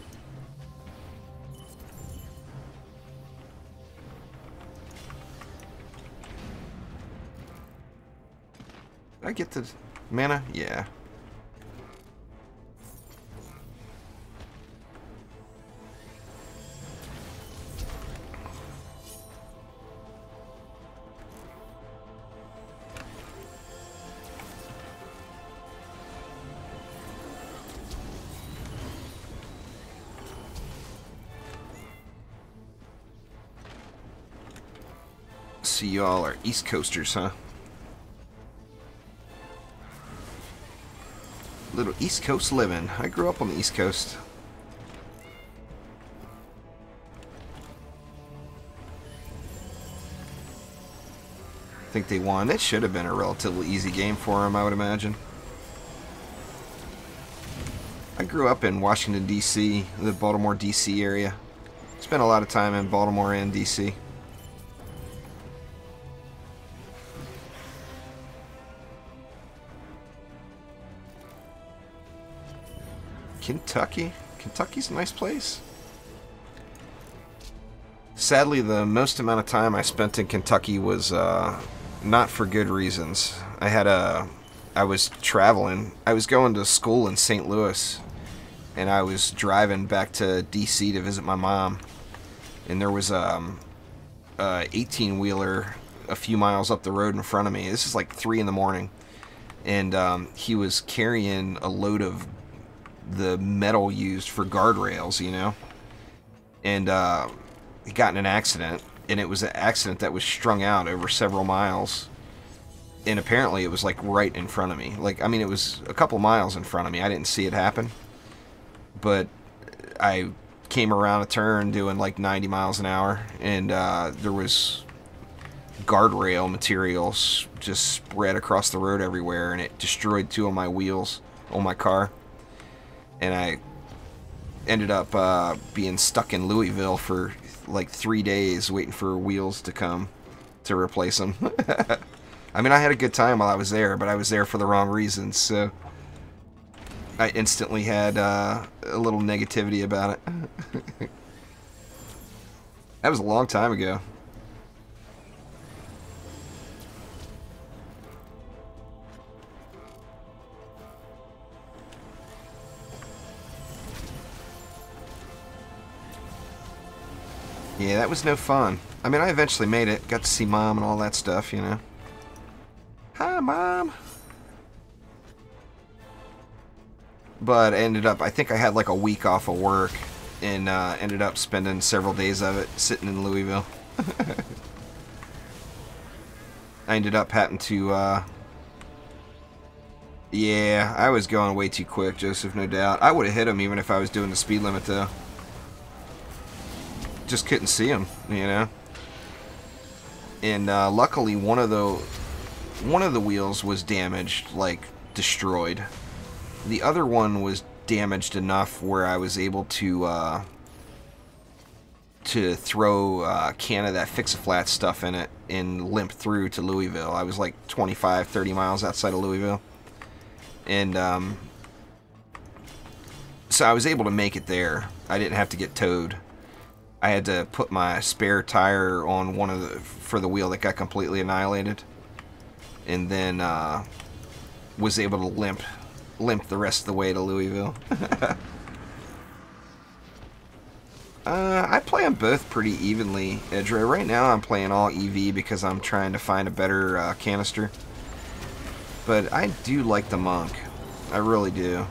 Did I get the mana? Yeah. So y'all are East Coasters, huh? Little East Coast living. I grew up on the East Coast. I think they won. It should have been a relatively easy game for them, I would imagine. I grew up in Washington, D.C., the Baltimore, D.C. area. Spent a lot of time in Baltimore and D.C. Kentucky? Kentucky's a nice place. Sadly, the most amount of time I spent in Kentucky was not for good reasons. I was traveling. I was going to school in St. Louis, and I was driving back to D.C. to visit my mom. And there was a 18-wheeler a few miles up the road in front of me. This is like 3 in the morning. And he was carrying a load of the metal used for guardrails, you know, and he got in an accident, and it was an accident that was strung out over several miles, and apparently it was like right in front of me. Like, I mean, it was a couple miles in front of me. I didn't see it happen, but I came around a turn doing like 90 miles an hour, and there was guardrail materials just spread across the road everywhere, and it destroyed 2 of my wheels on my car. And I ended up being stuck in Louisville for like 3 days waiting for wheels to come to replace them. I mean, I had a good time while I was there, but I was there for the wrong reasons, so I instantly had a little negativity about it. That was a long time ago. Yeah, that was no fun. I mean, I eventually made it. Got to see Mom and all that stuff, you know. Hi, Mom! But I ended up, I think I had like a week off of work. and ended up spending several days of it sitting in Louisville. I ended up having to, yeah, I was going way too quick, Joseph, no doubt. I would have hit him even if I was doing the speed limit, though. Just couldn't see him, you know? And luckily, one of the wheels was damaged, like, destroyed. The other one was damaged enough where I was able to throw a can of that Fix-A-Flat stuff in it and limp through to Louisville. I was like 25, 30 miles outside of Louisville. And so I was able to make it there. I didn't have to get towed. I had to put my spare tire on for the wheel that got completely annihilated. And then was able to limp the rest of the way to Louisville. I play them both pretty evenly, Edra. Right now I'm playing all EV because I'm trying to find a better canister. But I do like the Monk. I really do.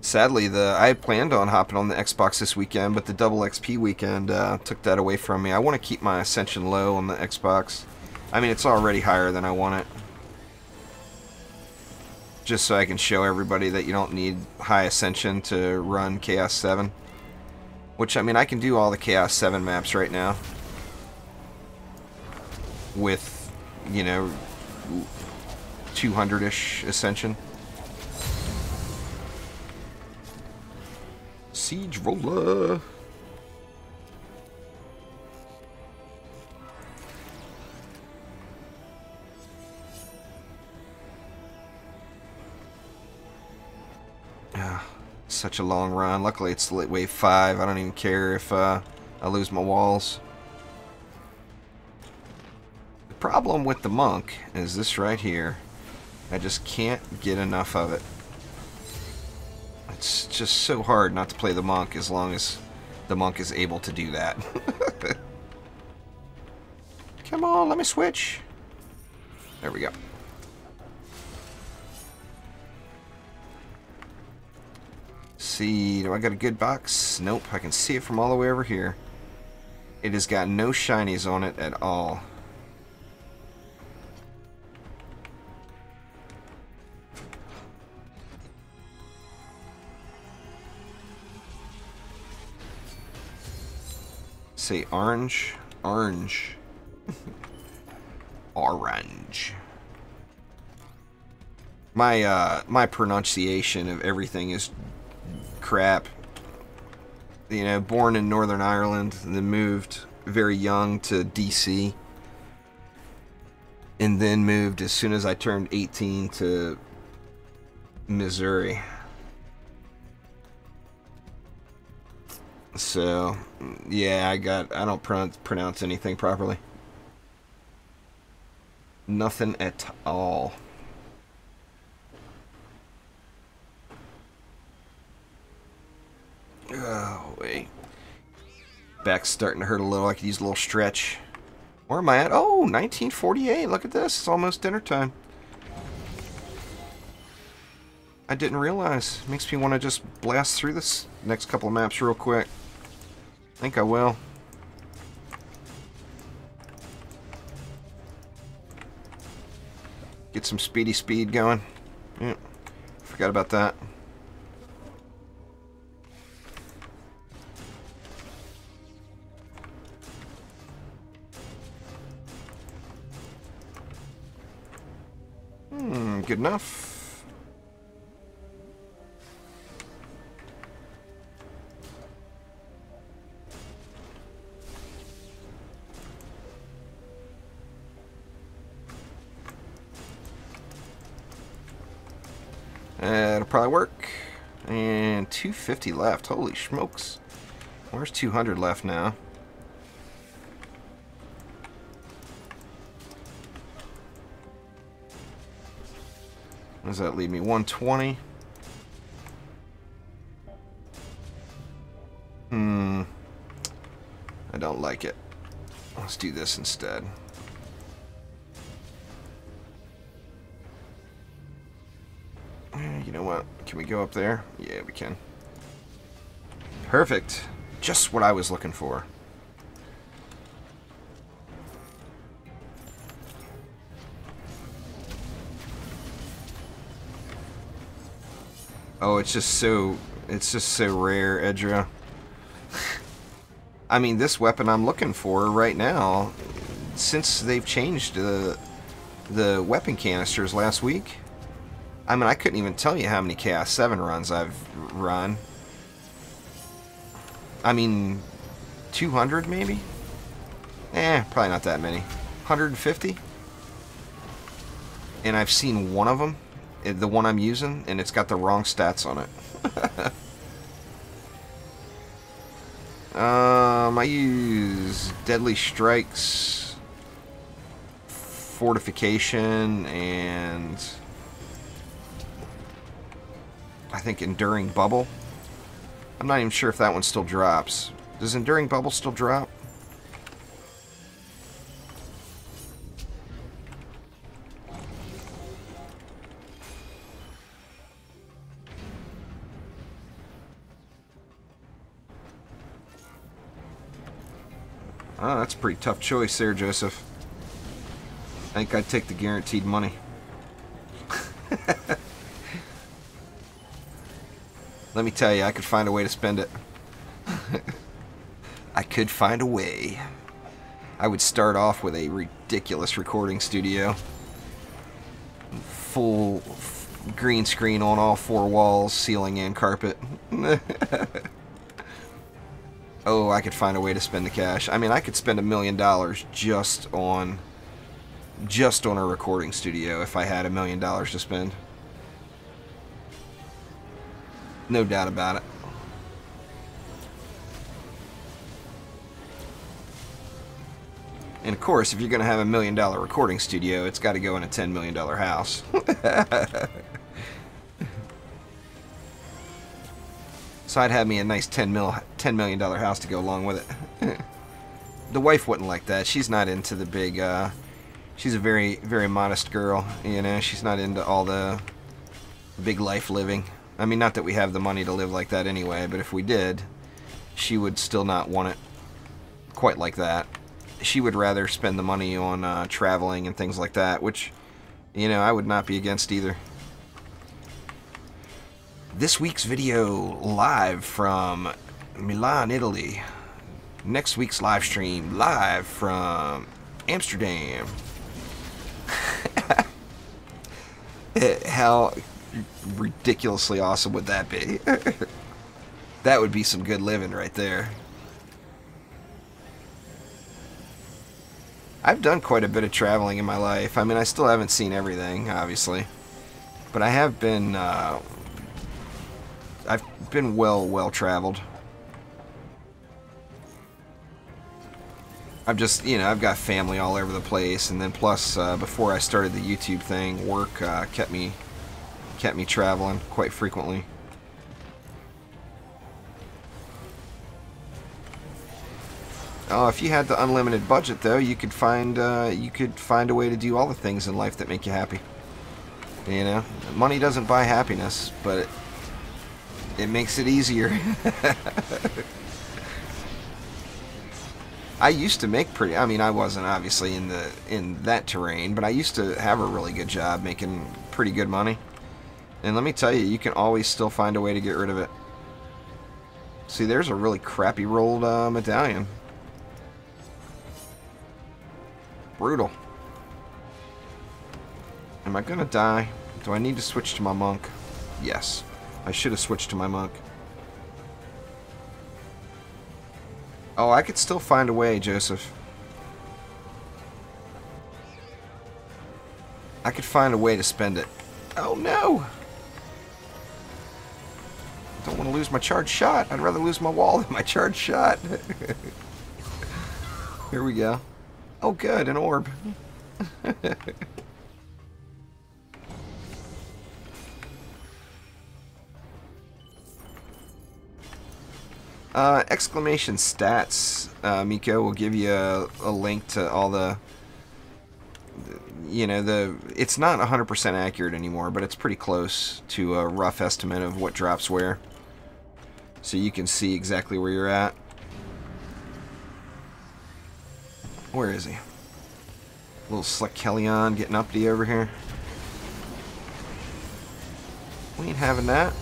Sadly, I planned on hopping on the Xbox this weekend, but the double XP weekend took that away from me. I want to keep my Ascension low on the Xbox. I mean, it's already higher than I want it. Just so I can show everybody that you don't need high Ascension to run Chaos 7. Which, I mean, I can do all the Chaos 7 maps right now. With, you know, 200-ish Ascension. Siege roller. Such a long run. Luckily it's wave 5. I don't even care if I lose my walls. The problem with the Monk is this right here. I just can't get enough of it. It's just so hard not to play the Monk as long as the Monk is able to do that. Come on, let me switch. There we go. See, do I got a good box? Nope, I can see it from all the way over here. It has got no shinies on it at all. Say orange, orange, orange. My pronunciation of everything is crap. You know, born in Northern Ireland, then moved very young to DC, and then moved as soon as I turned 18 to Missouri. So, yeah, I don't pronounce anything properly. Nothing at all. Oh, wait. Back's starting to hurt a little. I could use a little stretch. Where am I at? Oh, 1948. Look at this. It's almost dinner time. I didn't realize. Makes me want to just blast through this next couple of maps real quick. I think I will. Get some speedy speed going. Yeah, forgot about that. Good enough. That'll probably work. And 250 left. Holy smokes. Where's 200 left now? What does that leave me? 120? I don't like it. Let's do this instead. You know what? Can we go up there? Yeah, we can. Perfect. Just what I was looking for. Oh, it's just so rare, Edra. I mean, this weapon I'm looking for right now, since they've changed the weapon canisters last week. I mean, I couldn't even tell you how many Chaos 7 runs I've run. I mean, 200 maybe? Probably not that many. 150? And I've seen one of them, the one I'm using, and it's got the wrong stats on it. I use Deadly Strikes, Fortification, and I think Enduring Bubble. I'm not even sure if that one still drops. Does Enduring Bubble still drop? Oh, that's a pretty tough choice there, Joseph. I think I'd take the guaranteed money. Let me tell you, I could find a way to spend it. I could find a way. I would start off with a ridiculous recording studio. Full green screen on all 4 walls, ceiling and carpet. Oh, I could find a way to spend the cash. I mean, I could spend $1 million just on a recording studio if I had $1 million to spend. No doubt about it. And of course, if you're going to have $1 million recording studio, it's got to go in a $10 million house. So I'd have me a nice $10 million house to go along with it. The wife wouldn't like that. She's not into the big, she's a very, very modest girl, you know. She's not into all the big life living. I mean, not that we have the money to live like that anyway, but if we did, she would still not want it quite like that. She would rather spend the money on traveling and things like that, which, you know, I would not be against either. This week's video live from Milan, Italy. Next week's live stream live from Amsterdam. How ridiculously awesome would that be? That would be some good living right there. I've done quite a bit of traveling in my life. I mean, I still haven't seen everything, obviously. But I have been... I've been well traveled. I've just, you know, I've got family all over the place, and then plus, before I started the YouTube thing, work kept me traveling quite frequently. Oh, if you had the unlimited budget, though, you could find a way to do all the things in life that make you happy. You know, money doesn't buy happiness, but it makes it easier. I used to make pretty... I mean, I wasn't obviously in that terrain, but I used to have a really good job making pretty good money. And let me tell you, you can always still find a way to get rid of it. See, there's a really crappy rolled medallion. Brutal. Am I gonna die? Do I need to switch to my monk? Yes. I should have switched to my monk. Oh, I could still find a way, Joseph. I could find a way to spend it. Oh, no! I don't want to lose my charged shot. I'd rather lose my wall than my charged shot. Here we go. Oh, good, an orb. Exclamation stats, Miko will give you a link to all the, you know, it's not 100% accurate anymore, but it's pretty close to a rough estimate of what drops where. So you can see exactly where you're at. Where is he? Little Slickelion getting uppity over here. We ain't having that.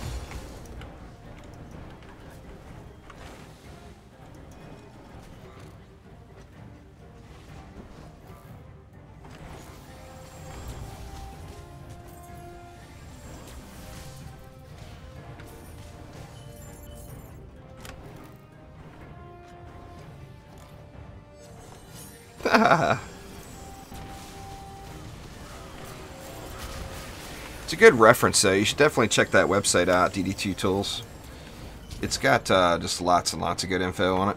It's a good reference, though. You should definitely check that website out, DD2 Tools. It's got just lots and lots of good info on it.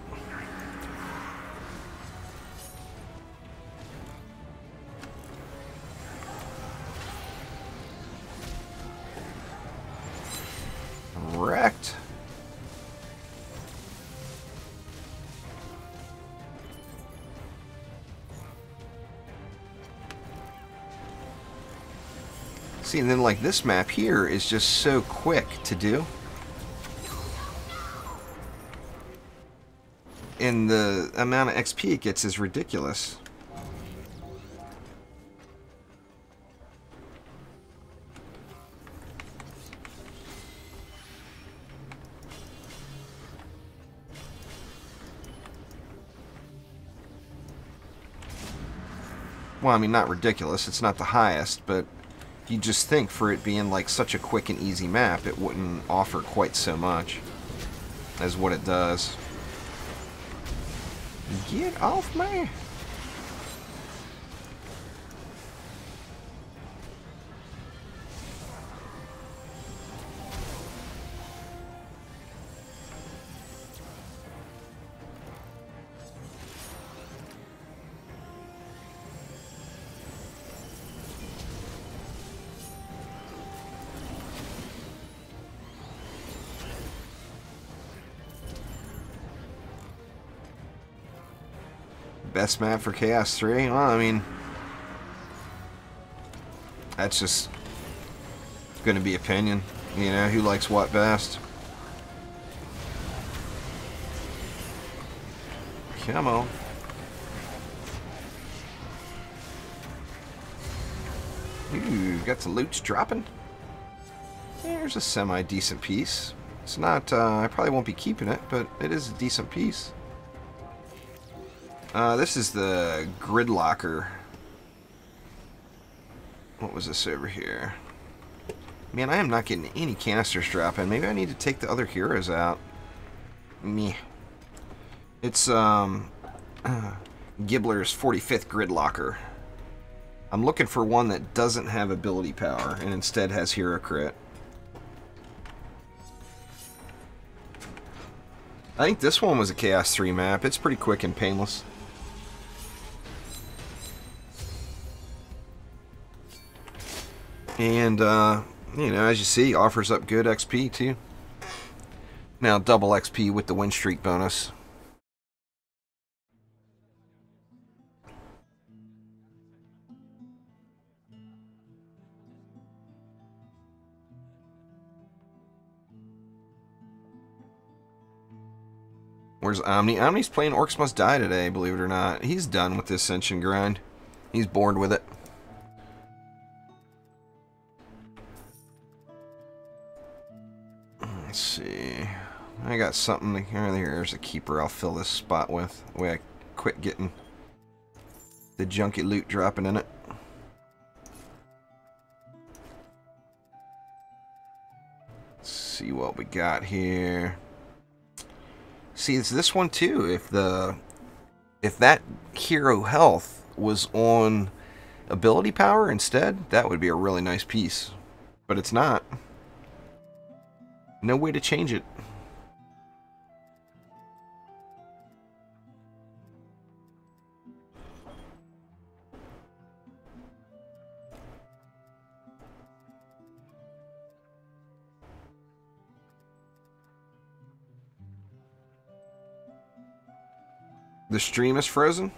Wrecked. See, and then like this map here is just so quick to do. And the amount of XP it gets is ridiculous. Well, I mean, not ridiculous. It's not the highest, but you just think for it being like such a quick and easy map, it wouldn't offer quite so much as what it does. Get off me! Best map for Chaos 3? Well, I mean, that's just going to be opinion. You know, who likes what best? Come on. Ooh, got the loot dropping. There's a semi-decent piece. It's not, I probably won't be keeping it, but it is a decent piece. This is the grid locker. What was this over here? Man, I am not getting any canisters dropping. Maybe I need to take the other heroes out. Meh. It's, Gibbler's 45th grid locker. I'm looking for one that doesn't have ability power and instead has hero crit. I think this one was a Chaos 3 map. It's pretty quick and painless. And, you know, as you see, offers up good XP, too. Now, double XP with the win streak bonus. Where's Omni? Omni's playing Orcs Must Die today, believe it or not. He's done with this Ascension grind. He's bored with it. Let's see. I got something to, there's a keeper I'll fill this spot with. The way I quit getting the junky loot dropping in it. Let's see what we got here. See, it's this one too. If that hero health was on ability power instead, that would be a really nice piece. But it's not. No way to change it. The stream is frozen?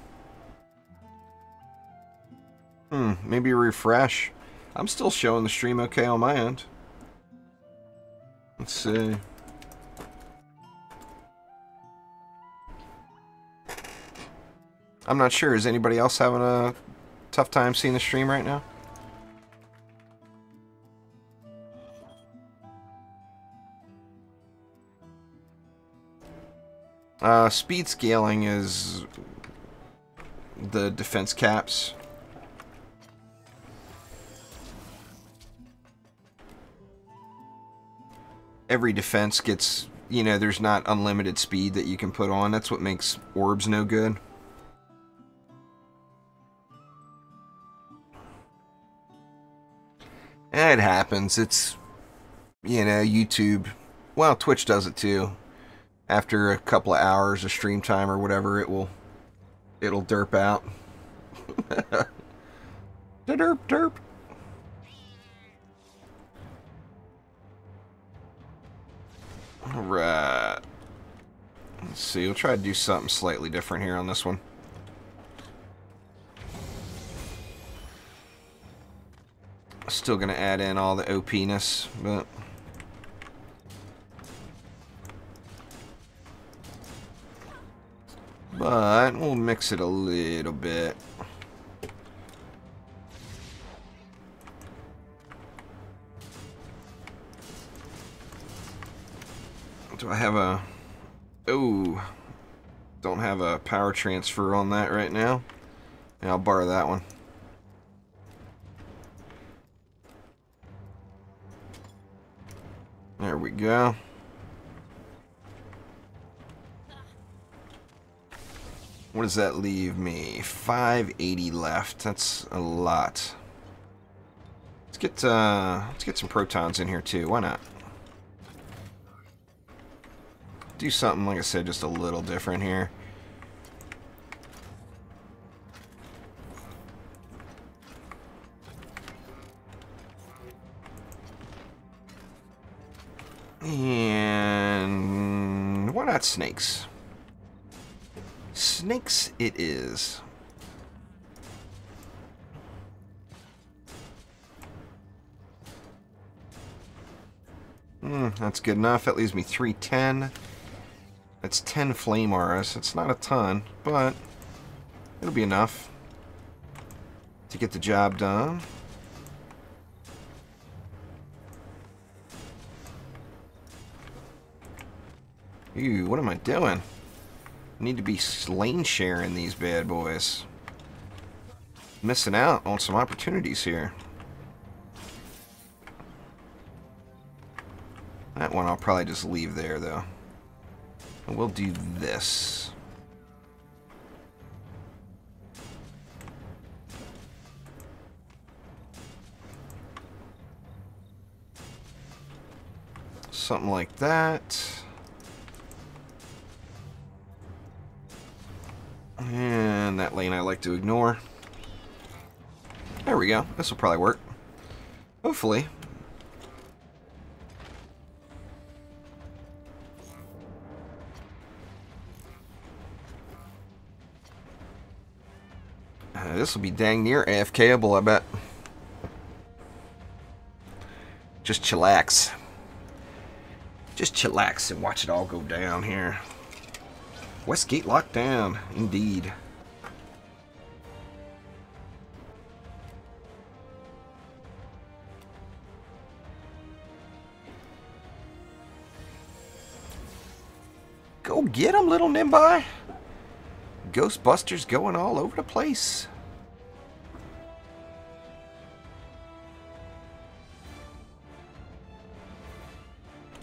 Maybe refresh. I'm still showing the stream okay on my end. Let's see. I'm not sure. Is anybody else having a tough time seeing the stream right now? Speed scaling is the defense caps. Every defense gets, you know, there's not unlimited speed that you can put on. That's what makes orbs no good. It happens. It's, you know, YouTube. Well, Twitch does it too. After a couple of hours of stream time or whatever, it'll derp out. Derp derp. Alright. Let's see, we'll try to do something slightly different here on this one. Still gonna add in all the OP-ness, but we'll mix it a little bit. Do I have a... Oh, don't have a power transfer on that right now. Yeah, I'll borrow that one. There we go. What does that leave me? 580 left. That's a lot. Let's get some protons in here too. Why not? Do something, like I said, just a little different here. And why not snakes? Snakes it is. That's good enough. That leaves me 310. That's 10 flame auras. It's not a ton, but it'll be enough to get the job done. Ew, what am I doing? I need to be lane sharing these bad boys. Missing out on some opportunities here. That one I'll probably just leave there, though. And we'll do this. Something like that. And that lane I like to ignore. There we go. This will probably work. Hopefully. This will be dang near AFKable, I bet. Just chillax. Just chillax and watch it all go down here. Westgate locked down, indeed. Go get 'em, little Nimbai. Ghostbusters going all over the place.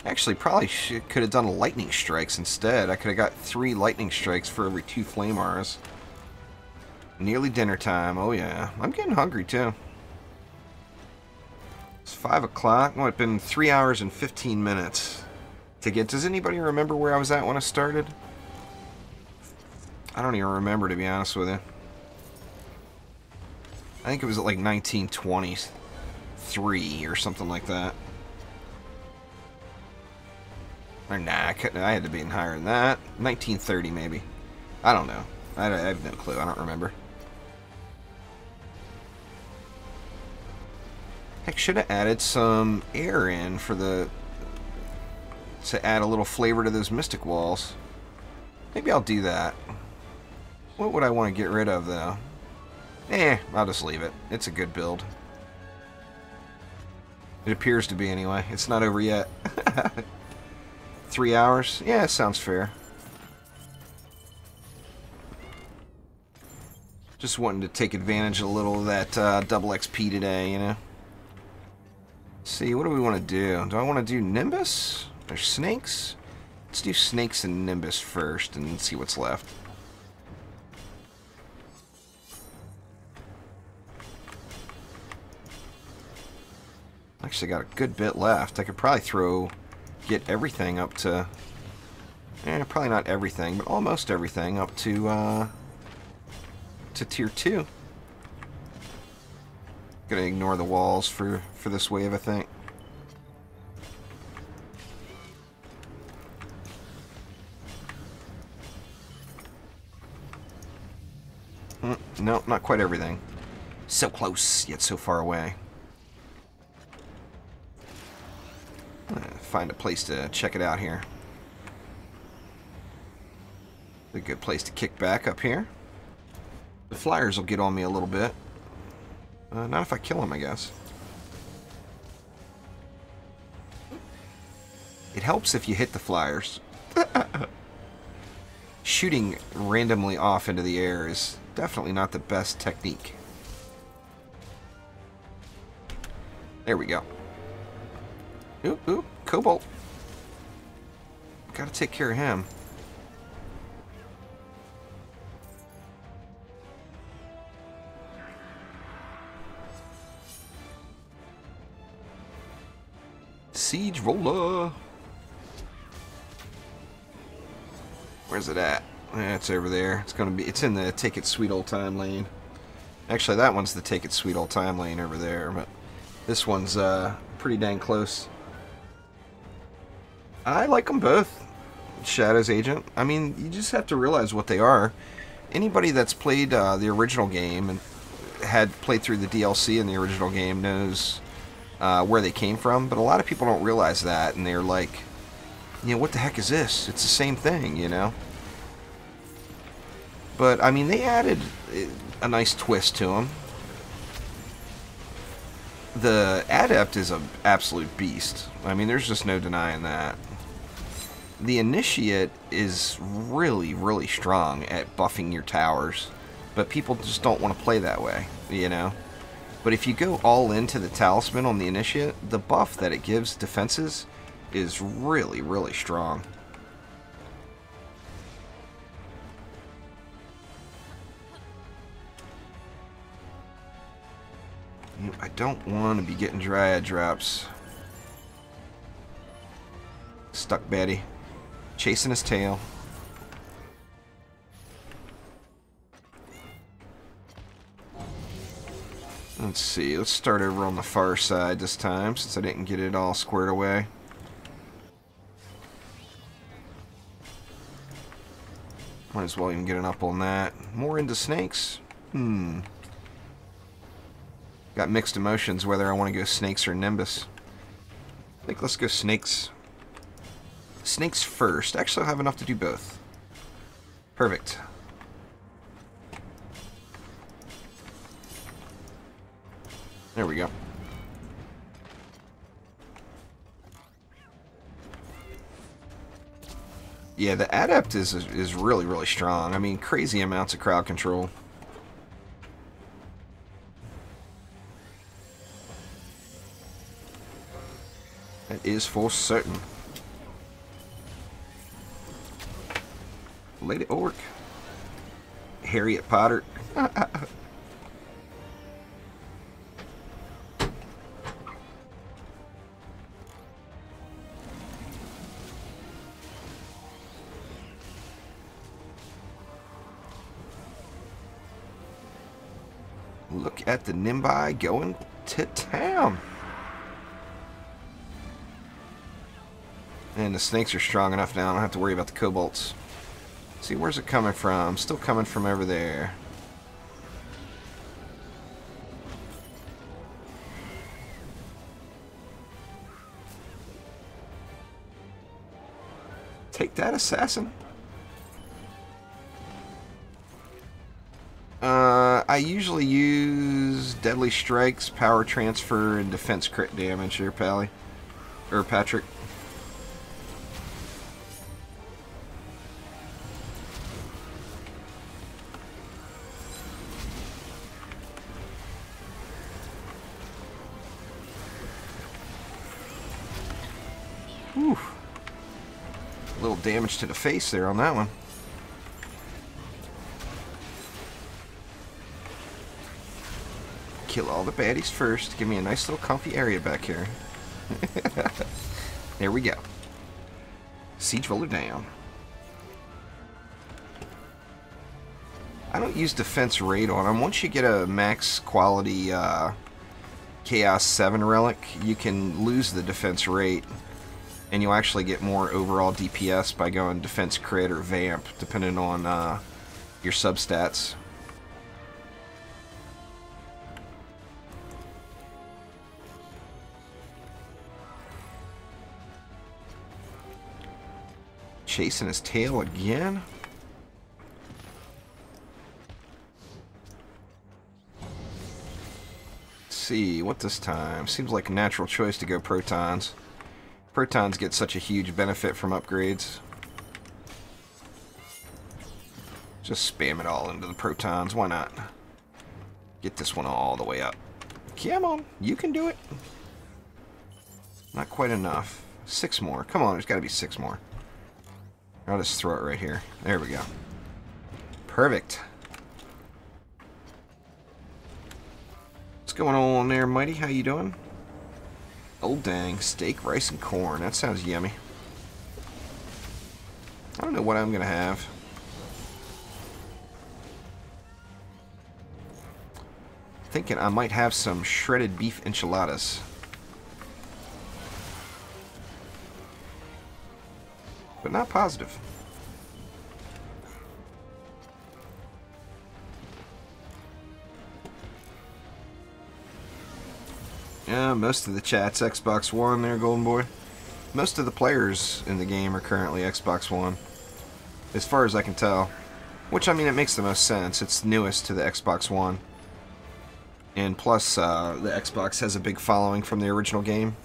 Actually, probably could have done lightning strikes instead. I could have got 3 lightning strikes for every 2 flame auras. Nearly dinner time. Oh yeah, I'm getting hungry too. It's 5 o'clock. Oh, it's been 3 hours and 15 minutes to get. Does anybody remember where I was at when I started? I don't even remember, to be honest with you. I think it was at like 1923 or something like that. Or nah, I had to be in higher than that. 1930 maybe. I don't know. I have no clue. I don't remember. Heck, should have added some air in for the... to add a little flavor to those mystic walls. Maybe I'll do that. What would I want to get rid of, though? I'll just leave it. It's a good build. It appears to be, anyway. It's not over yet. 3 hours? Yeah, sounds fair. Just wanting to take advantage a little of that double XP today, you know? Let's see, what do we want to do? Do I want to do Nimbus? Or Snakes? Let's do Snakes and Nimbus first and see what's left. Actually got a good bit left. I could probably get everything up to... probably not everything, but almost everything up to tier 2. Gonna ignore the walls for this wave, I think. No, not quite everything. So close, yet so far away. Find a place to check it out here. A good place to kick back up here. The flyers will get on me a little bit. Not if I kill them, I guess. It helps if you hit the flyers. Shooting randomly off into the air is definitely not the best technique. There we go. Ooh, Cobalt. Gotta take care of him. Siege Roller. Where's it at? It's over there. It's in the Take It Sweet Old Time lane. Actually, that one's the Take It Sweet Old Time lane over there, but this one's pretty dang close. I like them both. Shadow's Agent. I mean, you just have to realize what they are. Anybody that's played the original game and had played through the DLC in the original game knows where they came from, but a lot of people don't realize that, and they're like, you know, what the heck is this? It's the same thing, you know? But, I mean, they added a nice twist to them. The Adept is an absolute beast. I mean, there's just no denying that. The Initiate is really, really strong at buffing your towers, but people just don't want to play that way, you know? But if you go all into the Talisman on the Initiate, the buff that it gives defenses is really, really strong. I don't want to be getting Dryad drops. Stuck Betty. Chasing his tail. Let's see, let's start over on the far side this time, since I didn't get it all squared away. Might as well even get an up on that. More into snakes? Got mixed emotions whether I want to go snakes or Nimbus. I think let's go snakes. Snakes first. Actually, I'll have enough to do both. Perfect. There we go. Yeah, the Adept is really, really strong. I mean, crazy amounts of crowd control. That is for certain. Lady Orc. Harriet Potter. Look at the Nimbi going to town. And the snakes are strong enough now. I don't have to worry about the kobolds. See, where's it coming from? Still coming from over there. Take that, assassin. I usually use deadly strikes, power transfer, and defense crit damage here, Pally. Or Patrick. Whew. A little damage to the face there on that one. Kill all the baddies first. Give me a nice little comfy area back here. There we go. Siege roller down. I don't use defense rate on them. Once you get a max quality Chaos 7 relic, you can lose the defense rate, and you'll actually get more overall DPS by going defense crit or vamp, depending on your substats. Chasing his tail again. Let's see, what this time? Seems like a natural choice to go protons. Protons get such a huge benefit from upgrades. Just spam it all into the protons, why not? Get this one all the way up. Come on, you can do it. Not quite enough. 6 more. Come on, there's got to be 6 more. I'll just throw it right here. There we go. Perfect. What's going on there, Mighty? How you doing? Oh, dang. Steak, rice, and corn. That sounds yummy. I don't know what I'm going to have. Thinking I might have some shredded beef enchiladas. But not positive. Yeah, most of the chat's Xbox One there, Golden Boy. Most of the players in the game are currently Xbox One, as far as I can tell. Which, I mean, it makes the most sense. It's newest to the Xbox One. And plus, the Xbox has a big following from the original game.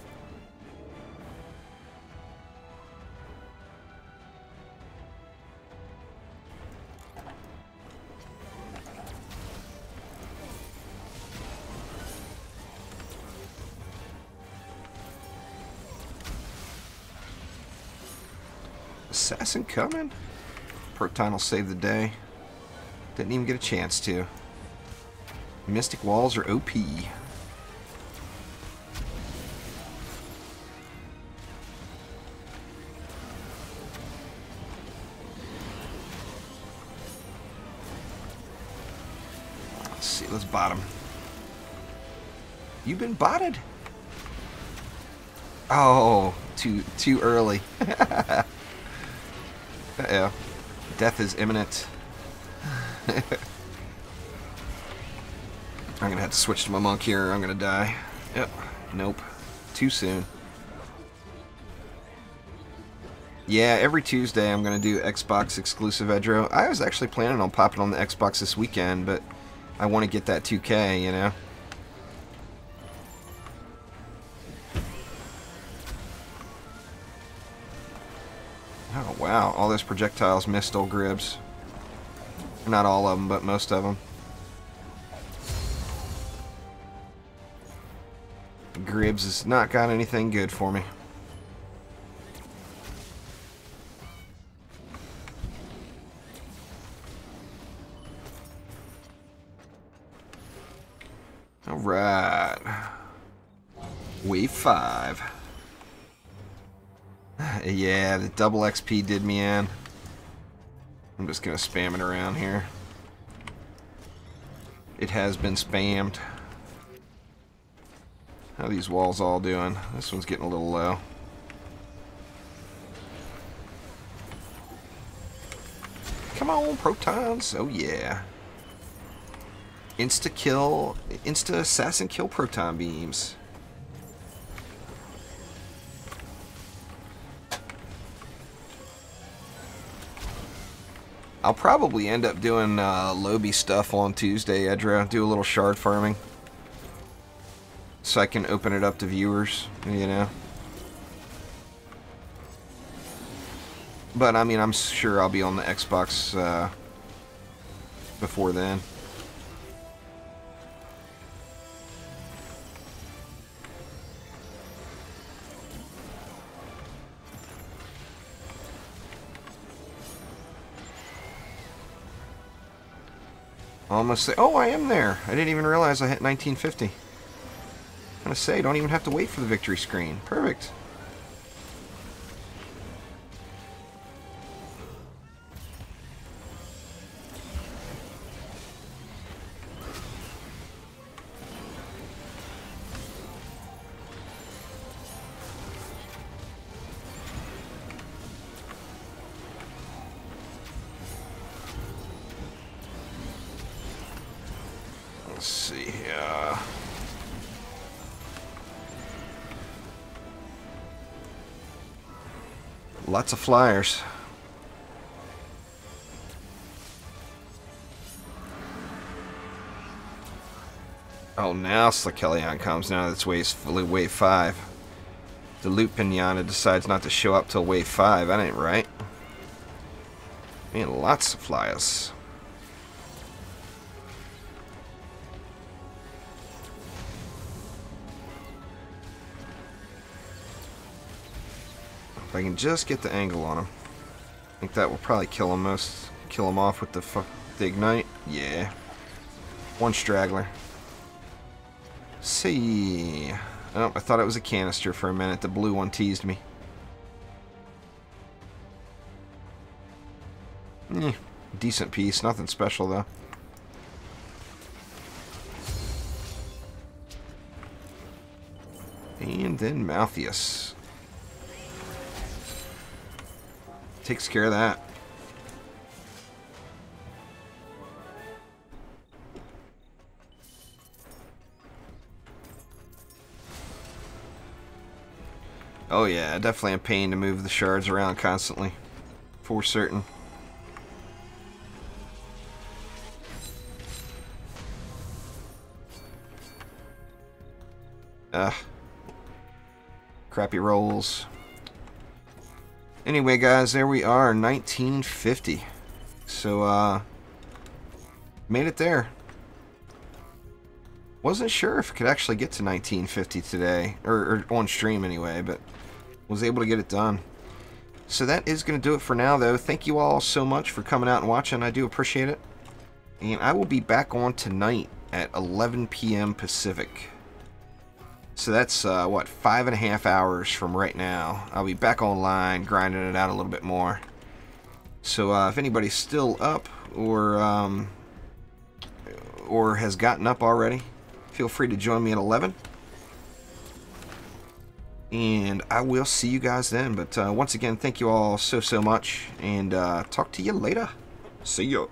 Assassin coming? Proton will save the day. Didn't even get a chance to. Mystic walls are OP. Let's see, let's bot him. You've been botted? Oh, too early. Uh-oh. Death is imminent. I'm gonna have to switch to my monk here or I'm gonna die. Yep. Nope. Too soon. Yeah, every Tuesday I'm gonna do Xbox exclusive Edro. I was actually planning on popping on the Xbox this weekend, but I want to get that 2K, you know? Oh, wow. All those projectiles missed old Gribbs. Not all of them, but most of them. Gribbs has not got anything good for me. Alright. Wave 5. Yeah, the double XP did me in. I'm just going to spam it around here. It has been spammed. How are these walls all doing? This one's getting a little low. Come on, protons. Oh, yeah. Insta-kill, insta-assassin kill proton beams. I'll probably end up doing Lobby stuff on Tuesday, Edra. Do a little shard farming. So I can open it up to viewers, you know. But, I mean, I'm sure I'll be on the Xbox before then. Almost say, oh, I am there. I didn't even realize I hit 1950. I'm gonna say, don't even have to wait for the victory screen. Perfect. Let's see here. Lots of flyers. Oh, now Slakelion comes. Now that's wave 5. The Loot Pinata decides not to show up till wave 5. That ain't right. Man, lots of flyers. If I can just get the angle on him, I think that will probably kill him off with the ignite. Yeah. One straggler. See. Oh, I thought it was a canister for a minute. The blue one teased me. Decent piece. Nothing special, though. And then Malthius. Takes care of that. Oh yeah, definitely a pain to move the shards around constantly. For certain. Crappy rolls. Anyway, guys, there we are, 1950. So, made it there. Wasn't sure if I could actually get to 1950 today, or on stream anyway, but was able to get it done. So that is going to do it for now, though. Thank you all so much for coming out and watching. I do appreciate it. And I will be back on tonight at 11 p.m. Pacific. So that's, what, 5.5 hours from right now. I'll be back online, grinding it out a little bit more. So if anybody's still up or has gotten up already, feel free to join me at 11. And I will see you guys then. But once again, thank you all so much. And talk to you later. See ya.